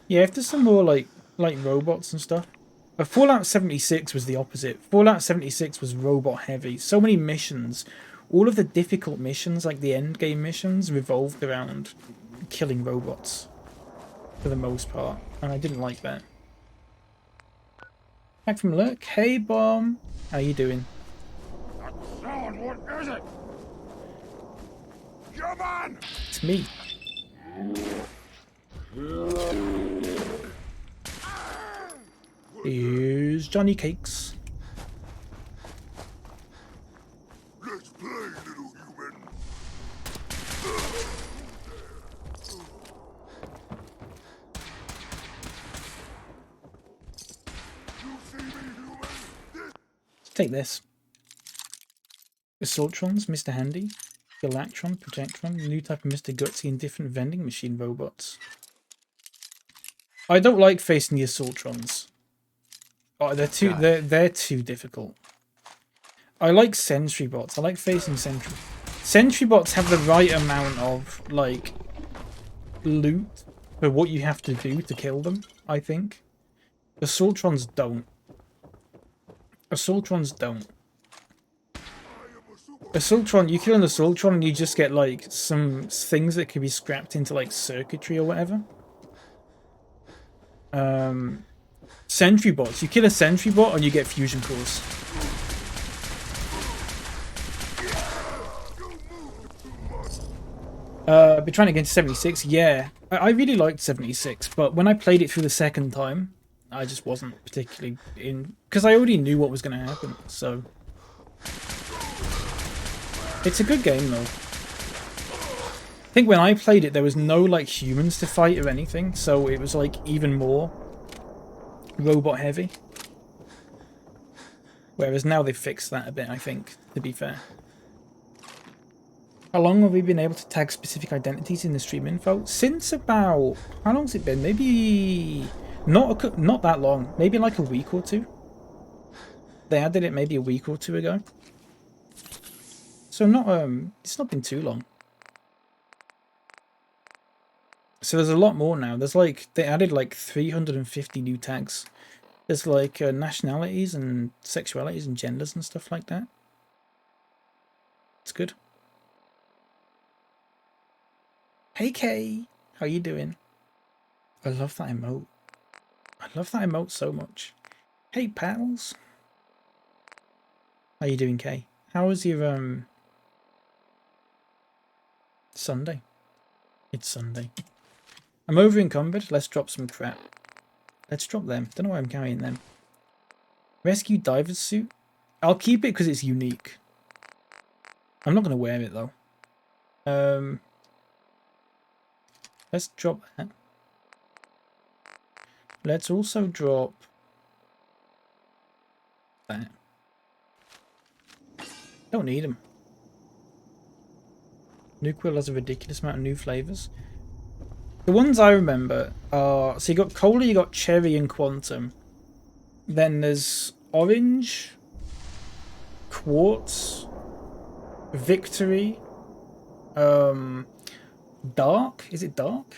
Yeah, if there's some more, like robots and stuff. But Fallout 76 was the opposite. Fallout 76 was robot heavy. So many missions. All of the difficult missions, like the end game missions, revolved around killing robots. For the most part. And I didn't like that. Back from Lurk. Hey, Bomb. How you doing? That sound, what is it? Come on! It's me. Here's Johnny Cakes. Let's play, little human. You see me, human? Take this. Assaultrons, Mr. Handy. Galactron, Projectron, new type of Mr. Gutsy and different vending machine robots. I don't like facing the Assaultrons. Oh, they're too difficult. I like sentry bots. I like facing sentry. Sentry bots have the right amount of like loot for what you have to do to kill them, I think. Assaultrons don't. Assaultrons don't. Assaultron, you kill an Assaultron and you just get like some things that can be scrapped into like circuitry or whatever. Sentry bots, you kill a sentry bot and you get fusion cores. Been trying to get into 76, yeah. I really liked 76, but when I played it through the second time, I just wasn't particularly in, because I already knew what was going to happen, so. It's a good game though. I think when I played it, there was no like humans to fight or anything, so it was like even more robot heavy. Whereas now they've fixed that a bit, I think, to be fair. How long have we been able to tag specific identities in the stream info? Since about, how long's it been? Maybe not that long. Maybe like a week or two. They added it maybe a week or two ago. So not it's not been too long. So there's a lot more now. There's like, they added like 350 new tags. There's like nationalities and sexualities and genders and stuff like that. It's good. Hey Kay, how you doing? I love that emote. I love that emote so much. Hey pals. How you doing, Kay? How was your Sunday? It's Sunday. I'm over encumbered. Let's drop some crap. Let's drop them. Don't know why I'm carrying them. Rescue diver's suit. I'll keep it because it's unique. I'm not going to wear it though. Let's drop that. Let's also drop that. Don't need them. Nuke-Will has a ridiculous amount of new flavors. The ones I remember are, so you got Cola, you got Cherry and Quantum. Then there's Orange, Quartz, Victory, Dark, is it Dark?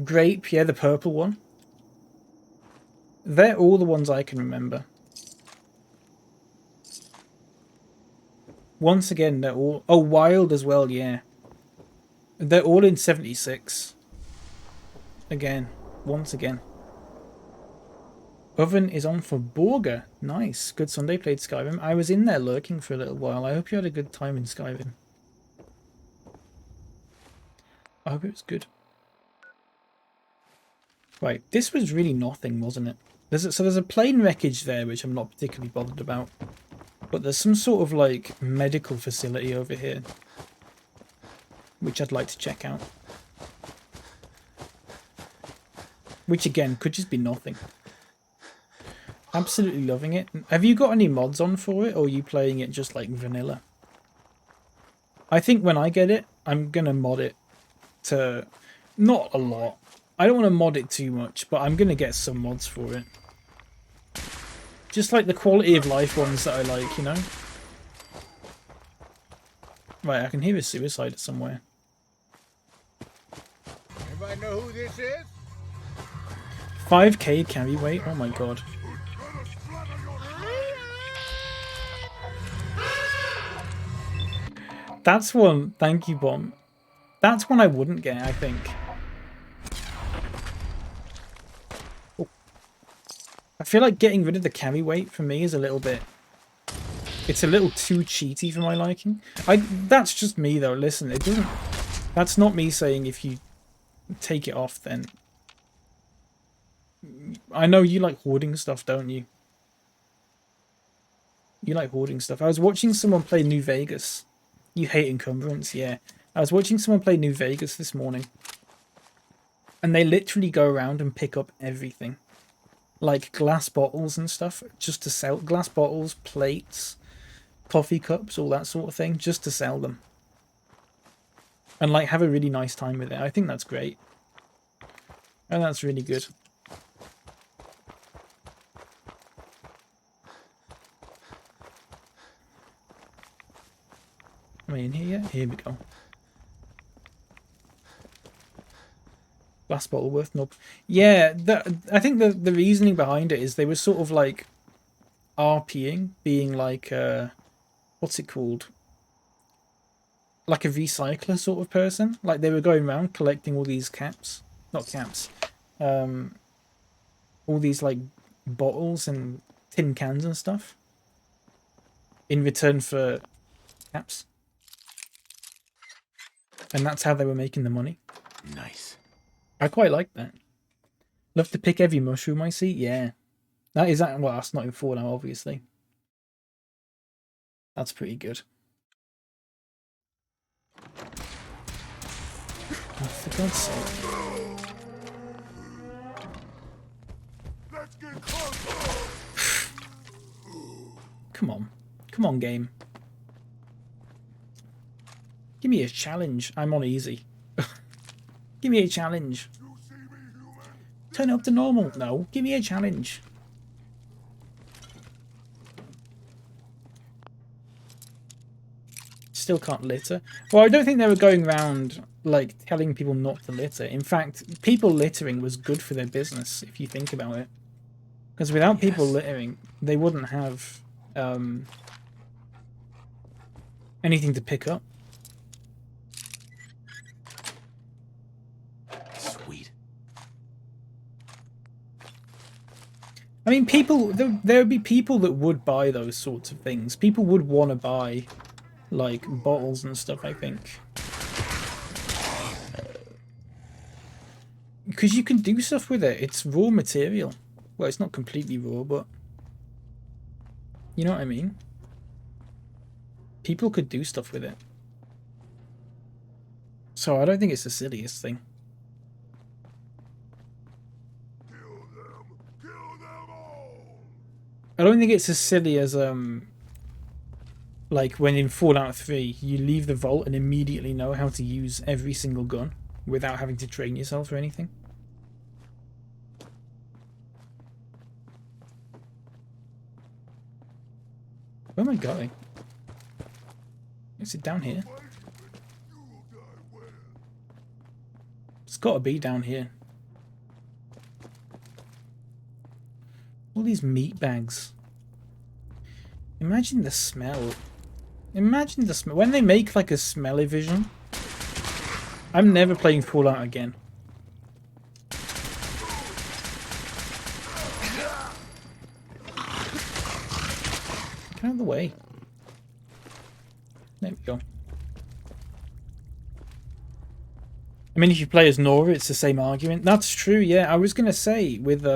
Grape, yeah, the purple one. They're all the ones I can remember. Once again, they're all... Oh, Wild as well, yeah. They're all in 76. Again. Once again. Oven is on for Borger. Nice. Good Sunday, played Skyrim. I was in there lurking for a little while. I hope you had a good time in Skyrim. I hope it was good. Right, this was really nothing, wasn't it? So there's a plane wreckage there, which I'm not particularly bothered about. But there's some sort of, like, medical facility over here. Which I'd like to check out. Which, again, could just be nothing. Absolutely loving it. Have you got any mods on for it, or are you playing it just like vanilla? I think when I get it, I'm gonna mod it to not a lot. I don't want to mod it too much, but I'm gonna get some mods for it. Just like the quality of life ones that I like, you know? Right, I can hear a suicide somewhere. Anybody know who this is? 5k carry weight? Oh my god. That's one, thank you, Bomb. That's one I wouldn't get, I think. Oh. I feel like getting rid of the carry weight for me is a little bit... It's a little too cheaty for my liking. That's just me though, listen, it doesn't... That's not me saying if you take it off then... I know you like hoarding stuff, don't you? You like hoarding stuff. I was watching someone play New Vegas. You hate encumbrance, yeah. I was watching someone play New Vegas this morning. And they literally go around and pick up everything. Like glass bottles and stuff, just to sell. Glass bottles, plates, coffee cups, all that sort of thing, just to sell them. And like have a really nice time with it. I think that's great. And that's really good. Am I in here yet? Here we go. Glass bottle worth no. Yeah, I think the reasoning behind it is they were sort of like RPing, being like what's it called? Like a recycler sort of person. Like they were going around collecting all these caps, not caps, all these like bottles and tin cans and stuff in return for caps. And that's how they were making the money. Nice. I quite like that. Love to pick every mushroom I see. Yeah. That is that. Well, that's not in 4 now, obviously. That's pretty good. Oh, for God's sake. Let's get closer. Come on. Come on, game. Give me a challenge. I'm on easy. Give me a challenge. Turn it up to normal. No, give me a challenge. Still can't litter. Well, I don't think they were going around like telling people not to litter. In fact, people littering was good for their business, if you think about it. Because without people littering, they wouldn't have anything to pick up. Sweet. I mean, people, there would be people that would buy those sorts of things. People would want to buy, like, bottles and stuff, I think. Because you can do stuff with it. It's raw material. Well, it's not completely raw, but... You know what I mean? People could do stuff with it. So I don't think it's the silliest thing. I don't think it's as silly as like when in Fallout 3 you leave the vault and immediately know how to use every single gun without having to train yourself or anything. Where am I going? Is it down here? It's got to be down here. All these meat bags. Imagine the smell. Imagine the smell. When they make like a smell-o-vision. I'm never playing Fallout again. Get out of the way. There we go. I mean, if you play as Nora, it's the same argument. That's true, yeah. I was going to say, with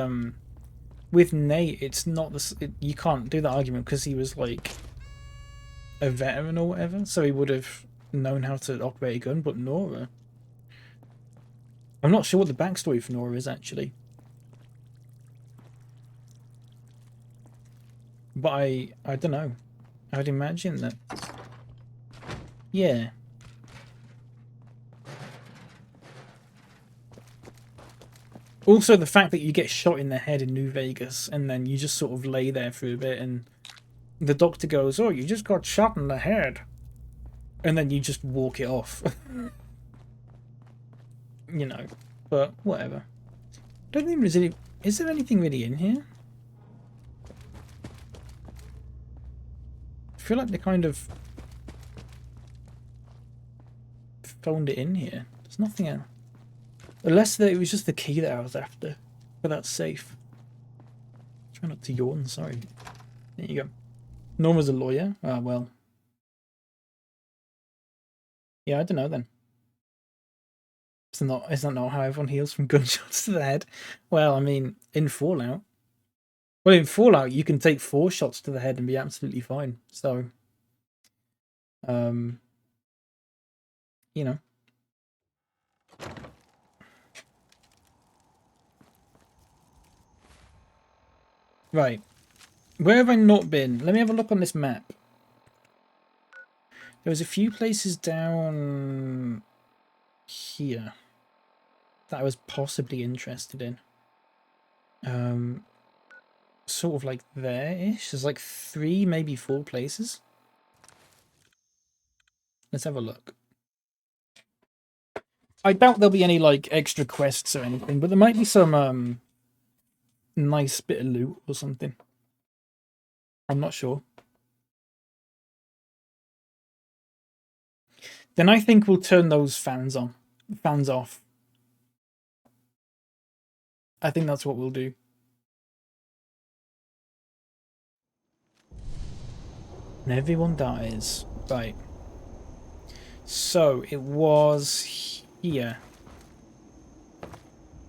Nate, it's not the... you can't do that argument because he was, like, a veteran or whatever. So he would have known how to operate a gun. But Nora... I'm not sure what the backstory for Nora is, actually. But I don't know. I'd imagine that. Yeah. Also, the fact that you get shot in the head in New Vegas and then you just sort of lay there for a bit and the doctor goes, "Oh, you just got shot in the head." And then you just walk it off. You know, but whatever. Don't think there's any... Is there anything really in here? I feel like they kind of phoned it in here. There's nothing else. Unless it was just the key that I was after. But that's safe. Try not to yawn, sorry. There you go. Norma's a lawyer? Ah, well. Yeah, I don't know then. Is that not how everyone heals from gunshots to the head? Well, I mean, in Fallout. Well, in Fallout, you can take 4 shots to the head and be absolutely fine. So, you know. Right. Where have I not been? Let me have a look on this map. There was a few places down here that I was possibly interested in. Sort of like there-ish. There's like 3, maybe 4 places. Let's have a look. I doubt there'll be any like extra quests or anything, but there might be some nice bit of loot or something. I'm not sure. Then I think we'll turn those fans off. I think that's what we'll do. And everyone dies. Right. So, it was here.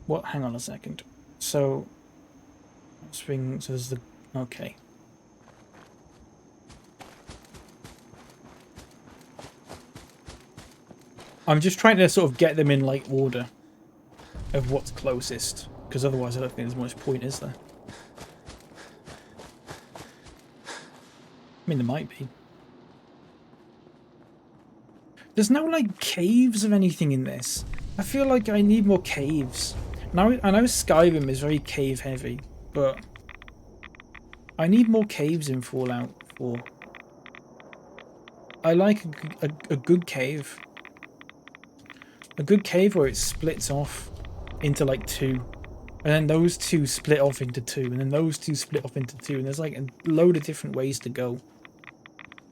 What? Hang on a second. So, so there's the... Okay. I'm just trying to sort of get them in, like, order of what's closest. Because otherwise I don't think there's much point, is there? I mean, there might be. There's no, like, caves of anything in this. I feel like I need more caves. Now, I know Skyrim is very cave-heavy, but I need more caves in Fallout 4. I like a good cave. A good cave where it splits off into, like, 2. And then those 2 split off into 2. And then those 2 split off into 2. And there's, like, a load of different ways to go.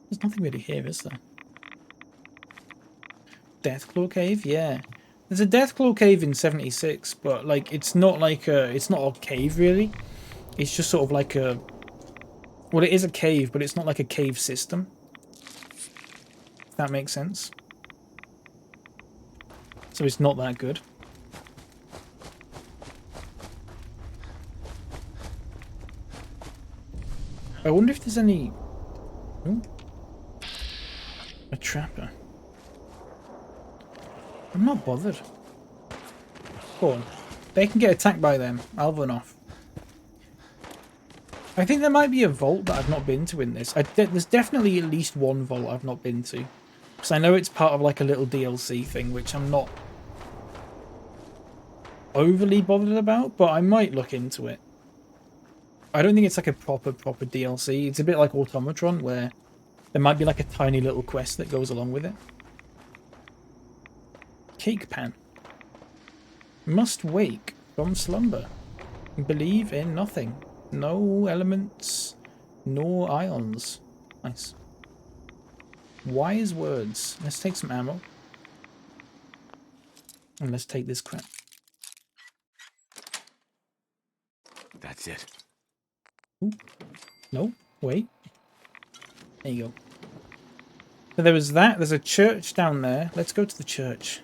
There's nothing really here, is there? Deathclaw Cave? Yeah. There's a Deathclaw Cave in 76, but, like, it's not like a... It's not a cave, really. It's just sort of like a... Well, it is a cave, but it's not like a cave system. If that makes sense. So it's not that good. I wonder if there's any... Ooh. A trapper. I'm not bothered. Go on. They can get attacked by them. I'll run off. I think there might be a vault that I've not been to in this. There's definitely at least one vault I've not been to. Because I know it's part of like a little DLC thing, which I'm not overly bothered about, but I might look into it. I don't think it's like a proper DLC. It's a bit like Automatron, where there might be like a tiny little quest that goes along with it. Cake pan. Must wake from slumber. Believe in nothing. No elements, nor ions. Nice. Wise words. Let's take some ammo. And let's take this crap. That's it. Ooh. No, wait. There you go. So there was that. There's a church down there. Let's go to the church.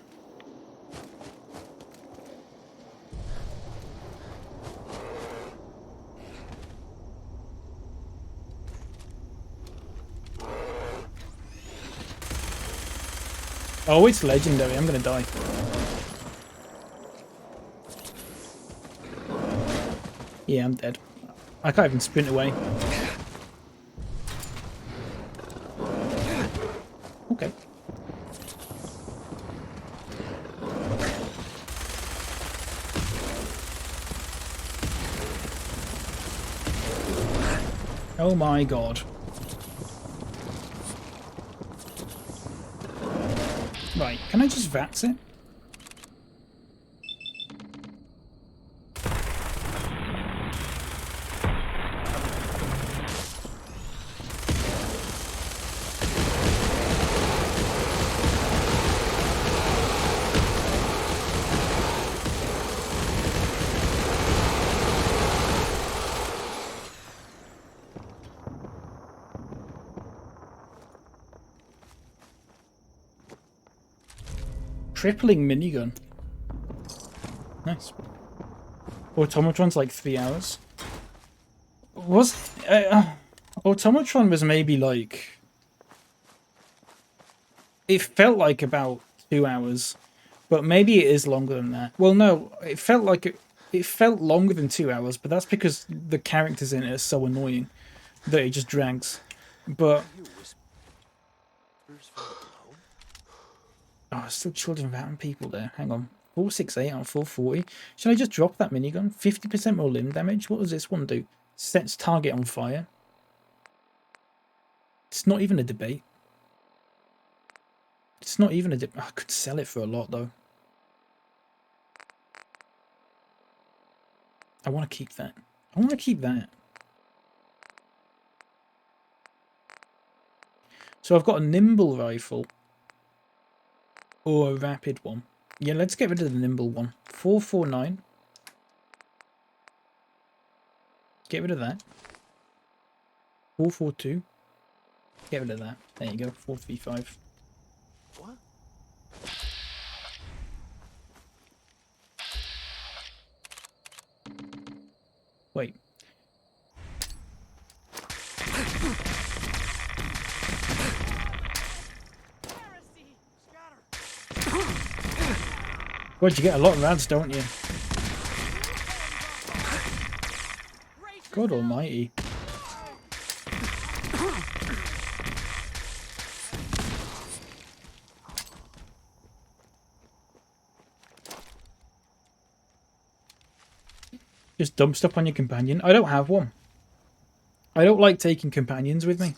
Oh, it's legendary. I'm gonna die. Yeah, I'm dead. I can't even sprint away. Oh my god. Right, can I just VATS it? Tripling minigun. Nice. Automatron's like 3 hours. Was Automatron was maybe like, it felt like about 2 hours, but maybe it is longer than that. Well, no, it felt like it felt longer than 2 hours, but that's because the characters in it are so annoying that it just drags. But oh, still children of people there. Hang on. 468 out of 440. Should I just drop that minigun? 50% more limb damage? What does this one do? Sets target on fire. It's not even a debate. It's not even a debate. I could sell it for a lot, though. I want to keep that. I want to keep that. So I've got a nimble rifle. Or a rapid one. Yeah, let's get rid of the nimble one. 449. Get rid of that. 442. Get rid of that. There you go. 435. What? Wait. God, you get a lot of rads, don't you? God almighty. Just dump stuff on your companion. I don't have one. I don't like taking companions with me.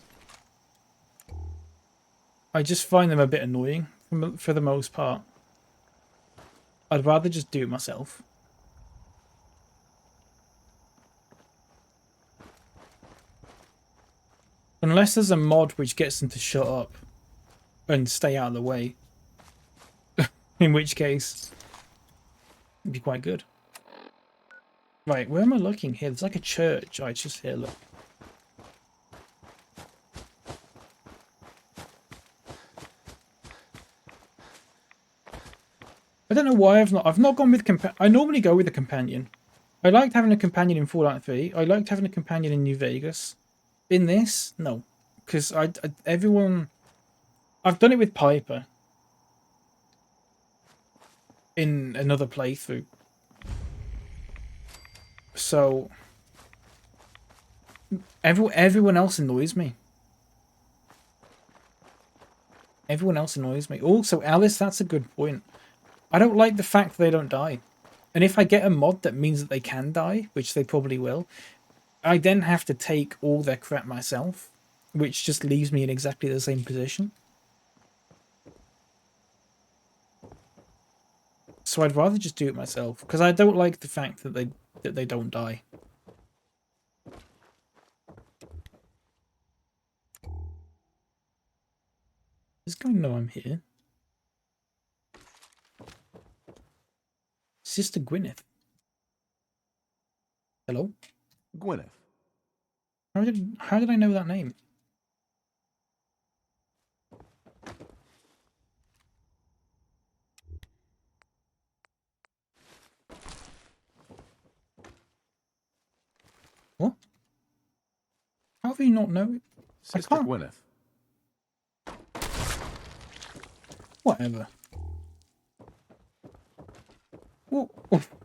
I just find them a bit annoying for the most part. I'd rather just do it myself. Unless there's a mod which gets them to shut up and stay out of the way. In which case, it'd be quite good. Right, where am I looking here? There's like a church. Oh, it's just here, look. I don't know why I've not gone with I normally go with a companion. I liked having a companion in Fallout 3. I liked having a companion in New Vegas. In this, no, because everyone. I've done it with Piper in another playthrough. So everyone else annoys me. Everyone else annoys me. Also, Alice, that's a good point. I don't like the fact that they don't die. And if I get a mod that means that they can die, which they probably will, I then have to take all their crap myself, which just leaves me in exactly the same position. So I'd rather just do it myself, because I don't like the fact that they don't die. This guy know I'm here. Sister Gwyneth. Hello? Gwyneth. How did I know that name? What? How do you not know it? Sister Gwyneth. Whatever.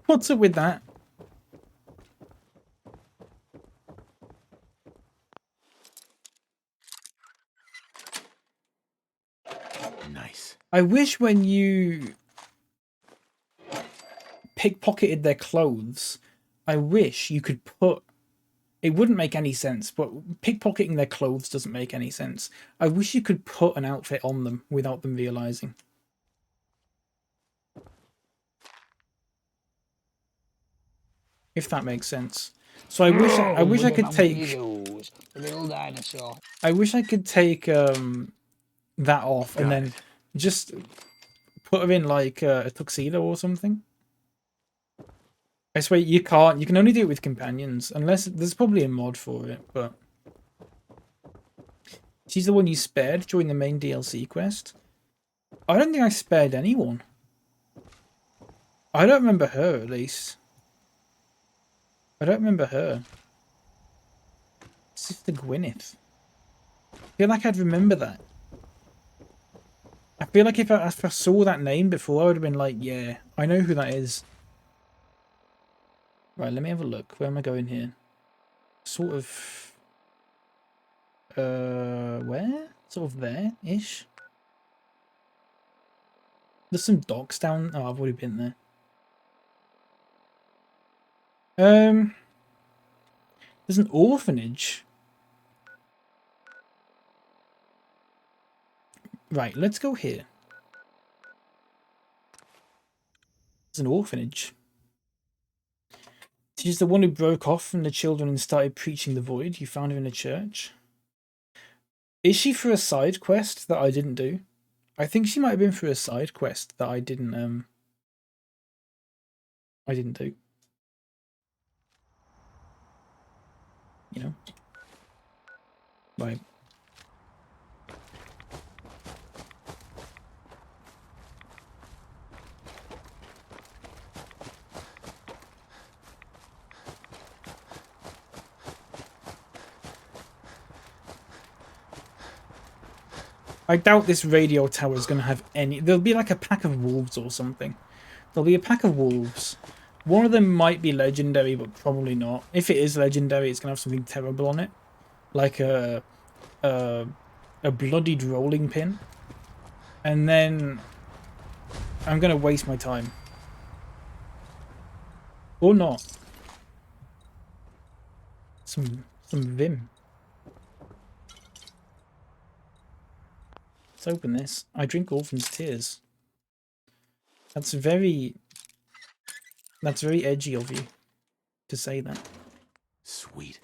What's up with that? Nice. I wish when you pickpocketed their clothes, I wish you could put It wouldn't make any sense, but pickpocketing their clothes doesn't make any sense. I wish you could put an outfit on them without them realizing. If that makes sense. So I wish I could take The little dinosaur. I wish I could take that off and then just put her in like a tuxedo or something. I swear you can't. You can only do it with companions unless there's probably a mod for it, but she's the one you spared during the main DLC quest. I don't think I spared anyone. I don't remember her, at least. I don't remember her. Sister Gwyneth. I feel like I'd remember that. I feel like if I saw that name before, I would have been like, yeah, I know who that is. Right, let me have a look. Where am I going here? Sort of... where? Sort of there-ish? There's some docks down... Oh, I've already been there. There's an orphanage. Right, let's go here. There's an orphanage. She's the one who broke off from the children and started preaching the void. You found her in a church. Is she for a side quest that I didn't do? I think she might have been for a side quest that I didn't do. You know? Right. I doubt this radio tower is going to have any... There'll be like a pack of wolves or something. There'll be a pack of wolves. One of them might be legendary, but probably not. If it is legendary, it's going to have something terrible on it. Like a bloodied rolling pin. And then I'm going to waste my time. Or not. Some vim. Let's open this. I drink orphans' tears. That's very edgy of you to say that. Sweet.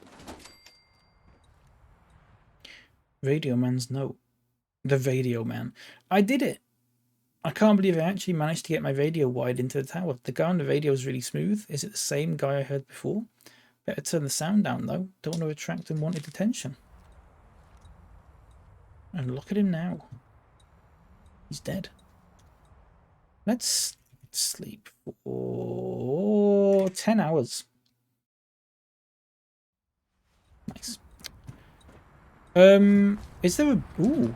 Radio Man's note. The Radio Man. I did it. I can't believe I actually managed to get my radio wired into the tower. The guy on the radio is really smooth. Is it the same guy I heard before? Better turn the sound down though. Don't want to attract unwanted attention. And look at him now. He's dead. Let's sleep for 10 hours. Nice. Is there a... Ooh.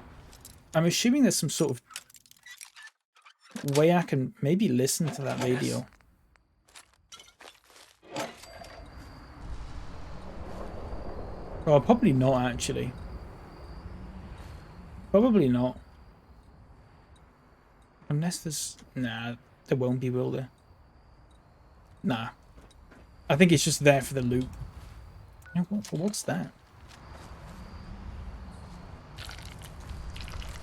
I'm assuming there's some sort of way I can maybe listen to that radio. Oh, probably not, actually. Probably not. Unless there's... Nah, there won't be, will there? Nah. I think it's just there for the loot. What's that?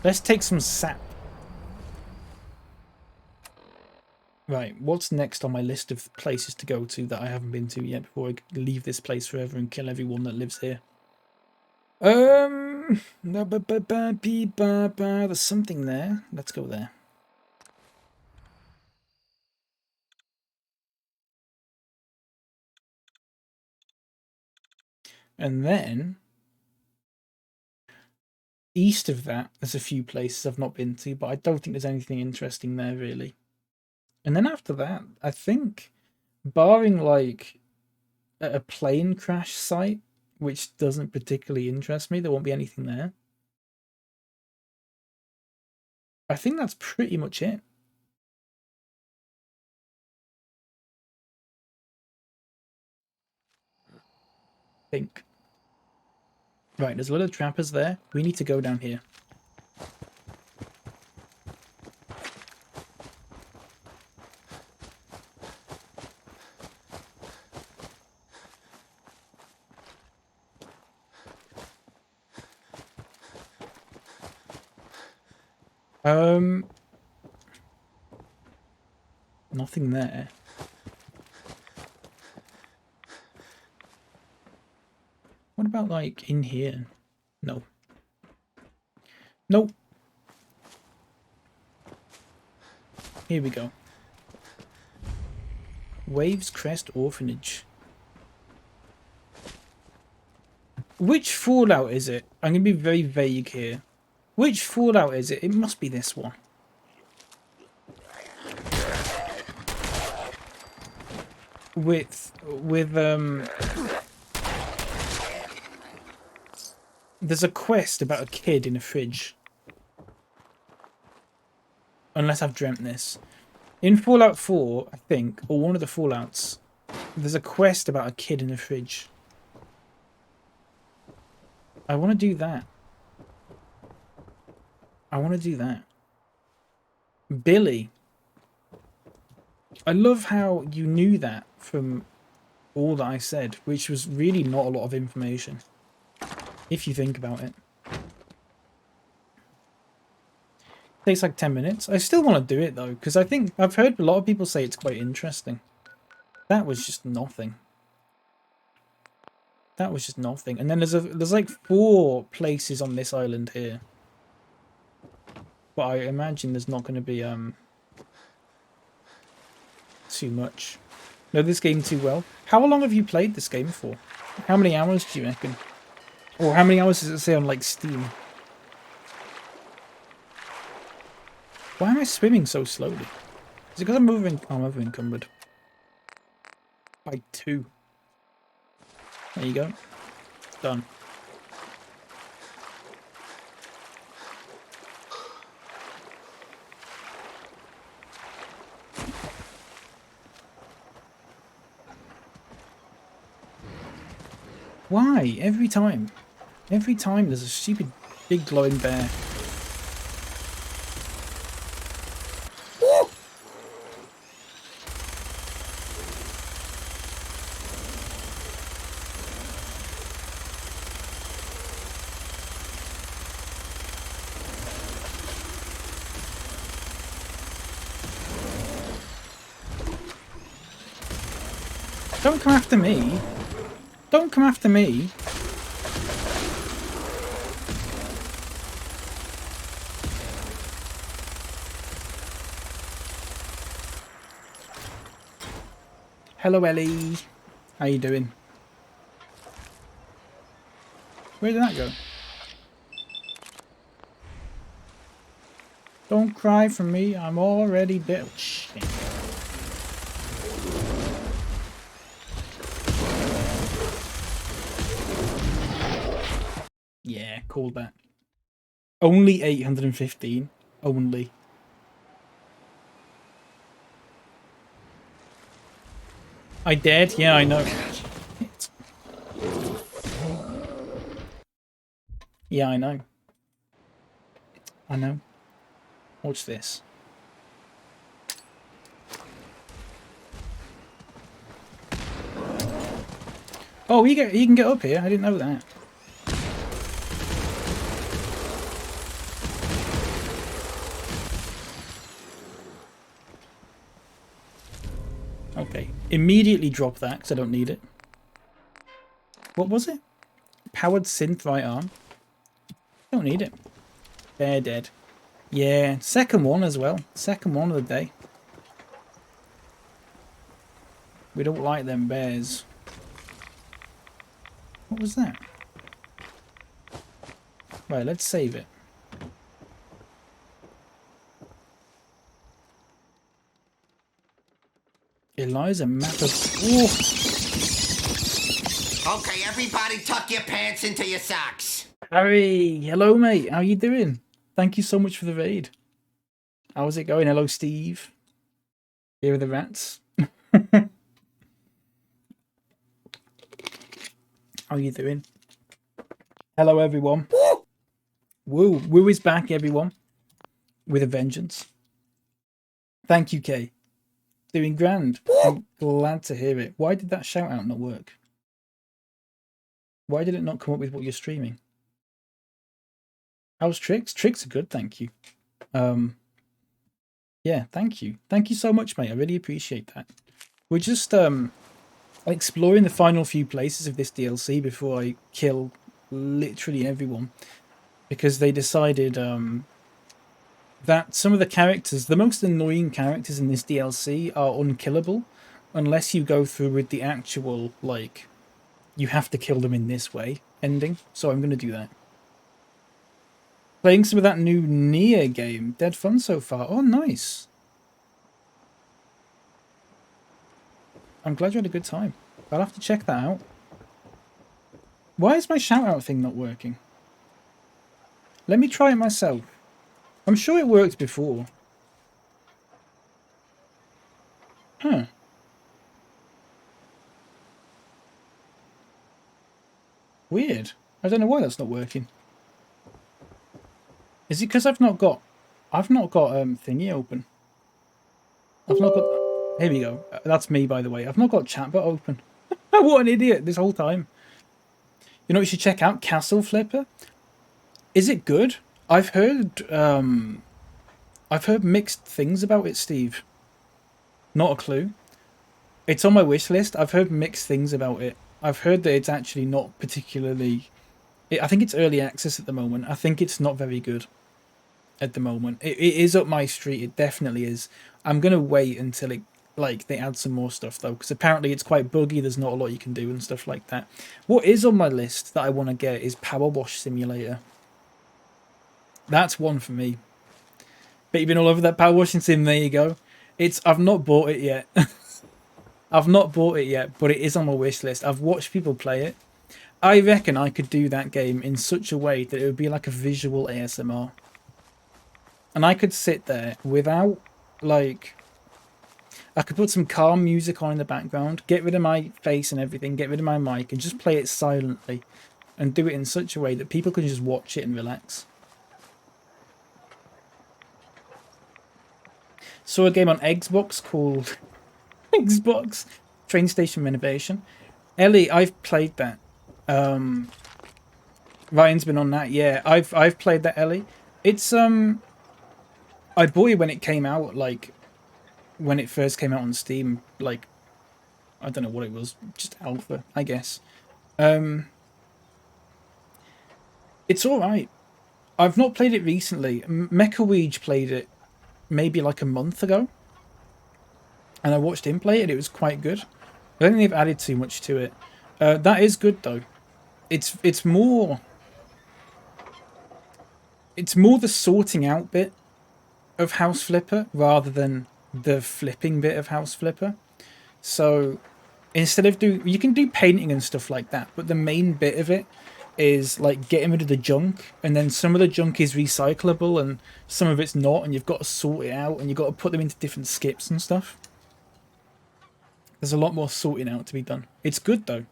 Let's take some sap. Right, what's next on my list of places to go to that I haven't been to yet before I leave this place forever and kill everyone that lives here? There's something there. Let's go there. And then, east of that, there's a few places I've not been to, but I don't think there's anything interesting there, really. And then after that, I think, barring, like, a plane crash site, which doesn't particularly interest me, there won't be anything there. I think that's pretty much it. Think. Right, there's a lot of trappers there. We need to go down here. Nothing there. What about like in here? No. Nope. Here we go. Waves Crest Orphanage. Which Fallout is it? I'm going to be very vague here. Which Fallout is it? It must be this one. With there's a quest about a kid in a fridge. Unless I've dreamt this. In Fallout 4, I think, or one of the Fallouts, there's a quest about a kid in a fridge. I want to do that. I want to do that. Billy. I love how you knew that from all that I said, which was really not a lot of information, if you think about it. Takes like 10 minutes. I still want to do it though, because I think I've heard a lot of people say it's quite interesting. That was just nothing. That was just nothing. And then there's like 4 places on this island here. But I imagine there's not going to be too much. Know this game too well. How long have you played this game for? How many hours do you reckon? Or how many hours does it say on like Steam? Why am I swimming so slowly? Is it because I'm over encumbered? By 2. There you go. Done. Why? Every time. Every time there's a stupid big glowing bear. Don't come after me. Don't come after me. Hello, Ellie. How you doing? Where did that go? Don't cry for me. I'm already dead. Shit. Yeah, called that. Only 815. Only. I did? Yeah, I know. Yeah, I know. I know. Watch this. Oh, he can get up here. I didn't know that. Okay. Immediately drop that because I don't need it. What was it? Powered synth right arm. Don't need it. Bear dead. Yeah, second one as well. Second one of the day. We don't like them bears. What was that? Right, let's save it. Eliza map of... Whoa. Okay, everybody tuck your pants into your socks. Harry, hello mate, how you doing? Thank you so much for the raid. How's it going? Hello Steve. Here are the rats. How you doing? Hello everyone. Woo! Woo is back everyone. With a vengeance. Thank you, Kay. Doing grand. I'm glad to hear it. Why did that shout out not work? Why did it not come up with what you're streaming? How's Tricks? Tricks are good, thank you. Yeah, thank you. Thank you so much, mate. I really appreciate that. We're just exploring the final few places of this DLC before I kill literally everyone. Because they decided that some of the characters, the most annoying characters in this DLC, are unkillable unless you go through with the actual, like, you have to kill them in this way ending. So I'm going to do that. Playing some of that new Nier game. Dead fun so far. Oh, nice. I'm glad you had a good time. I'll have to check that out. Why is my shout-out thing not working? Let me try it myself. I'm sure it worked before. Huh. Weird. I don't know why that's not working. Is it because I've not got thingy open? I've not got... Here we go. That's me, by the way. I've not got chatbot open. What an idiot this whole time. You know what you should check out? Castle Flipper. Is it good? I've heard mixed things about it, Steve. Not a clue. It's on my wish list. I've heard mixed things about it. I've heard that it's actually not particularly... I think it's early access at the moment. I think it's not very good at the moment. It is up my street. It definitely is. I'm going to wait until it, like, they add some more stuff, though, because apparently it's quite buggy. There's not a lot you can do and stuff like that. What is on my list that I want to get is Power Wash Simulator. That's one for me. Bet you've been all over that power washing sim. There you go. I've not bought it yet. I've not bought it yet, but it is on my wish list. I've watched people play it. I reckon I could do that game in such a way that it would be like a visual ASMR. And I could sit there without, like... I could put some calm music on in the background, get rid of my face and everything, get rid of my mic, and just play it silently. And do it in such a way that people can just watch it and relax. Saw a game on Xbox called... Xbox Train Station Renovation. Ellie, I've played that. Ryan's been on that. Yeah, I've played that, Ellie. It's I bought it when it came out, like when it first came out on Steam, like I don't know what it was, just alpha, I guess. It's alright. I've not played it recently. Mechaweege played it maybe like a month ago. And I watched him play it, and it was quite good. I don't think they've added too much to it. That is good though. It's more the sorting out bit of House Flipper rather than the flipping bit of House Flipper. So instead of you can do painting and stuff like that, but the main bit of it is like getting rid of the junk, and then some of the junk is recyclable and some of it's not, and you've got to sort it out and you've got to put them into different skips and stuff. There's a lot more sorting out to be done. It's good though.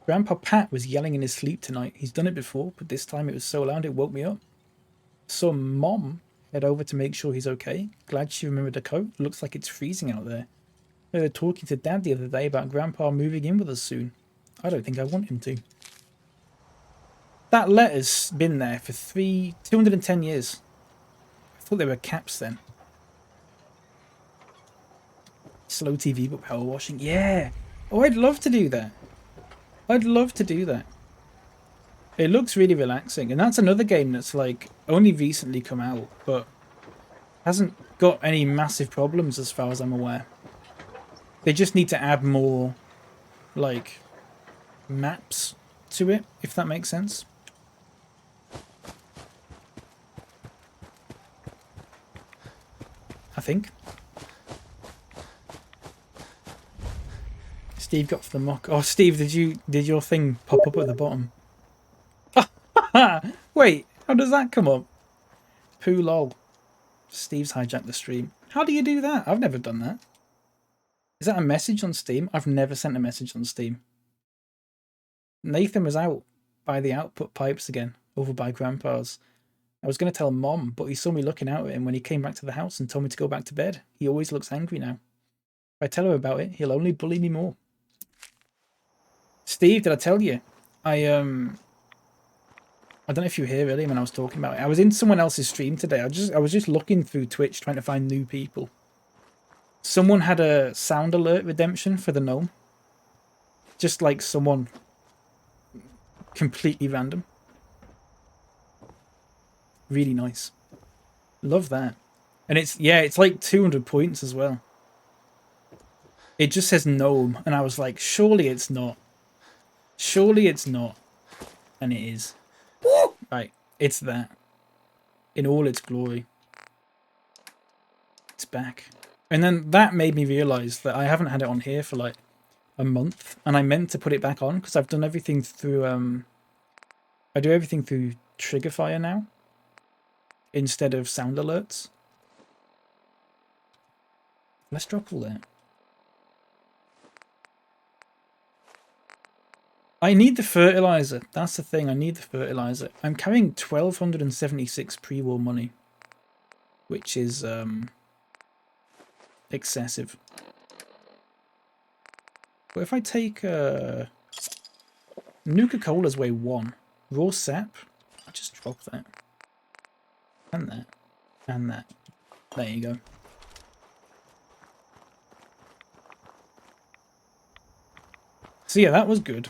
Grandpa Pat was yelling in his sleep tonight. He's done it before, but this time it was so loud it woke me up. So Mom head over to make sure he's okay. Glad she remembered the coat. Looks like it's freezing out there. They were talking to Dad the other day about Grandpa moving in with us soon. I don't think I want him to. That letter's been there for 210 years. I thought they were caps then. Slow TV but power washing. Yeah. Oh, I'd love to do that. I'd love to do that. It looks really relaxing, and that's another game that's like only recently come out, but hasn't got any massive problems as far as I'm aware. They just need to add more like maps to it, if that makes sense. I think. Steve got for the mock. Oh, Steve, did your thing pop up at the bottom? Wait, how does that come up? Poo lol. Steve's hijacked the stream. How do you do that? I've never done that. Is that a message on Steam? I've never sent a message on Steam. Nathan was out by the output pipes again, over by Grandpa's. I was going to tell Mom, but he saw me looking out at him when he came back to the house and told me to go back to bed. He always looks angry now. If I tell him about it, he'll only bully me more. Steve, did I tell you? I I don't know if you hear earlier when I was talking about it. I was in someone else's stream today. I was just looking through Twitch trying to find new people. Someone had a sound alert redemption for the gnome. Just like someone completely random. Really nice. Love that. And it's like 200 points as well. It just says gnome, and I was like, surely it's not. Surely it's not. And it is. Right, it's that. In all its glory. It's back. And then that made me realise that I haven't had it on here for like a month, and I meant to put it back on because I've done everything through I do everything through Triggerfire now instead of sound alerts. Let's drop all that. I need the fertilizer. That's the thing. I need the fertilizer. I'm carrying 1,276 pre-war money, which is excessive. But if I take Nuka-Cola's weigh 1, raw sap, I'll just drop that. And that. And that. There you go. So yeah, that was good.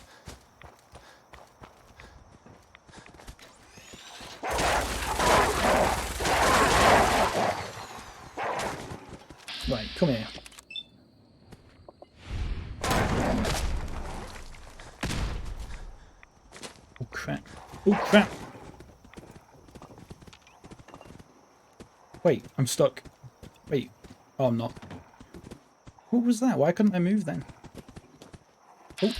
Right, come here. Oh crap. Oh crap. Wait, I'm stuck. Wait. Oh, I'm not. What was that? Why couldn't I move then? Oh.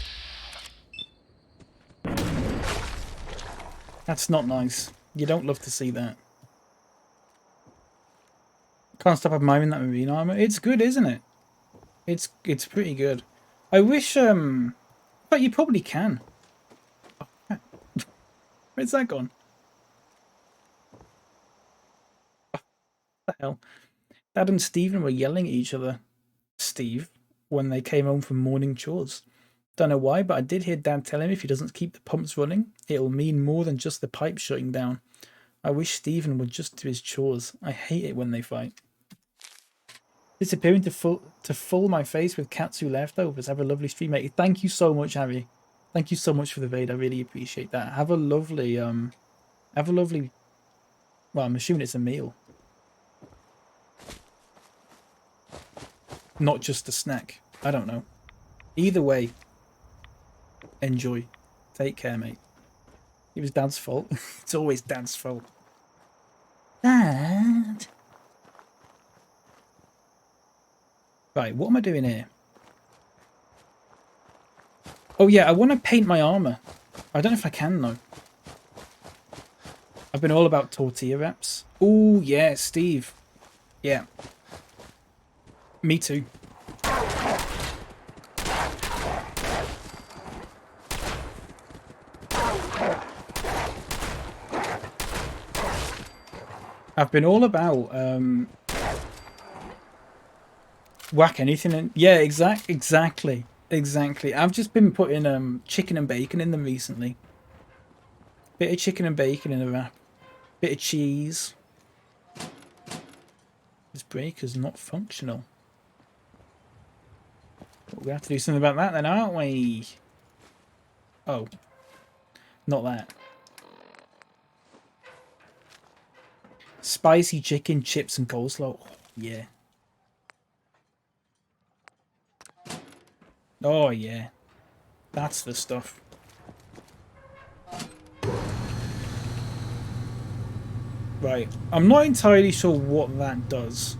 That's not nice. You don't love to see that. Can't stop admiring that marine armor. It's good, isn't it? It's pretty good. I wish but you probably can. Oh, where's that gone? What the hell? Dad and Stephen were yelling at each other, Steve, when they came home from morning chores. Don't know why, but I did hear Dad tell him if he doesn't keep the pumps running, it'll mean more than just the pipe shutting down. I wish Stephen would just do his chores. I hate it when they fight. Disappearing to full my face with Katsu leftovers. Have a lovely stream, mate. Thank you so much, Harry. Thank you so much for the raid. I really appreciate that. Have a lovely well, I'm assuming it's a meal. Not just a snack. I don't know. Either way, enjoy. Take care, mate. It was Dad's fault. It's always Dad's fault. Dad. Right, what am I doing here? Oh yeah, I want to paint my armor. I don't know if I can though. I've been all about tortilla wraps. Oh yeah, Steve. Yeah. Me too. I've been all about whack anything in. Yeah, exactly. I've just been putting chicken and bacon in them recently. Bit of chicken and bacon in a wrap. Bit of cheese. This breaker's not functional. Well, we have to do something about that then, aren't we? Oh. Not that. Spicy chicken, chips and coleslaw. Oh, yeah. Oh, yeah. That's the stuff. Right. I'm not entirely sure what that does.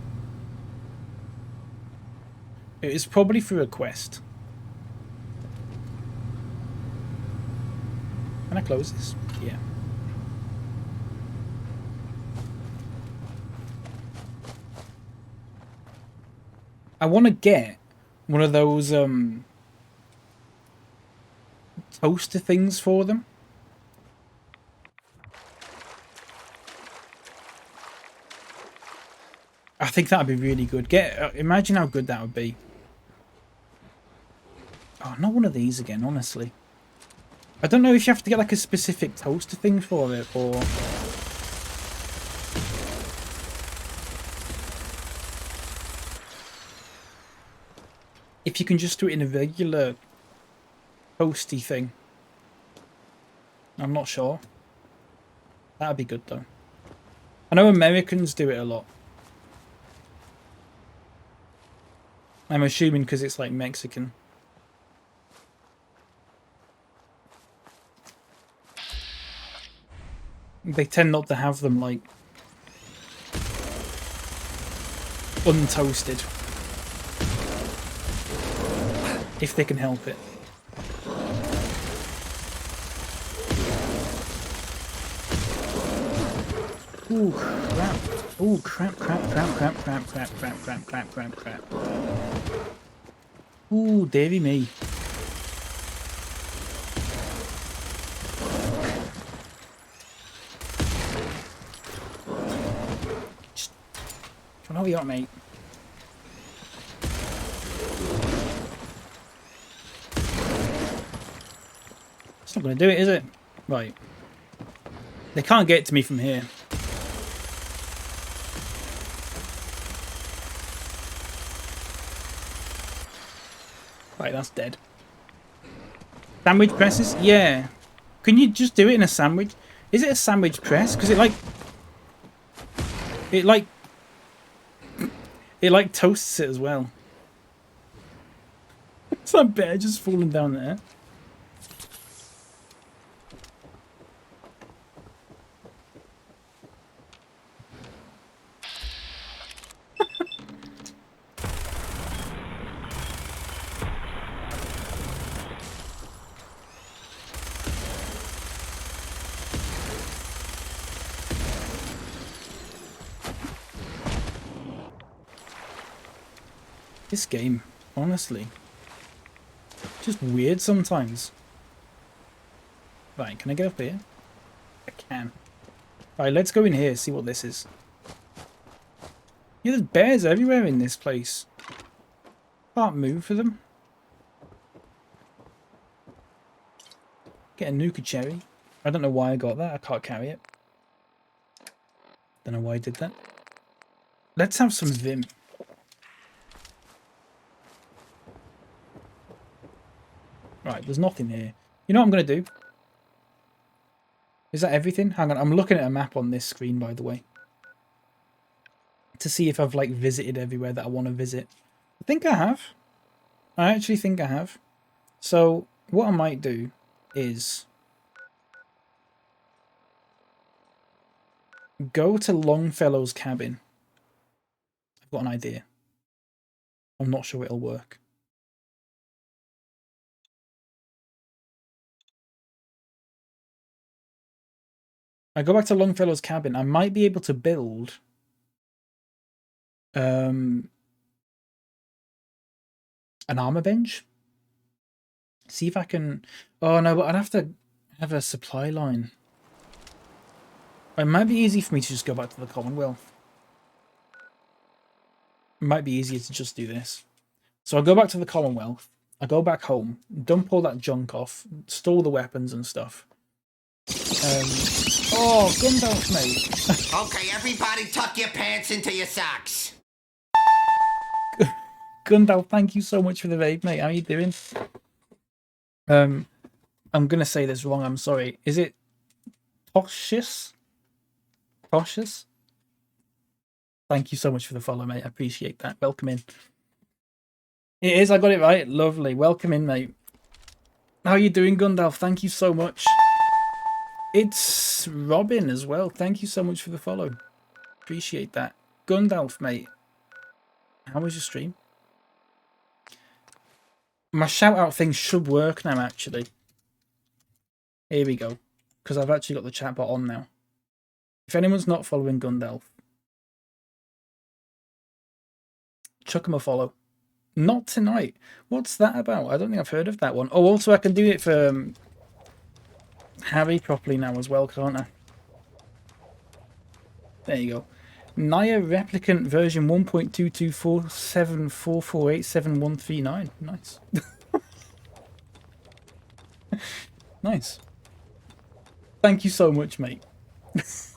It is probably through a quest. Can I close this? Yeah. I want to get one of those toaster things for them. I think that'd be really good. Imagine how good that would be. Oh, not one of these again, honestly. I don't know if you have to get like a specific toaster thing for it, or... if you can just do it in a regular toasty thing. I'm not sure. That'd be good though. I know Americans do it a lot. I'm assuming because it's like Mexican. They tend not to have them like untoasted. If they can help it. Ooh, crap. Ooh, crap. Ooh, dearie me. Just... I know you are, mate. It's not going to do it, is it? Right. They can't get to me from here. Right, that's dead. Sandwich presses? Yeah. Can you just do it in a sandwich? Is it a sandwich press? Because it toasts it as well. It's that bear just falling down there. This game, honestly, just weird sometimes. Right, can I get up here? I can. Right, let's go in here, see what this is. Yeah, there's bears everywhere in this place. Can't move for them. Get a Nuka cherry. I don't know why I got that. I can't carry it. Don't know why I did that. Let's have some Vim. Right, there's nothing here. You know what I'm going to do? Is that everything? Hang on, I'm looking at a map on this screen, by the way. To see if I've, like, visited everywhere that I want to visit. I think I have. I actually think I have. So, what I might do is... go to Longfellow's cabin. I've got an idea. I'm not sure it'll work. I go back to Longfellow's cabin. I might be able to build an armor bench. See if I can... oh no, but I'd have to have a supply line. It might be easy for me to just go back to the Commonwealth. It might be easier to just do this. So I go back to the Commonwealth. I go back home, dump all that junk off, store the weapons and stuff. Oh, Gundalf, mate. Okay, everybody tuck your pants into your socks. Gundalf, thank you so much for the raid, mate. How are you doing? I'm going to say this wrong, I'm sorry. Is it Toshis? Toshis? Thank you so much for the follow, mate. I appreciate that. Welcome in. It is, I got it right. Lovely. Welcome in, mate. How are you doing, Gundalf? Thank you so much. It's Robin as well. Thank you so much for the follow. Appreciate that. Gundalf, mate. How was your stream? My shout-out thing should work now, actually. Here we go. Because I've actually got the chat bot on now. If anyone's not following Gundalf, chuck him a follow. Not tonight. What's that about? I don't think I've heard of that one. Oh, also I can do it for Harry properly now as well, can't I? There you go. Naya Replicant version 1.22474487139. Nice. Nice. Thank you so much, mate.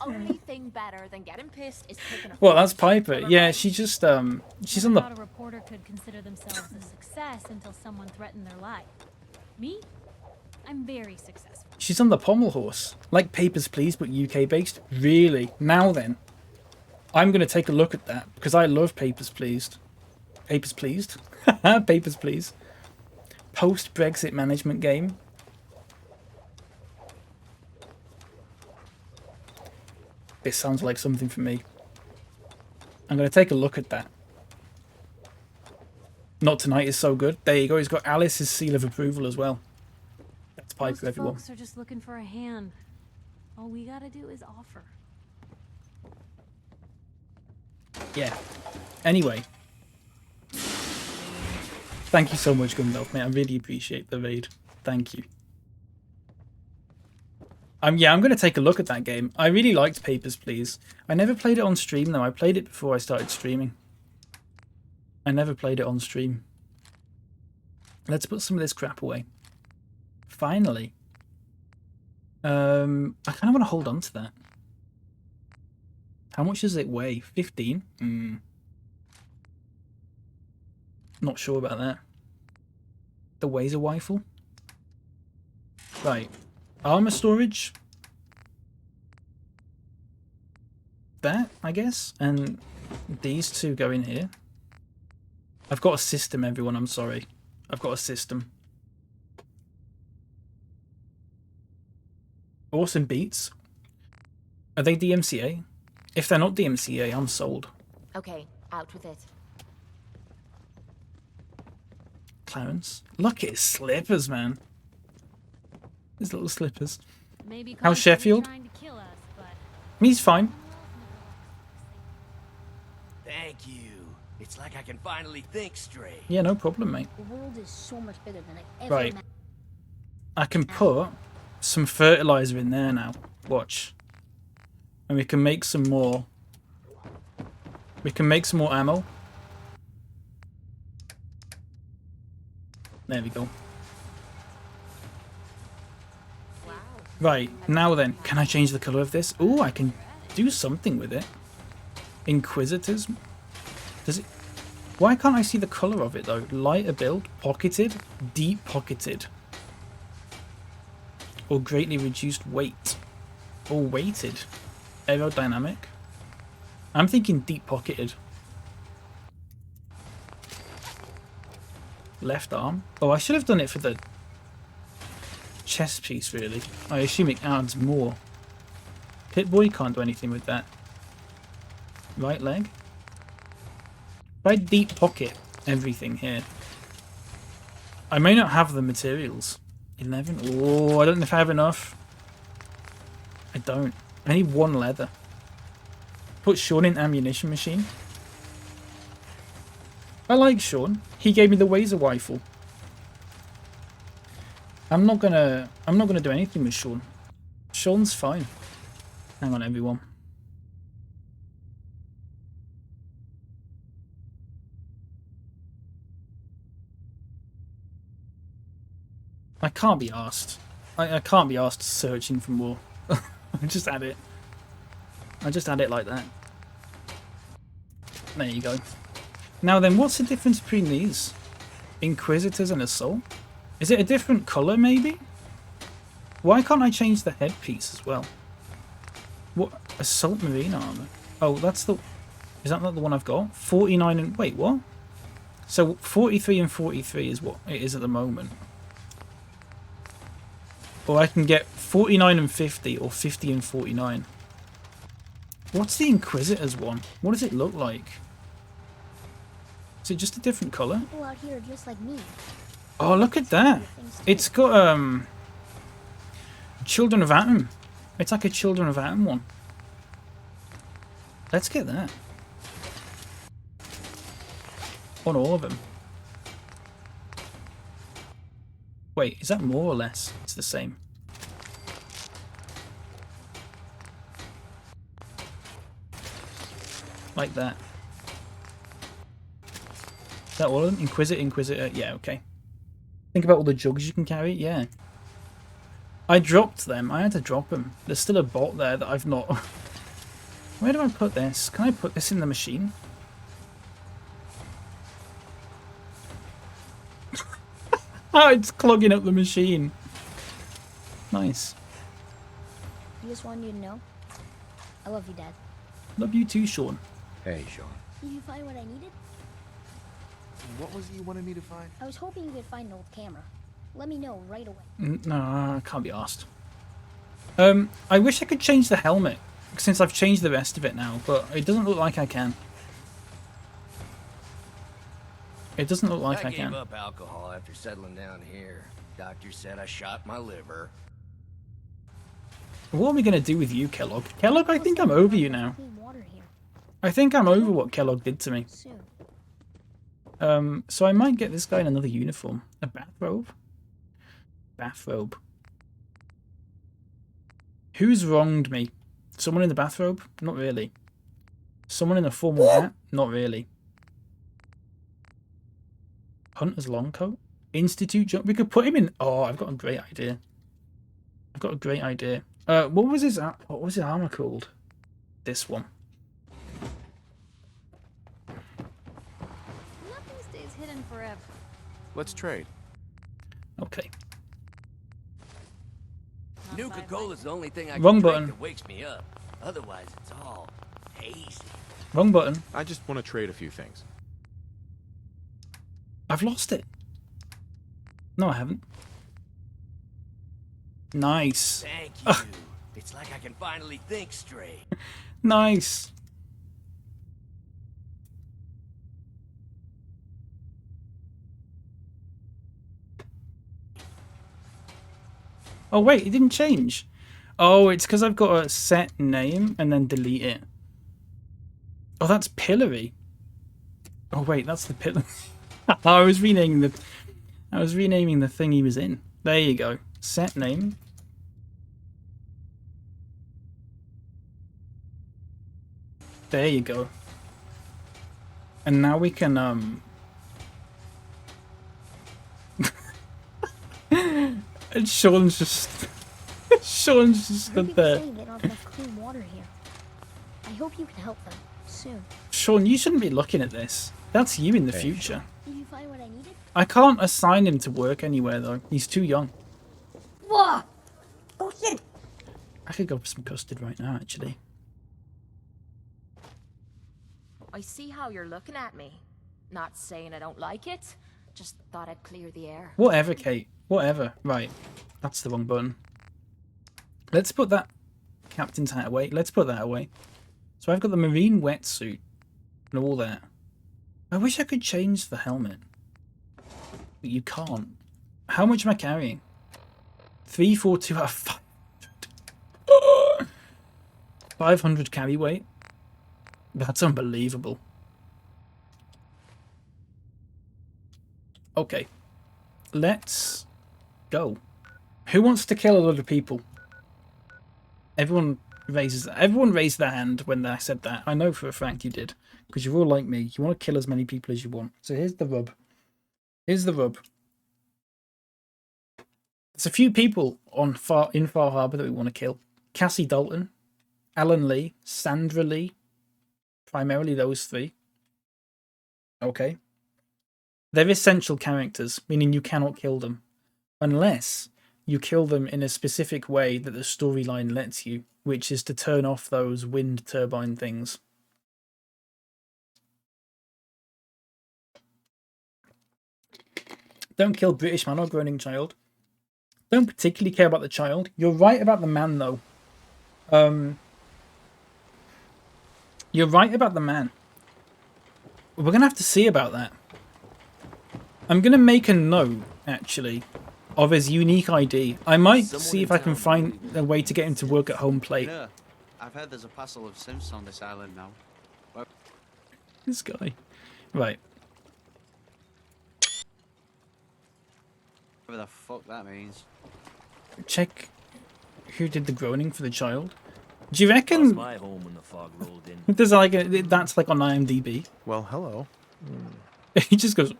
Only thing better than getting pissed is taking a Well, that's Piper. Yeah, she just she's on the. Not a reporter could consider themselves a success until someone threatened their life. Me? I'm very successful. She's on the pommel horse, like Papers, Please, but UK based. Really? Now then, I'm gonna take a look at that because I love Papers, Pleased. Papers, Pleased. Papers, Please. Post Brexit management game. This sounds like something for me. I'm going to take a look at that. Not Tonight is so good. There you go. He's got Alice's seal of approval as well. That's Piper, Most everyone. folks are just looking for a hand. All we gotta do is offer. Yeah. Anyway. Thank you so much, Gundalf, mate. I really appreciate the raid. Thank you. Yeah, I'm going to take a look at that game. I really liked Papers, Please. I never played it on stream, though. I played it before I started streaming. I never played it on stream. Let's put some of this crap away. Finally. I kind of want to hold on to that. How much does it weigh? 15? Not sure about that. The Wazer rifle? Right. Armor storage. That, I guess. And these two go in here. I've got a system, everyone. I'm sorry. I've got a system. Awesome beats. Are they DMCA? If they're not DMCA, I'm sold. Okay, out with it. Clarence. Look at his slippers, man. His little slippers. Maybe How's Sheffield? trying to kill us, but He's fine. Thank you. It's like I can finally think straight. Yeah, no problem, mate. The world is so much bigger than I ever Right. imagined. I can put some fertilizer in there now. Watch. And we can make some more. We can make some more ammo. There we go. Right, now then, can I change the colour of this? Ooh, I can do something with it. Inquisitors? Does it... Why can't I see the colour of it, though? Lighter build, pocketed, deep pocketed. Or greatly reduced weight. Or weighted. Aerodynamic. I'm thinking deep pocketed. Left arm. Oh, I should have done it for the chest piece, really. I assume it adds more. Pit-Boy can't do anything with that. Right leg. If I deep pocket everything here, I may not have the materials. 11. Oh, I don't know if I have enough. I don't. I need one leather. Put Sean in ammunition machine. I like Sean. He gave me the Wazer rifle. I'm not gonna do anything with Sean. Sean's fine. Hang on, everyone. I can't be asked. I can't be asked searching for more. I just add it. I just add it like that. There you go. Now then, what's the difference between these? Inquisitors and Assault? Is it a different colour, maybe? Why can't I change the headpiece as well? What? Assault Marine Armour? Oh, that's the... Is that not the one I've got? 49 and... Wait, what? So 43 and 43 is what it is at the moment. Or I can get 49 and 50 or 50 and 49. What's the Inquisitor's one? What does it look like? Is it just a different colour? People out here are just like me. Oh, look at that. It's got Children of Atom. It's like a Children of Atom one. Let's get that. On all of them. Wait, is that more or less? It's the same. Like that. Is that all of them? Inquisitor. Yeah, okay. Think about all the jugs you can carry. Yeah. I dropped them. I had to drop them. There's still a bot there that I've not... Where do I put this? Can I put this in the machine? Oh, it's clogging up the machine. Nice. I just wanted you to know. I love you, Dad. Love you too, Sean. Hey, Sean. Did you find what I needed? What was it you wanted me to find? I was hoping you could find an old camera. Let me know right away. No, I can't be asked. I wish I could change the helmet, since I've changed the rest of it now, but it doesn't look like I can. It doesn't look like I can. I gave up alcohol after settling down here. Doctor said I shot my liver. What are we going to do with you, Kellogg? Kellogg, I think I'm over you now. I think I'm over what Kellogg did to me. So I might get this guy in another uniform. A bathrobe? Bathrobe. Who's wronged me? Someone in the bathrobe? Not really. Someone in a formal hat? Not really. Hunter's long coat? Institute jump? We could put him in... Oh, I've got a great idea. I've got a great idea. What was his armor called? This one. Nothing stays hidden forever. Let's trade. Okay. Nuka-Cola's the only thing I Wrong can drink button. that wakes me up. Otherwise, it's all hazy. Wrong button. I just want to trade a few things. I've lost it. No, I haven't. Nice. Thank you. It's like I can finally think straight. Nice. Oh wait, it didn't change. Oh, it's because I've got a set name and then delete it. Oh, that's Pillory. Oh wait, that's the pillar. I was renaming the thing he was in. There you go. Set name. There you go. And now we can and Sean's just stood there. Saying they don't have enough clean water here. I hope you can help them soon. Sean, you shouldn't be looking at this. That's you in the future. Did you find what I needed? I can't assign him to work anywhere though. He's too young. Whoa! Oh shit! I could go for some custard right now, actually. I see how you're looking at me. Not saying I don't like it, just thought I'd clear the air. Whatever, Kate. Whatever. Right. That's the wrong button. Let's put that captain's hat away. Let's put that away. So I've got the marine wetsuit and all that. I wish I could change the helmet. But you can't. How much am I carrying? 342 out of 500. 500 carry weight. That's unbelievable. Okay. Let's go. Who wants to kill a lot of people? Everyone raised their hand when I said that. I know for a fact you did. Because you're all like me. You want to kill as many people as you want. So here's the rub. Here's the rub. There's a few people in Far Harbor that we want to kill. Cassie Dalton, Alan Lee, Sandra Lee. Primarily those three. Okay. They're essential characters, meaning you cannot kill them. Unless you kill them in a specific way that the storyline lets you, which is to turn off those wind turbine things. Don't kill British man or groaning child. Don't particularly care about the child. You're right about the man, though. You're right about the man. We're going to have to see about that. I'm going to make a note, actually, of his unique ID. I might see if I can find a way to get him to work at home plate. Yeah, I've heard there's a parcel of Sims on this island now. Well, This guy. Right. whatever the fuck that means. Check who did the groaning for the child. Do you reckon Lost my home when the fog rolled in. there's like that's like on IMDb? Well, hello. He just goes.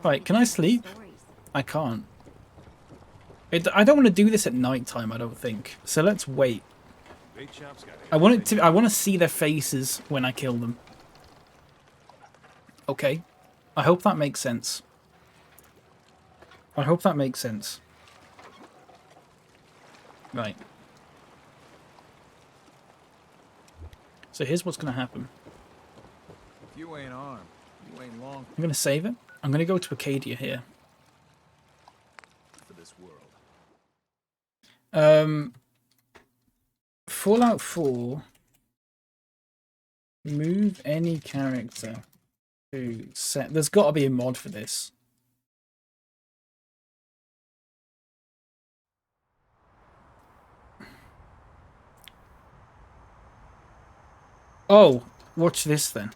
Right, can I sleep? I can't. I don't want to do this at night time, I don't think. So let's wait. I want to see their faces when I kill them. Okay. I hope that makes sense. I hope that makes sense. Right. So here's what's going to happen. If you ain't armed, you ain't long I'm going to save it. I'm going to go to Acadia here. for this world. Fallout 4. Move any character to set. There's got to be a mod for this. Oh, watch this then.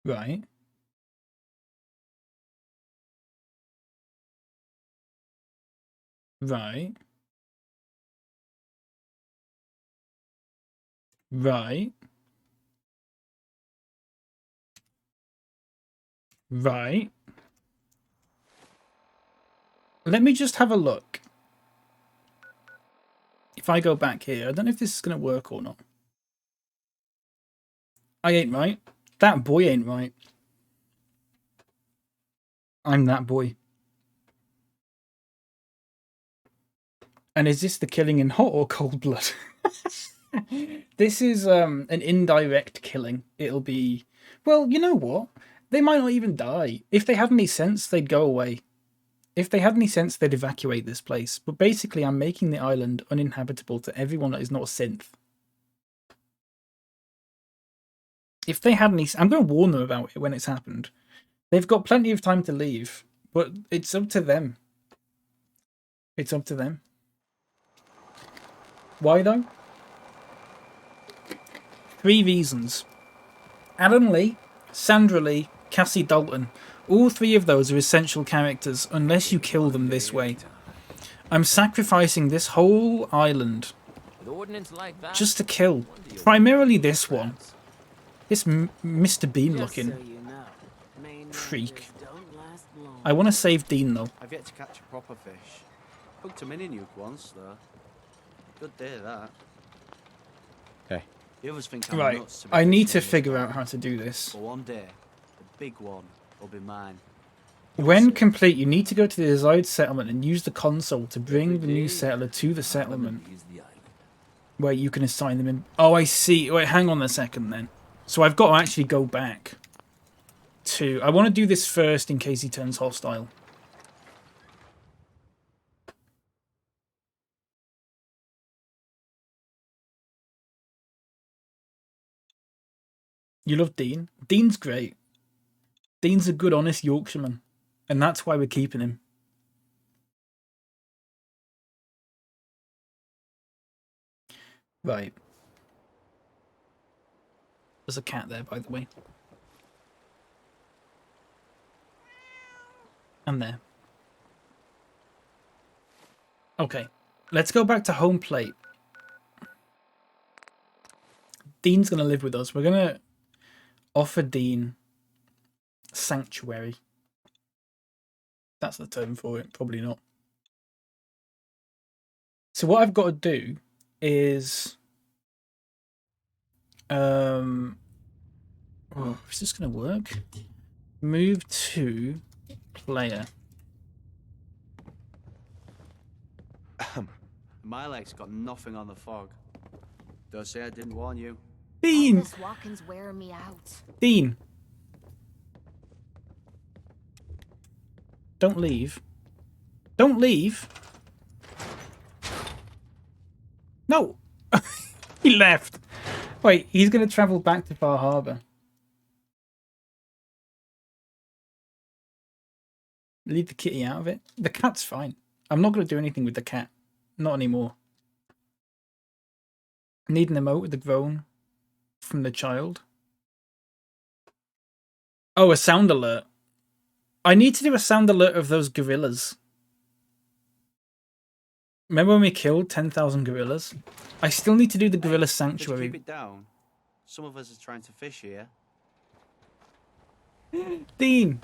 Right. Right. Right. Right. Let me just have a look. If I go back here, I don't know if this is going to work or not. I ain't right. That boy ain't right. I'm that boy. And is this the killing in hot or cold blood? This is an indirect killing. It'll be... Well, you know what? They might not even die. If they had any sense, they'd go away. If they had any sense, they'd evacuate this place. But basically, I'm making the island uninhabitable to everyone that is not a synth. If they had any... I'm going to warn them about it when it's happened. They've got plenty of time to leave. But it's up to them. It's up to them. Why, though? 3 reasons. Alan Lee, Sandra Lee, Cassie Dalton. All 3 of those are essential characters, unless you kill them this way. I'm sacrificing this whole island just to kill. Primarily this one. This Mr. Bean looking freak. I want to save Dean, though. I've yet to catch a proper fish. Hooked a mini nuke once, though. Good day, that. Hey. The others think I'm Right, nuts to be I need to fishing this figure bad. out how to do this. But one day, the big one will be mine. When complete, you need to go to the desired settlement and use the console to bring the new settler to the settlement, where you can assign them in. Oh, I see. Wait, hang on a second then. So I've got to actually go back to... I want to do this first in case he turns hostile. You love Dean? Dean's great. Dean's a good, honest Yorkshireman. And that's why we're keeping him. Right. There's a cat there, by the way. And there. Okay. Let's go back to home plate. Dean's going to live with us. We're going to offer Dean sanctuary. That's the term for it. Probably not. So what I've got to do is... oh, is this going to work? Move to player. My leg's got nothing on the fog. Don't say I didn't warn you. Dean! This walking's wearing me out. Dean! Don't leave. Don't leave! No! He left! Wait, he's going to travel back to Far Harbor. Leave the kitty out of it. The cat's fine. I'm not going to do anything with the cat. Not anymore. Need an emote with the groan from the child. Oh, a sound alert. I need to do a sound alert of those gorillas. Remember when we killed 10,000 gorillas? I still need to do the gorilla Could you sanctuary. keep it down? Some of us are trying to fish here. Dean!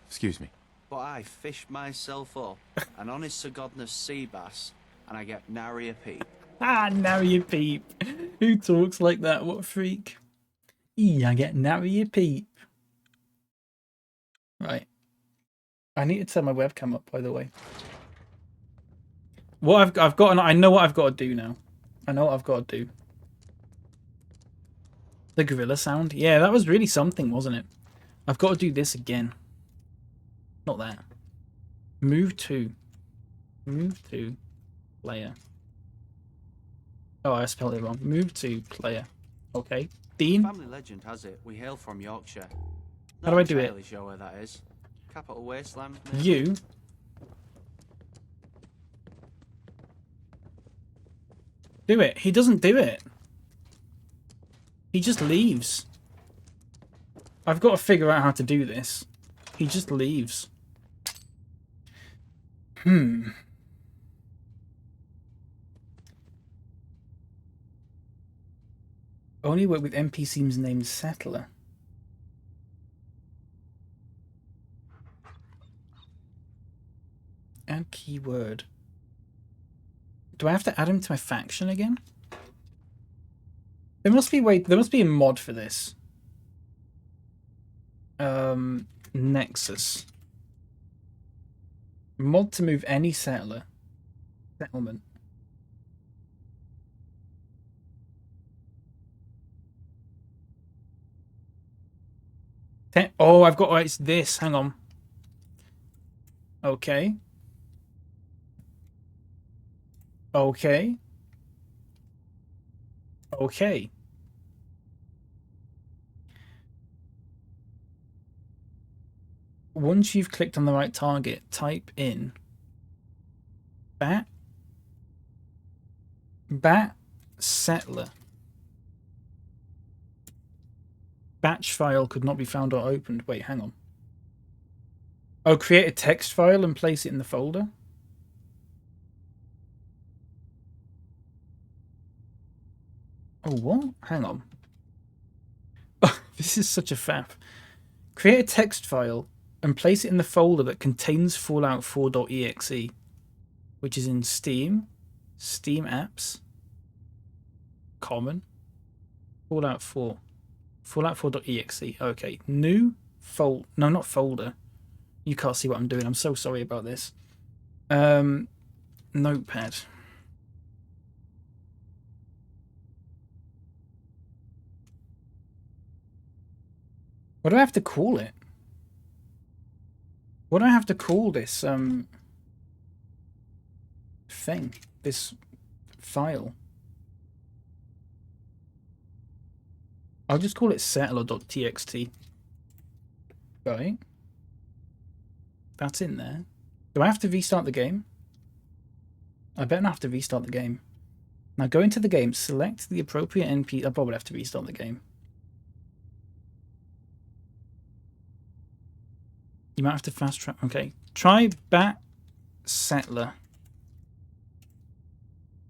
Excuse me. But I fish myself up, an honest to godness sea bass, and I get nary a peep. Ah, nary a peep. Who talks like that? What a freak. I get nary a peep. Right. I need to turn my webcam up, by the way. What I've got, I know what I've got to do now. I know what I've got to do. The gorilla sound. Yeah, that was really something, wasn't it? I've got to do this again. Not that. Move to. Move to player. Oh, I spelled it wrong. Move to player. Okay. Dean? Family legend has it we hail from Yorkshire. How do I do it? Not entirely sure where that is. Capital Wasteland, maybe? You? Do it. He doesn't do it. He just leaves. I've got to figure out how to do this. He just leaves. Only work with NPCs named Settler. Add keyword. Do I have to add him to my faction again? There must be there must be a mod for this. Nexus. Mod to move any settlement. Oh, I've got, it's this. Hang on. Okay. Okay. Okay. Once you've clicked on the right target, type in bat settler. Batch file could not be found or opened. Wait, hang on. Oh, create a text file and place it in the folder? Oh, what? Hang on. Oh, this is such a faff. Create a text file and place it in the folder that contains Fallout 4.exe, which is in Steam, Steam Apps, Common, Fallout 4. Fallout 4.exe. Okay. New no, not folder. You can't see what I'm doing. I'm so sorry about this. Notepad. What do I have to call it? What do I have to call this thing? This file? I'll just call it settler.txt. Right. That's in there. Do I have to restart the game? I better not have to restart the game. Now go into the game, select the appropriate NPC. I'll probably have to restart the game. You might have to fast track. Okay. Try bat settler.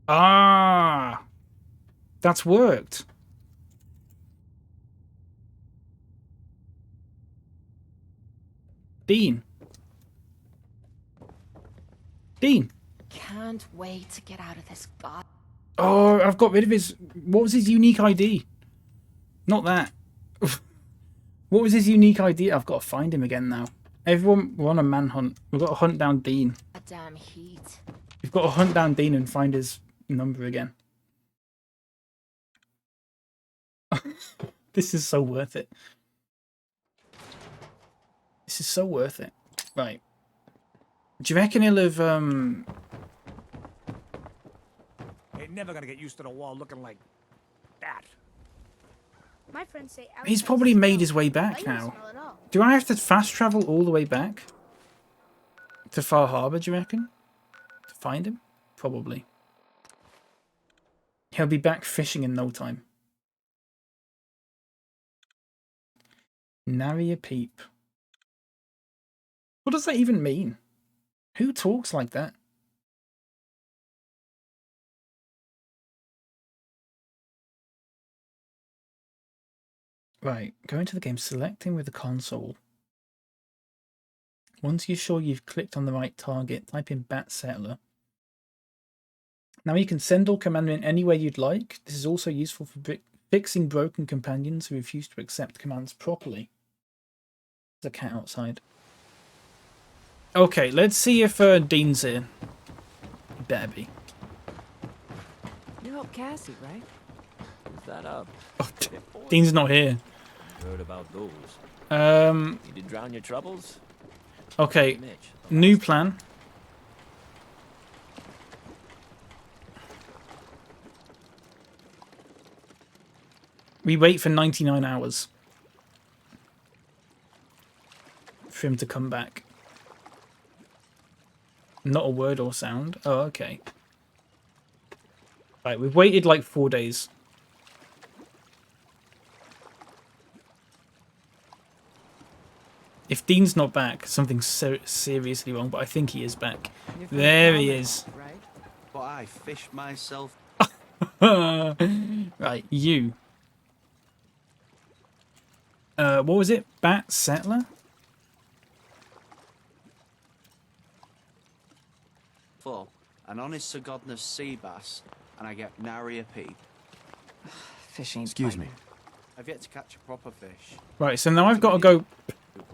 Ah! That's worked. Dean. Dean. Can't wait to get out of this god. Oh, I've got rid of his... What was his unique ID? Not that. What was his unique ID? I've got to find him again now. Everyone, we're on a manhunt. We've got to hunt down Dean. A damn heat. We've got to hunt down Dean and find his number again. This is so worth it. This is so worth it. Right. Do you reckon he'll have, Ain't never gonna get used to the wall looking like that. My friends say He's probably made his way back now. Do I have to fast travel all the way back to Far Harbor, do you reckon? To find him? Probably. He'll be back fishing in no time. Nary a peep. What does that even mean? Who talks like that? Right, go into the game, selecting with the console. Once you're sure you've clicked on the right target, type in Bat Settler. Now you can send or command in any way you'd like. This is also useful for fixing broken companions who refuse to accept commands properly. There's a cat outside. Okay, let's see if Dean's here. He better be. You helped Cassie, right? Who's that up? Oh, Dean's not here. Heard about those. You did drown your troubles? Okay, Mitch. new plan. We wait for 99 hours for him to come back. Not a word or sound. Oh, okay. Right, we've waited like 4 days. If Dean's not back, something's seriously wrong, but I think he is back. There he is. Right? But I fished myself. Right, you. What was it? Bat Settler? For an honest to godness sea bass, and I get nary a peep. Fishing. Excuse me. I've yet to catch a proper fish. Right, so now I've got to go.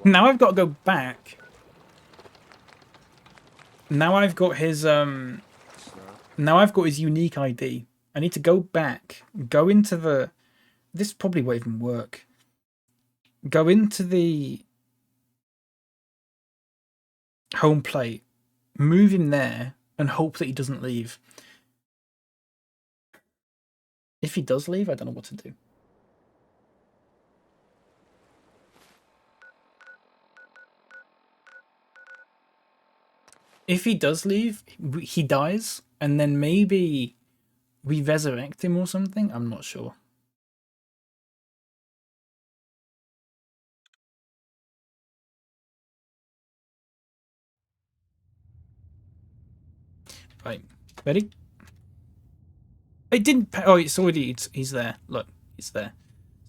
Now I've got to go back. Now I've got his Now I've got his unique ID. I need to go back. Go into the. This probably won't even work. Go into the home plate, move him there, and hope that he doesn't leave. If he does leave, I don't know what to do. If he does leave, he dies, and then maybe we resurrect him or something. I'm not sure. Right, ready? It didn't. Oh, it's already. He's there. Look, he's there.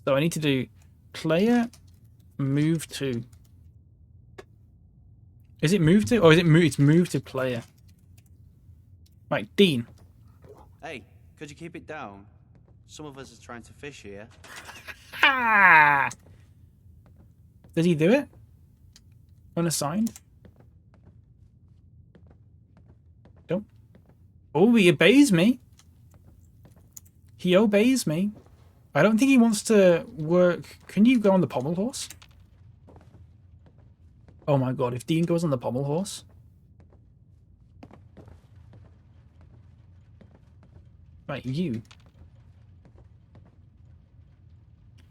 So I need to do player move to. Is it move to, or is it move? It's move to player. Right, Dean. Hey, could you keep it down? Some of us are trying to fish here. Ah! Did he do it? Unassigned? Don't. Oh, he obeys me. He obeys me. I don't think he wants to work. Can you go on the pommel horse? Oh my god, if Dean goes on the pommel horse. Right, you.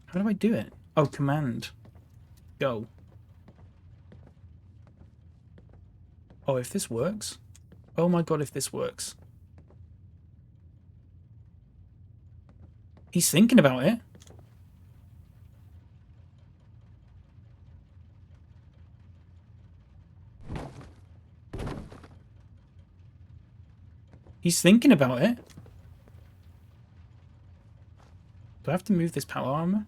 How do I do it? Oh, command. Go. Oh, if this works. Oh my god, if this works. He's thinking about it. He's thinking about it. Do I have to move this power armor?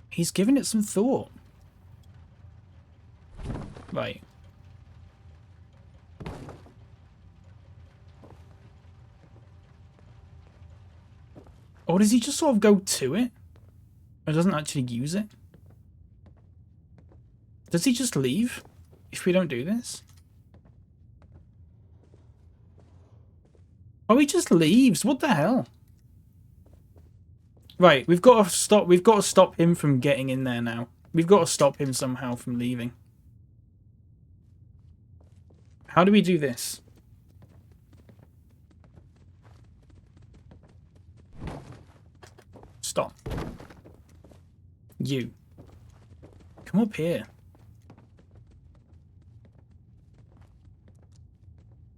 He's given it some thought. Right. Or does he just sort of go to it? Or doesn't actually use it? Does he just leave if we don't do this? Oh, he just leaves. What the hell? Right, we've got to stop him from getting in there now. We've got to stop him somehow from leaving. How do we do this? Stop. You. Come up here.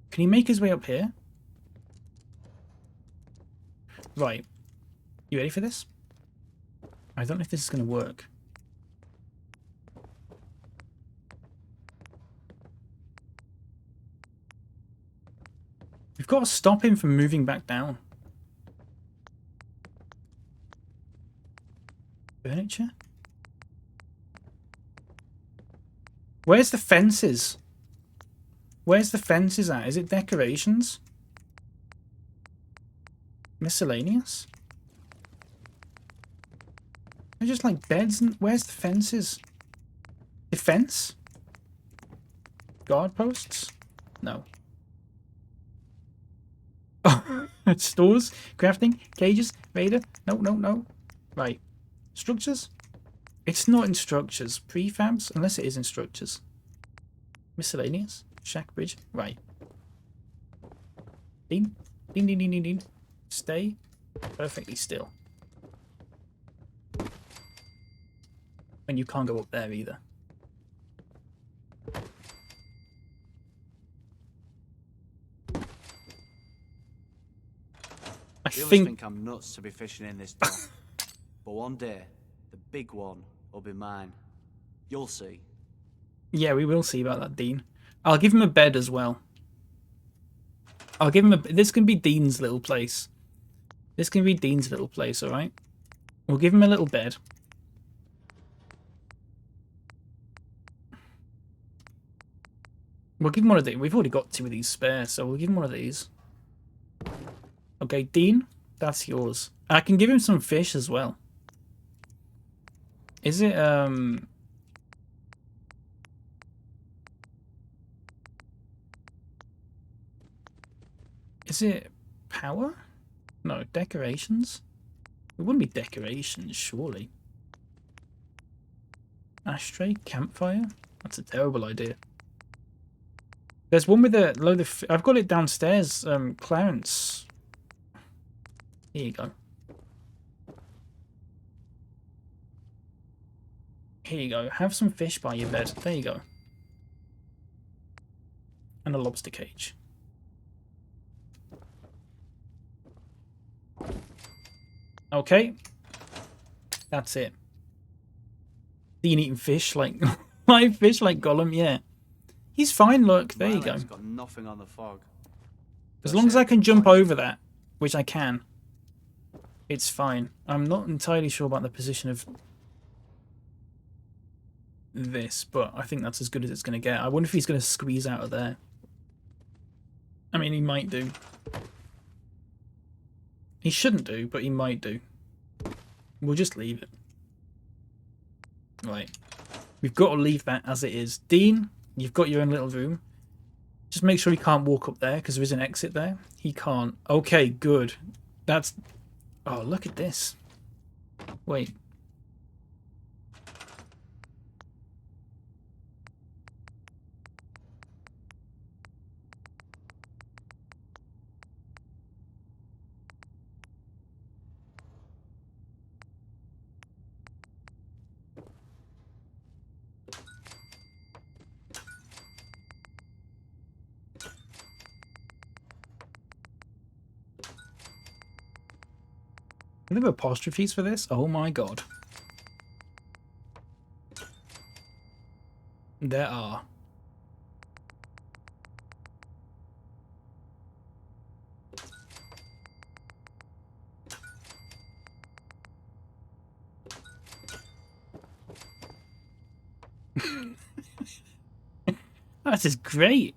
Can he make his way up here? Right. You ready for this? I don't know if this is going to work. We've got to stop him from moving back down. furniture? Where's the fences? Where's the fences at? Is it decorations? Miscellaneous? They're just like beds and... Where's the fences? Defense? Guard posts? No. Oh, stores? Crafting? Cages? Raider? No, no, no. Right. Structures? It's not in structures. Prefabs? Unless it is in structures. Miscellaneous? Shack bridge? Right. Dean? Dean, Dean, Dean, Dean, Dean. Stay perfectly still. And you can't go up there either. The others think I'm nuts to be fishing in this dock. But one day, the big one will be mine. You'll see. Yeah, we will see about that, Dean. I'll give him a bed as well. I'll give him a... This can be Dean's little place. This can be Dean's little place, alright? We'll give him a little bed. We'll give him one of these. We've already got 2 of these spare, so we'll give him one of these. Okay, Dean, that's yours. I can give him some fish as well. Is it, Is it power? No, decorations? It wouldn't be decorations, surely. Ashtray? Campfire? That's a terrible idea. There's one with a load of... I've got it downstairs, Clarence. Here you go. Here you go. Have some fish by your bed. There you go. And a lobster cage. Okay. That's it. Dean eating fish like... live fish like Gollum, yeah. He's fine, look. There you go. He's got nothing on the fog. As long as I can jump over that, which I can, it's fine. I'm not entirely sure about the position of this, but I think that's as good as it's going to get. I wonder if he's going to squeeze out of there. I mean, he might do. He shouldn't do, but he might do. We'll just leave it. Right. We've got to leave that as it is. Dean, you've got your own little room. Just make sure he can't walk up there, because there is an exit there. He can't. Okay, good. That's... Oh, look at this. Wait. Are there apostrophes for this? Oh my god. There are. This is great.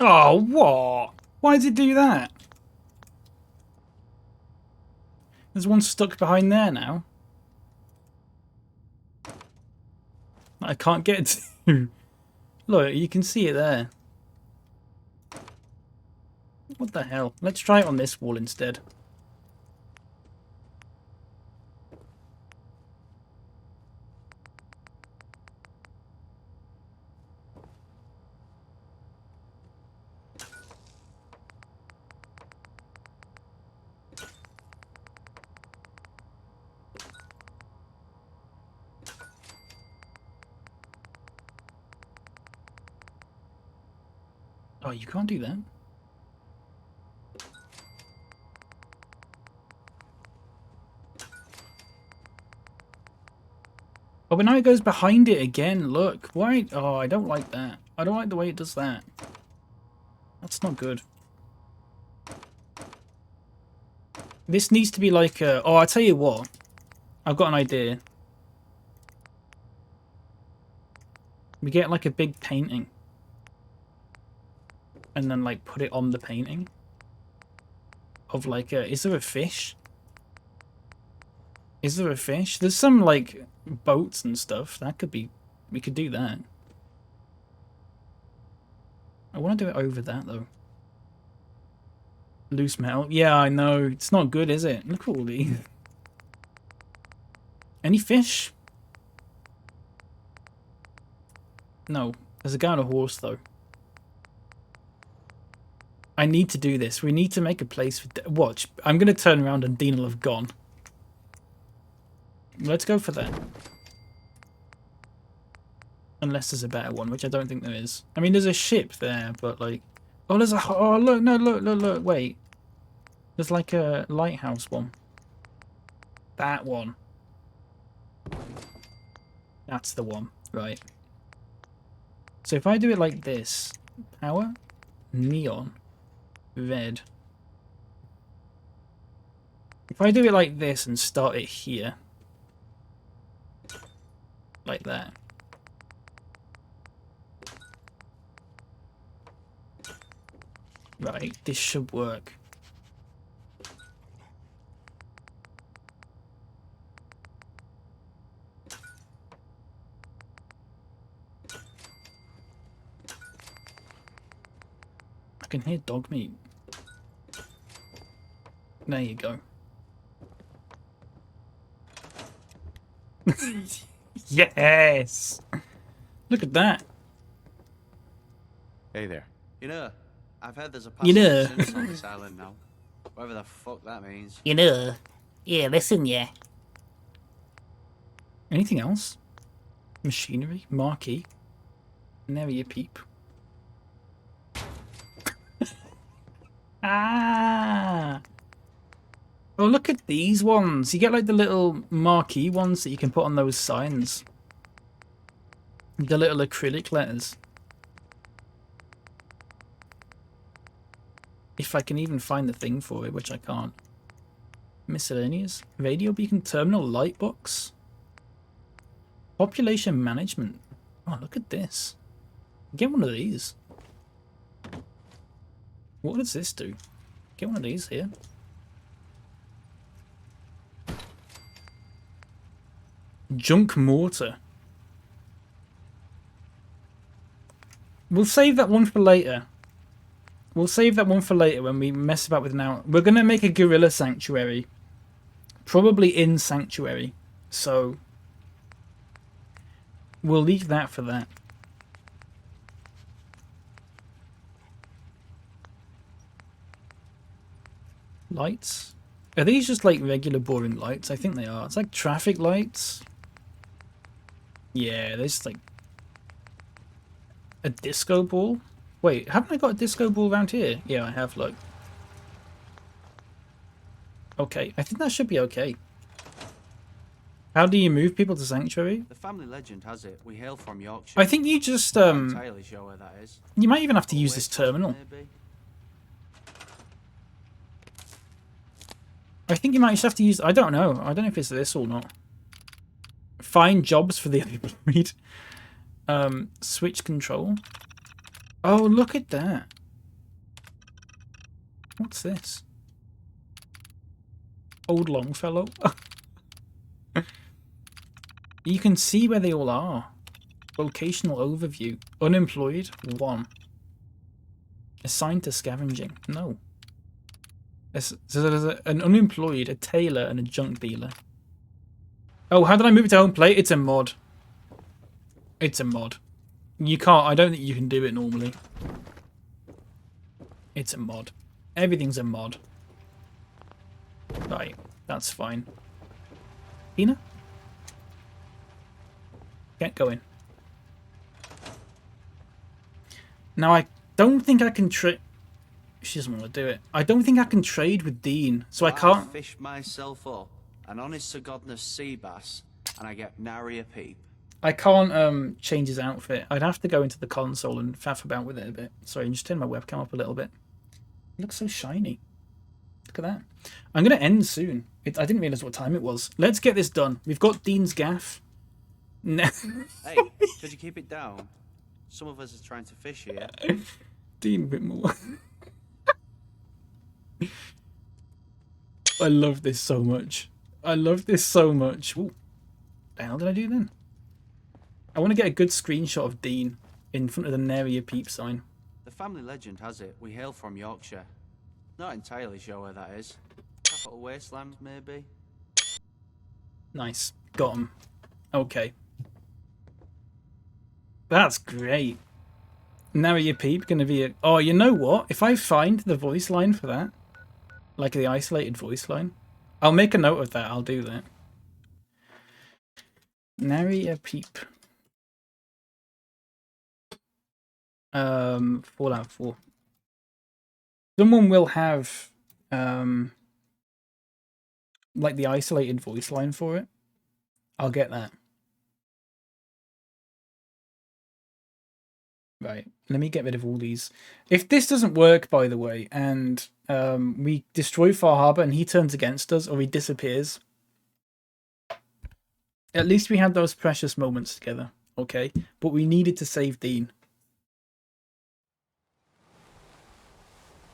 Oh, what? Why did it do that? There's one stuck behind there now. I can't get to. Look, you can see it there. What the hell? Let's try it on this wall instead. Oh, you can't do that. Oh, but now it goes behind it again. Look. Why? Oh, I don't like that. I don't like the way it does that. That's not good. This needs to be like a... Oh, I'll tell you what. I've got an idea. We get like a big painting. And then like put it on the painting. Of like a... Is there a fish? Is there a fish? There's some like boats and stuff. That could be... We could do that. I want to do it over that though. Loose metal. Yeah, I know. It's not good, is it? Look at all these. Any fish? No. There's a guy on a horse, though. I need to do this. We need to make a place for... Watch. I'm going to turn around and Dean will have gone. Let's go for that. Unless there's a better one, which I don't think there is. I mean, there's a ship there, but like... Oh, there's a... Oh, look. No, look. Wait. There's like a lighthouse one. That one. That's the one. Right. So if I do it like this. Power. Neon. Red. If I do it like this and start it here. Like that. Right, this should work. I can hear dog meat. There you go. Yes! Look at that. Hey there. You know, I've heard there's a You know. passage on this island now. Whatever the fuck that means. You know. Yeah, listen, yeah. Anything else? Machinery? Marquee? Never you peep. Ah! Oh, look at these ones. You get like the little marquee ones that you can put on those signs. The little acrylic letters. If I can even find the thing for it, which I can't. Miscellaneous. Radio beacon terminal light box. Population management. Oh, look at this. Get one of these. What does this do? Get one of these here. Junk mortar. We'll save that one for later. We'll save that one for later when we mess about with now. We're going to make a gorilla sanctuary. Probably in sanctuary. So we'll leave that for that. Lights? Are these just like regular boring lights? I think they are. It's like traffic lights. Yeah, there's like a disco ball. Wait, haven't I got a disco ball around here? Yeah, I have, look. Okay, I think that should be okay. How do you move people to Sanctuary? The family legend has it. We hail from Yorkshire. I think you just, I'm not entirely sure where that is. You might even have to use this terminal. Maybe. I think you might just have to use... I don't know. I don't know if it's this or not. Find jobs for the unemployed. Switch control. Oh, look at that. What's this? Old Longfellow. You can see where they all are. Vocational overview. Unemployed, 1. Assigned to scavenging, no. So there's an unemployed, a tailor, and a junk dealer. Oh, how did I move it to home plate? It's a mod. It's a mod. You can't, I don't think you can do it normally. It's a mod. Everything's a mod. Right, that's fine. Tina? Get going. Now, I don't think I can trade... She doesn't want to do it. I don't think I can trade with Dean, so I can't... Fish myself up an honest to goodness sea bass and I get nary a peep. I can't change his outfit. I'd have to go into the console and faff about with it a bit. Sorry, just turn my webcam up a little bit. It looks so shiny. Look at that. I'm going to end soon. I didn't realise what time it was. Let's get this done. We've got Dean's gaff. Hey, could you keep it down? Some of us are trying to fish here. Dean, a bit more. I love this so much. I love this so much. Ooh. What the hell did I do then? I want to get a good screenshot of Dean in front of the Nary a Peep sign. The family legend has it we hail from Yorkshire. Not entirely sure where that is. Capital Wasteland, maybe? Nice. Got him. Okay. That's great. Nary a Peep gonna be a... Oh, you know what? If I find the voice line for that, like the isolated voice line, I'll make a note of that. I'll do that. Nary a Peep. Fallout 4. Someone will have like the isolated voice line for it. I'll get that. Right, let me get rid of all these. If this doesn't work, by the way, and we destroy Far Harbor and he turns against us or he disappears, at least we had those precious moments together, okay? But we needed to save Dean.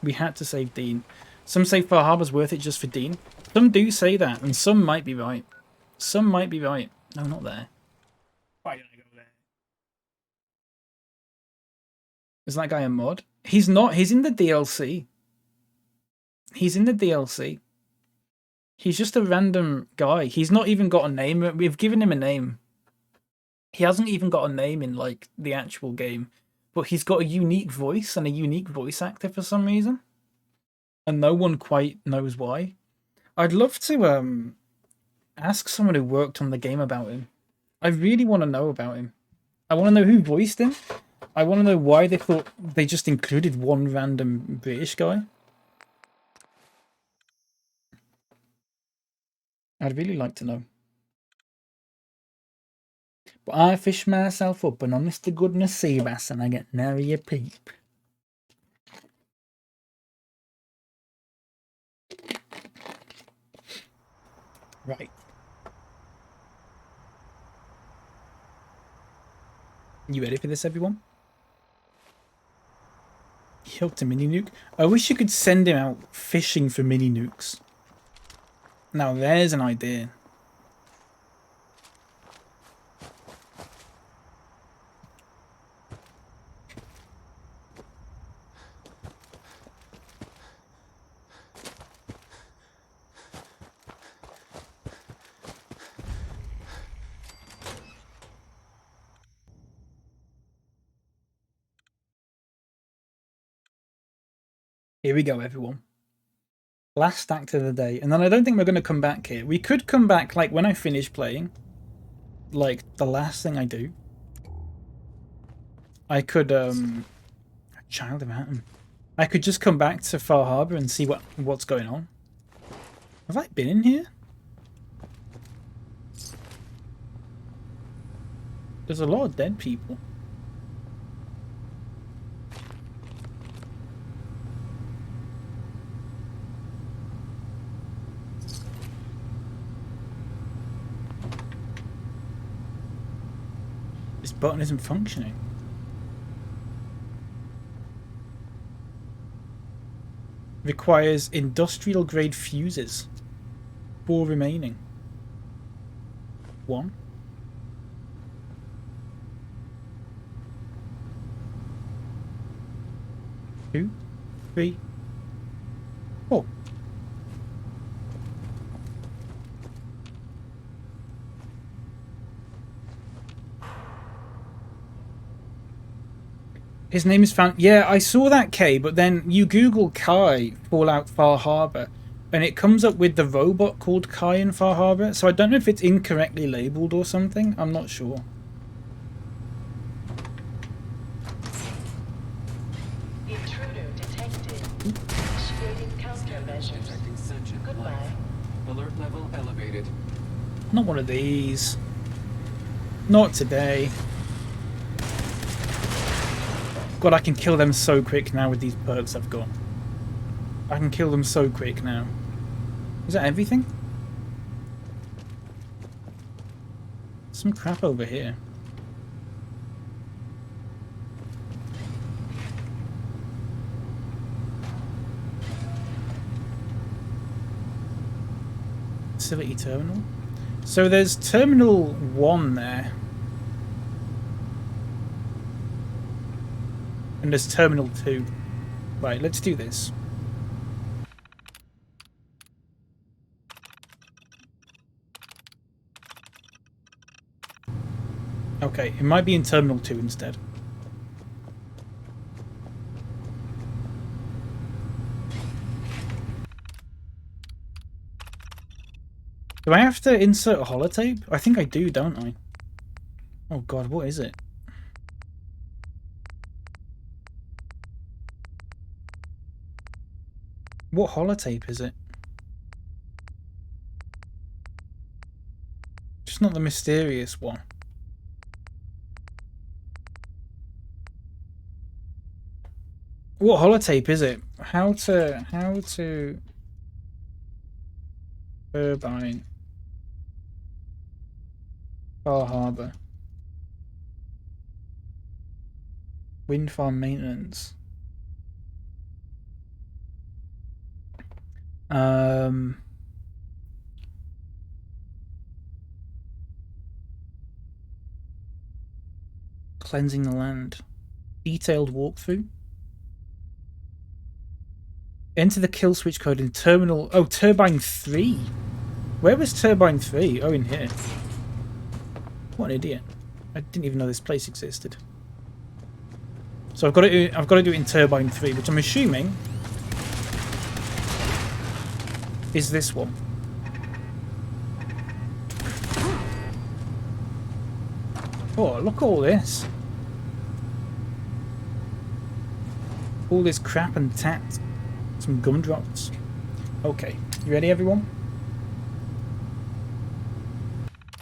We had to save Dean. Some say Far Harbor's worth it just for Dean. Some do say that, and some might be right. Some might be right. No, not there. Why did I go there? Is that guy a mod? He's not. He's in the DLC. He's in the DLC. He's just a random guy. He's not even got a name. We've given him a name. He hasn't even got a name in, like, the actual game. But he's got a unique voice and a unique voice actor for some reason. And no one quite knows why. I'd love to ask someone who worked on the game about him. I really want to know about him. I want to know who voiced him. I want to know why they thought they just included one random British guy. I'd really like to know. But I fish myself up an honest to goodness sea bass and I get nary a peep. Right. You ready for this, everyone? He hooked a mini nuke. I wish you could send him out fishing for mini nukes. Now there's an idea. Here we go, everyone. Last act of the day. And then I don't think we're going to come back here. We could come back, like, when I finish playing. Like, the last thing I do. I could, Child of Atom. I could just come back to Far Harbor and see what's going on. Have I been in here? There's a lot of dead people. This button isn't functioning. Requires industrial grade fuses. 4 remaining. 1. 2, 3, 4. His name is found. Yeah, I saw that, K, but then you Google Kai Fallout Far Harbor and it comes up with the robot called Kai in Far Harbor, so I don't know if it's incorrectly labeled or something. I'm not sure. Intruder detected. Initiating countermeasures. Goodbye. Alert level elevated. Not one of these. Not today. God, I can kill them so quick now with these perks I've got. I can kill them so quick now. Is that everything? Some crap over here. Facility terminal. So there's terminal 1 there. And there's terminal 2. Right, let's do this. Okay, it might be in terminal 2 instead. Do I have to insert a holotape? I think I do, don't I? Oh god, what is it? What holotape is it? Just not the mysterious one. What holotape is it? How to turbine Far Harbor. Wind farm maintenance. Cleansing the land. Detailed walkthrough. Enter the kill switch code in terminal. Oh, turbine 3. Where was turbine 3? Oh, in here. What an idiot! I didn't even know this place existed. So I've got to do it in turbine 3, which I'm assuming is this one. Oh, look at all this. All this crap and tat. Some gumdrops. Okay, you ready, everyone?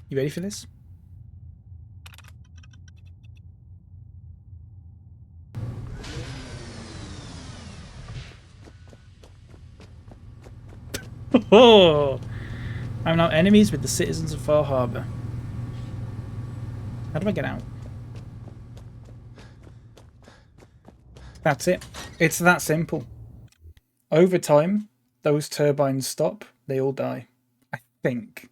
You ready for this? Oh! I'm now enemies with the citizens of Far Harbor. How do I get out? That's it. It's that simple. Over time, those turbines stop. They all die. I think.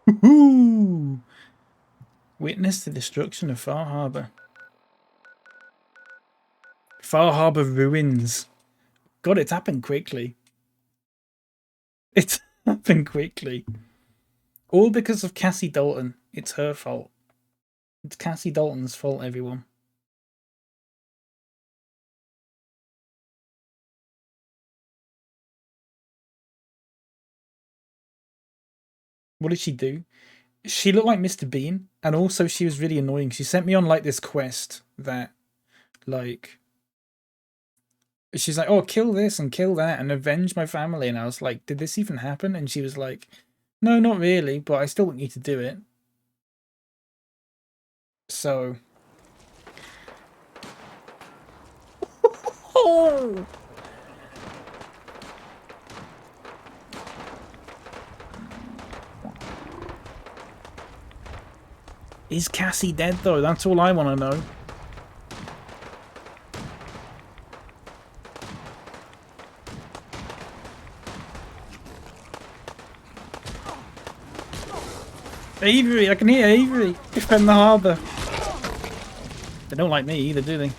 Woohoo! Witness the destruction of Far Harbor. Far Harbor ruins. God, it's happened quickly. It's happened quickly. All because of Cassie Dalton. It's her fault. It's Cassie Dalton's fault, everyone. What did she do? She looked like Mr. Bean, and also she was really annoying. She sent me on like this quest that, like, she's like, oh, kill this and kill that and avenge my family. And I was like, did this even happen? And she was like, no, not really, but I still want you to do it. So. Oh! Is Cassie dead though? That's all I want to know. Avery, I can hear Avery. Defend the harbour. They don't like me either, do they?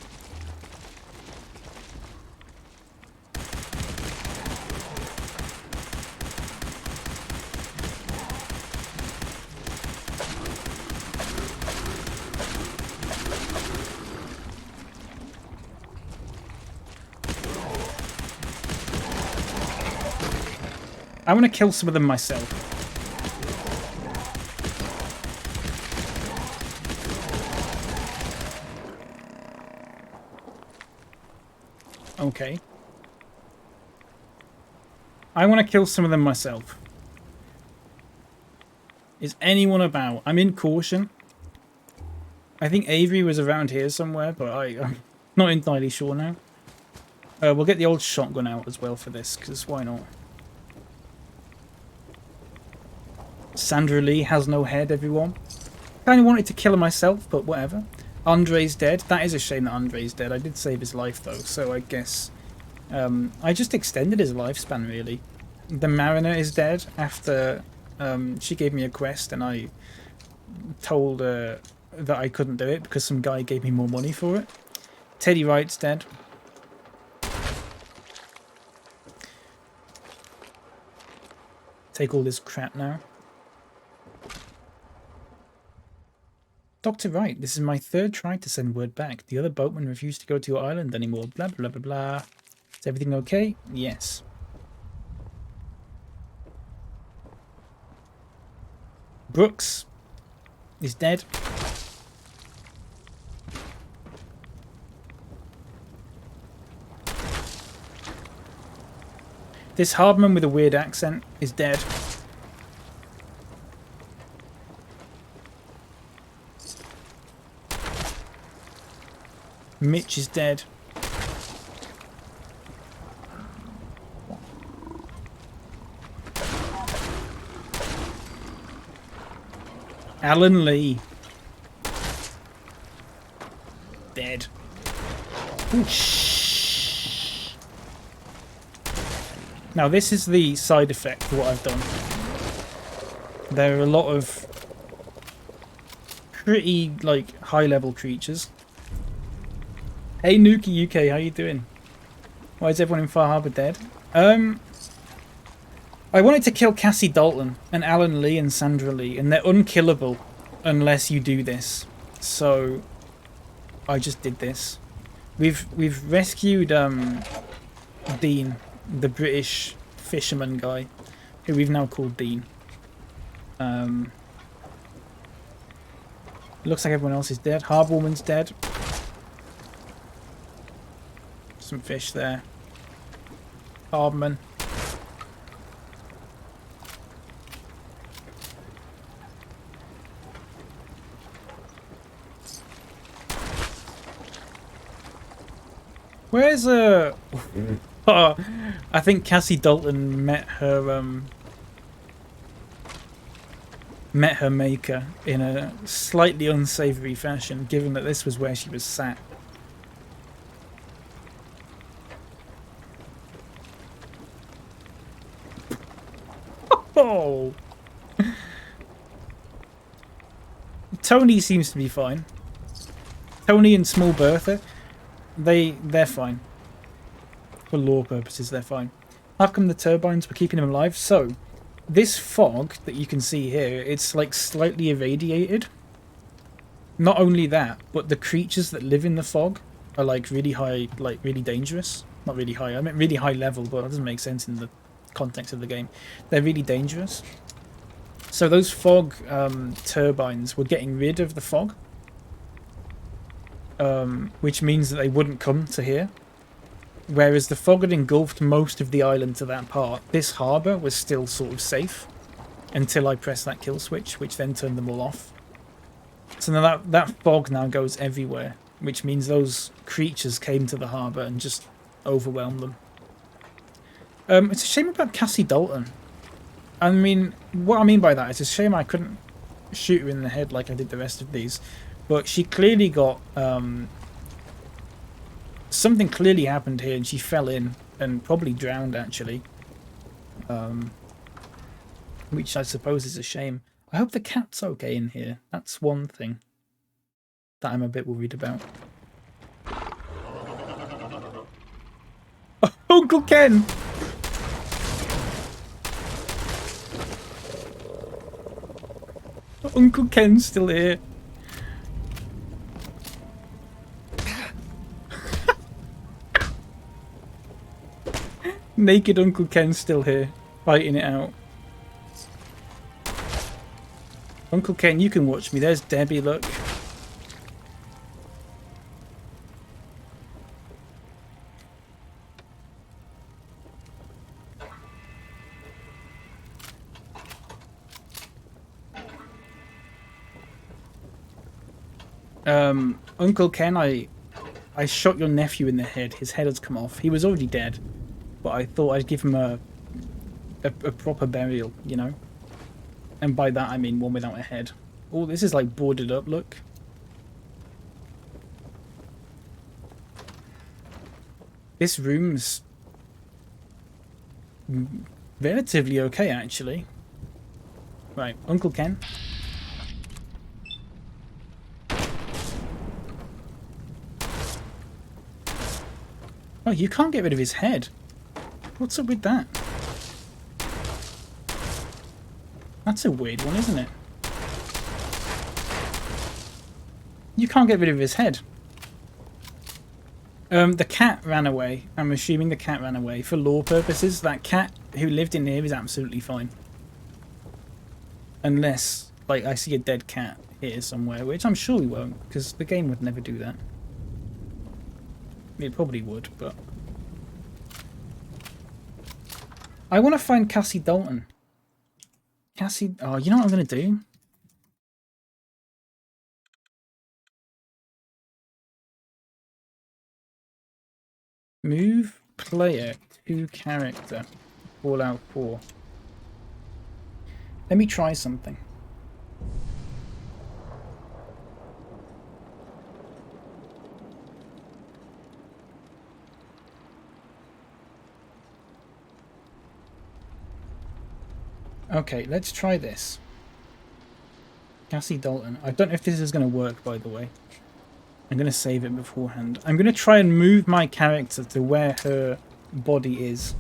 I want to kill some of them myself. Okay. I want to kill some of them myself. Is anyone about? I'm in caution. I think Avery was around here somewhere, but I'm not entirely sure now. We'll get the old shotgun out as well for this, because why not? Sandra Lee has no head, everyone. Kind of wanted to kill her myself, but whatever. Andre's dead. That is a shame that Andre's dead. I did save his life, though, so I guess... I just extended his lifespan, really. The Mariner is dead after she gave me a quest, and I told her that I couldn't do it because some guy gave me more money for it. Teddy Wright's dead. Take all this crap now. Dr. Wright, this is my third try to send word back. The other boatman refused to go to your island anymore. Blah, blah, blah, blah. Is everything okay? Yes. Brooks is dead. This hardman with a weird accent is dead. Mitch is dead. Alan Lee. Dead. Ooh, shh. Now this is the side effect of what I've done. There are a lot of pretty, like, high-level creatures. Hey Nuki UK, how you doing? Why is everyone in Far Harbor dead? I wanted to kill Cassie Dalton and Alan Lee and Sandra Lee, and they're unkillable unless you do this. So I just did this. We've rescued Dean, the British fisherman guy, who we've now called Dean. Looks like everyone else is dead. Harbor Woman's dead. Some fish there. Hardman. Where's I think Cassie Dalton met her maker in a slightly unsavory fashion, given that this was where she was sat. Oh. Tony seems to be fine. Tony and Small Bertha, they're fine. For lore purposes, they're fine. How come the turbines were keeping them alive? So, this fog that you can see here, it's like slightly irradiated. Not only that, but the creatures that live in the fog are like really high, like really dangerous. Not really high, I meant really high level, but that doesn't make sense in the context of the game. They're really dangerous. So those fog turbines were getting rid of the fog, which means that they wouldn't come to here. Whereas the fog had engulfed most of the island to that part. This harbour was still sort of safe until I pressed that kill switch, which then turned them all off. So now that fog now goes everywhere, which means those creatures came to the harbour and just overwhelmed them. It's a shame about Cassie Dalton. I mean, what I mean by that, it's a shame I couldn't shoot her in the head like I did the rest of these. But she clearly got... something clearly happened here and she fell in and probably drowned, actually. Which I suppose is a shame. I hope the cat's okay in here. That's one thing that I'm a bit worried about. Oh, Uncle Ken! Uncle Ken's still here. Naked Uncle Ken's still here, fighting it out. Uncle Ken, you can watch me. There's Debbie, look. Uncle Ken, I shot your nephew in the head. His head has come off. He was already dead, but I thought I'd give him a proper burial, you know? And by that I mean one without a head. Oh, this is like boarded up, look. This room's relatively okay, actually. Right, Uncle Ken. Oh, you can't get rid of his head. What's up with that? That's a weird one, isn't it? You can't get rid of his head. The cat ran away. I'm assuming the cat ran away. For lore purposes, that cat who lived in here is absolutely fine. Unless, like, I see a dead cat here somewhere, which I'm sure we won't, because the game would never do that. It probably would, but... I want to find Cassie Dalton. Cassie... Oh, you know what I'm going to do? Move player to character. Fallout 4. Let me try something. Okay, let's try this. Cassie Dalton. I don't know if this is going to work, by the way. I'm going to save it beforehand. I'm going to try and move my character to where her body is.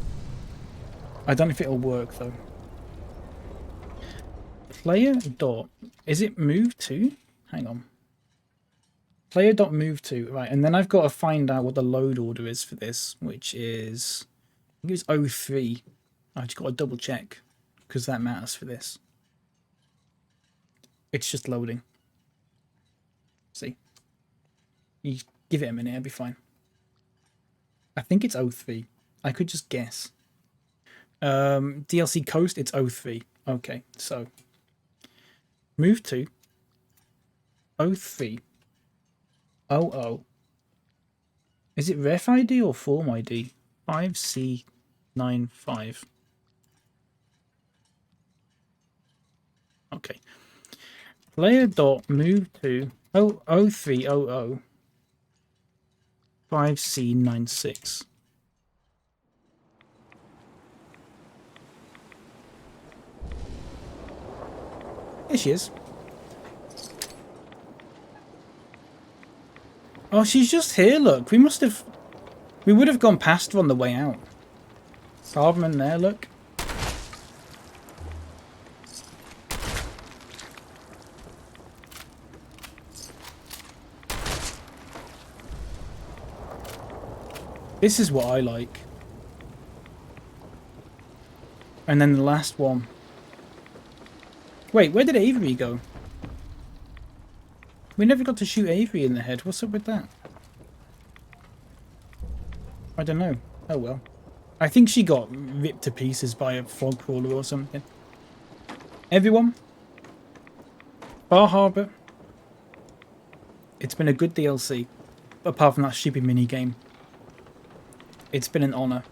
I don't know if it'll work, though. Player dot... Is it move to? Hang on. Player dot move to. Right, and then I've got to find out what the load order is for this, which is... I think it's 03. I've just got to double check, because that matters for this. It's just loading. See? You give it a minute, it'll be fine. I think it's 03. I could just guess. DLC Coast, it's 03. Okay, so move to 03 00. Is it ref ID or form ID? 5C95. Okay. Player dot move to 0300 5C96. Here she is. Oh, she's just here, look. We would have gone past her on the way out. Hahbah there, look. This is what I like. And then the last one. Wait, where did Avery go? We never got to shoot Avery in the head. What's up with that? I don't know. Oh well. I think she got ripped to pieces by a frog crawler or something. Everyone, Far Harbor. It's been a good DLC. Apart from that stupid mini game. It's been an honor.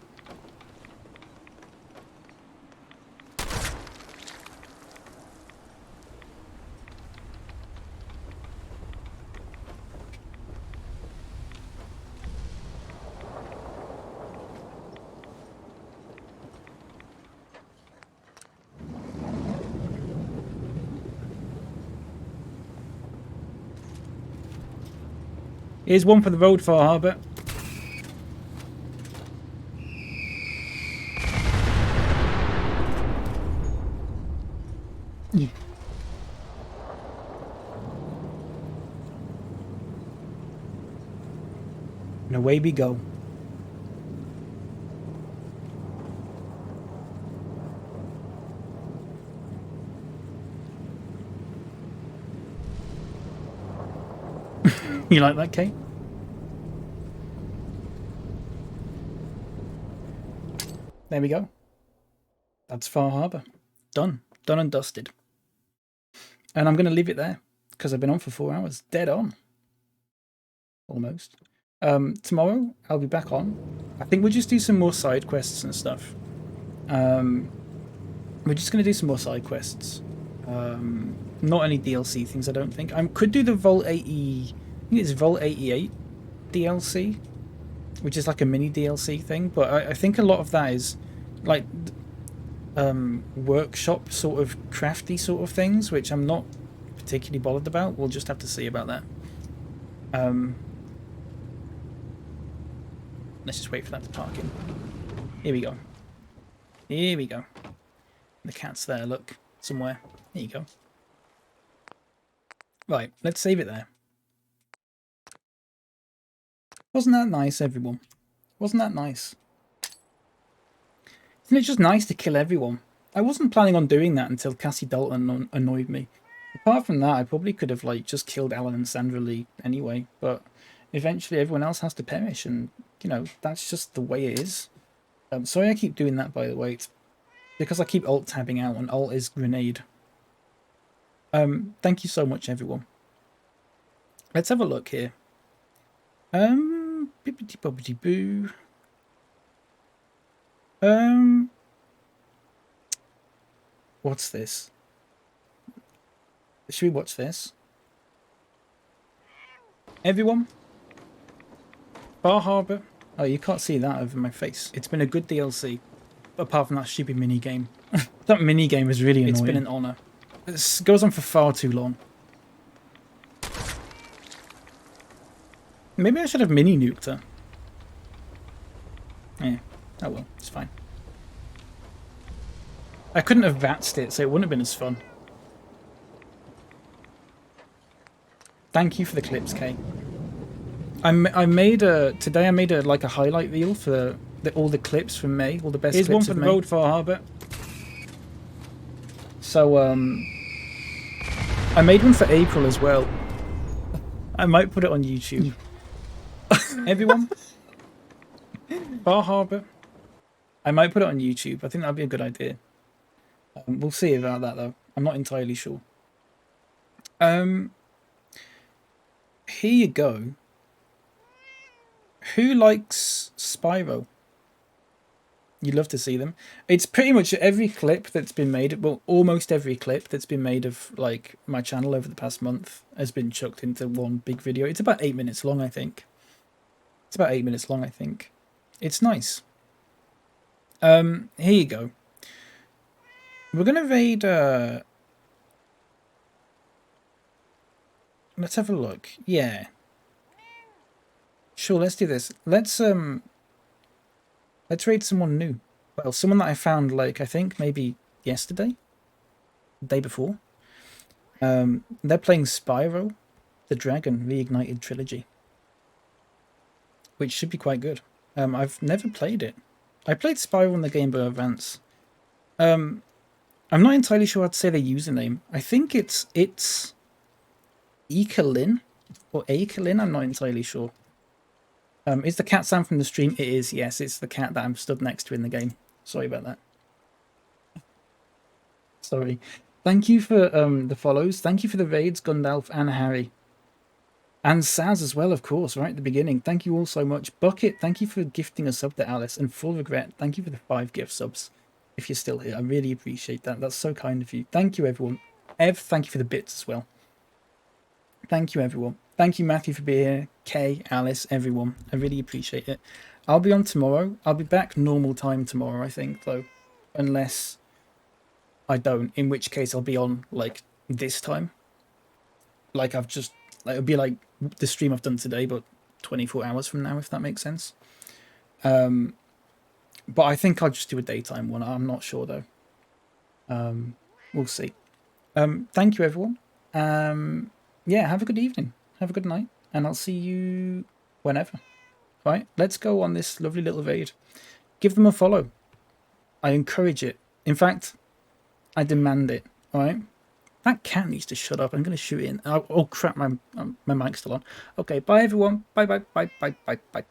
Here's one for the road, Far Harbor. And away we go. You like that, Kate? There we go. That's Far Harbor. Done. Done and dusted. And I'm going to leave it there because I've been on for 4 hours. Dead on. almost. Tomorrow I'll be back on. I think we'll just do some more side quests and stuff. We're just going to do some more side quests. Not any DLC things, I don't think. I could do the Vault 80... I think it's Vault 88 DLC, which is like a mini DLC thing, but I think a lot of that is like workshop sort of crafty sort of things, which I'm not particularly bothered about. We'll just have to see about that. Let's just wait for that to park in. Here we go. Here we go. The cat's there, look, somewhere. There you go. Right, let's save it there. Wasn't that nice, everyone? Wasn't that nice? Isn't it just nice to kill everyone? I wasn't planning on doing that until Cassie Dalton annoyed me. Apart from that, I probably could have like just killed Alan and Sandra Lee anyway, but eventually everyone else has to perish, and you know, that's just the way it is. Sorry I keep doing that, by the way. It's because I keep alt-tabbing out, and alt is grenade. Thank you so much, everyone. Let's have a look here. Bippity boppity boo. What's this? Should we watch this? Everyone? Bar Harbor? Oh, you can't see that over my face. It's been a good DLC. Apart from that stupid mini-game. That mini-game was really annoying. It's been an honour. This goes on for far too long. Maybe I should have mini-nuked her. Yeah. Oh well, it's fine. I couldn't have vatsed it, so it wouldn't have been as fun. Thank you for the clips, Kay. I made today I made like a highlight reel for all the clips from May, all the best clips of May. Here's one for the road for Hahbah. So I made one for April as well. I might put it on YouTube. Everyone, Bar Harbor. I might put it on YouTube. I think that'd be a good idea. We'll see about that though. I'm not entirely sure. Here you go. Who likes Spyro? You'd love to see them. It's pretty much every clip that's been made, well, almost every clip that's been made of like my channel over the past month has been chucked into one big video. It's about 8 minutes long, I think. It's about 8 minutes long, I think. It's nice. Here you go. We're gonna raid let's have a look. Yeah. Sure, let's do this. Let's raid someone new. Well, someone that I found like I think maybe yesterday, the day before. They're playing Spyro the Dragon Reignited Trilogy, which should be quite good. I've never played it. I played Spyro on the Game Boy Advance. I'm not entirely sure how to say their username. I think it's Ekalin or Akalin. I'm not entirely sure. Is the cat sound from the stream? It is, yes. It's the cat that I'm stood next to in the game. Sorry about that. Sorry. Thank you for the follows. Thank you for the raids, Gundalf and Harry. And Saz as well, of course, right at the beginning. Thank you all so much. Bucket, thank you for gifting a sub to Alice. And Full Regret, thank you for the 5 gift subs. If you're still here, I really appreciate that. That's so kind of you. Thank you, everyone. Ev, thank you for the bits as well. Thank you, everyone. Thank you, Matthew, for being here. Kay, Alice, everyone. I really appreciate it. I'll be on tomorrow. I'll be back normal time tomorrow, I think, though. Unless I don't, in which case I'll be on, like, this time. Like, it'll be like the stream I've done today, but 24 hours from now, if that makes sense. But I think I'll just do a daytime one. I'm not sure, though. We'll see. Thank you, everyone. Yeah, have a good evening. Have a good night. And I'll see you whenever. Right, let's go on this lovely little raid. Give them a follow. I encourage it. In fact, I demand it. All right? That cat needs to shut up. I'm going to shoot it in. Oh, crap, my mic's still on. Okay, bye, everyone. Bye, bye, bye, bye, bye, bye.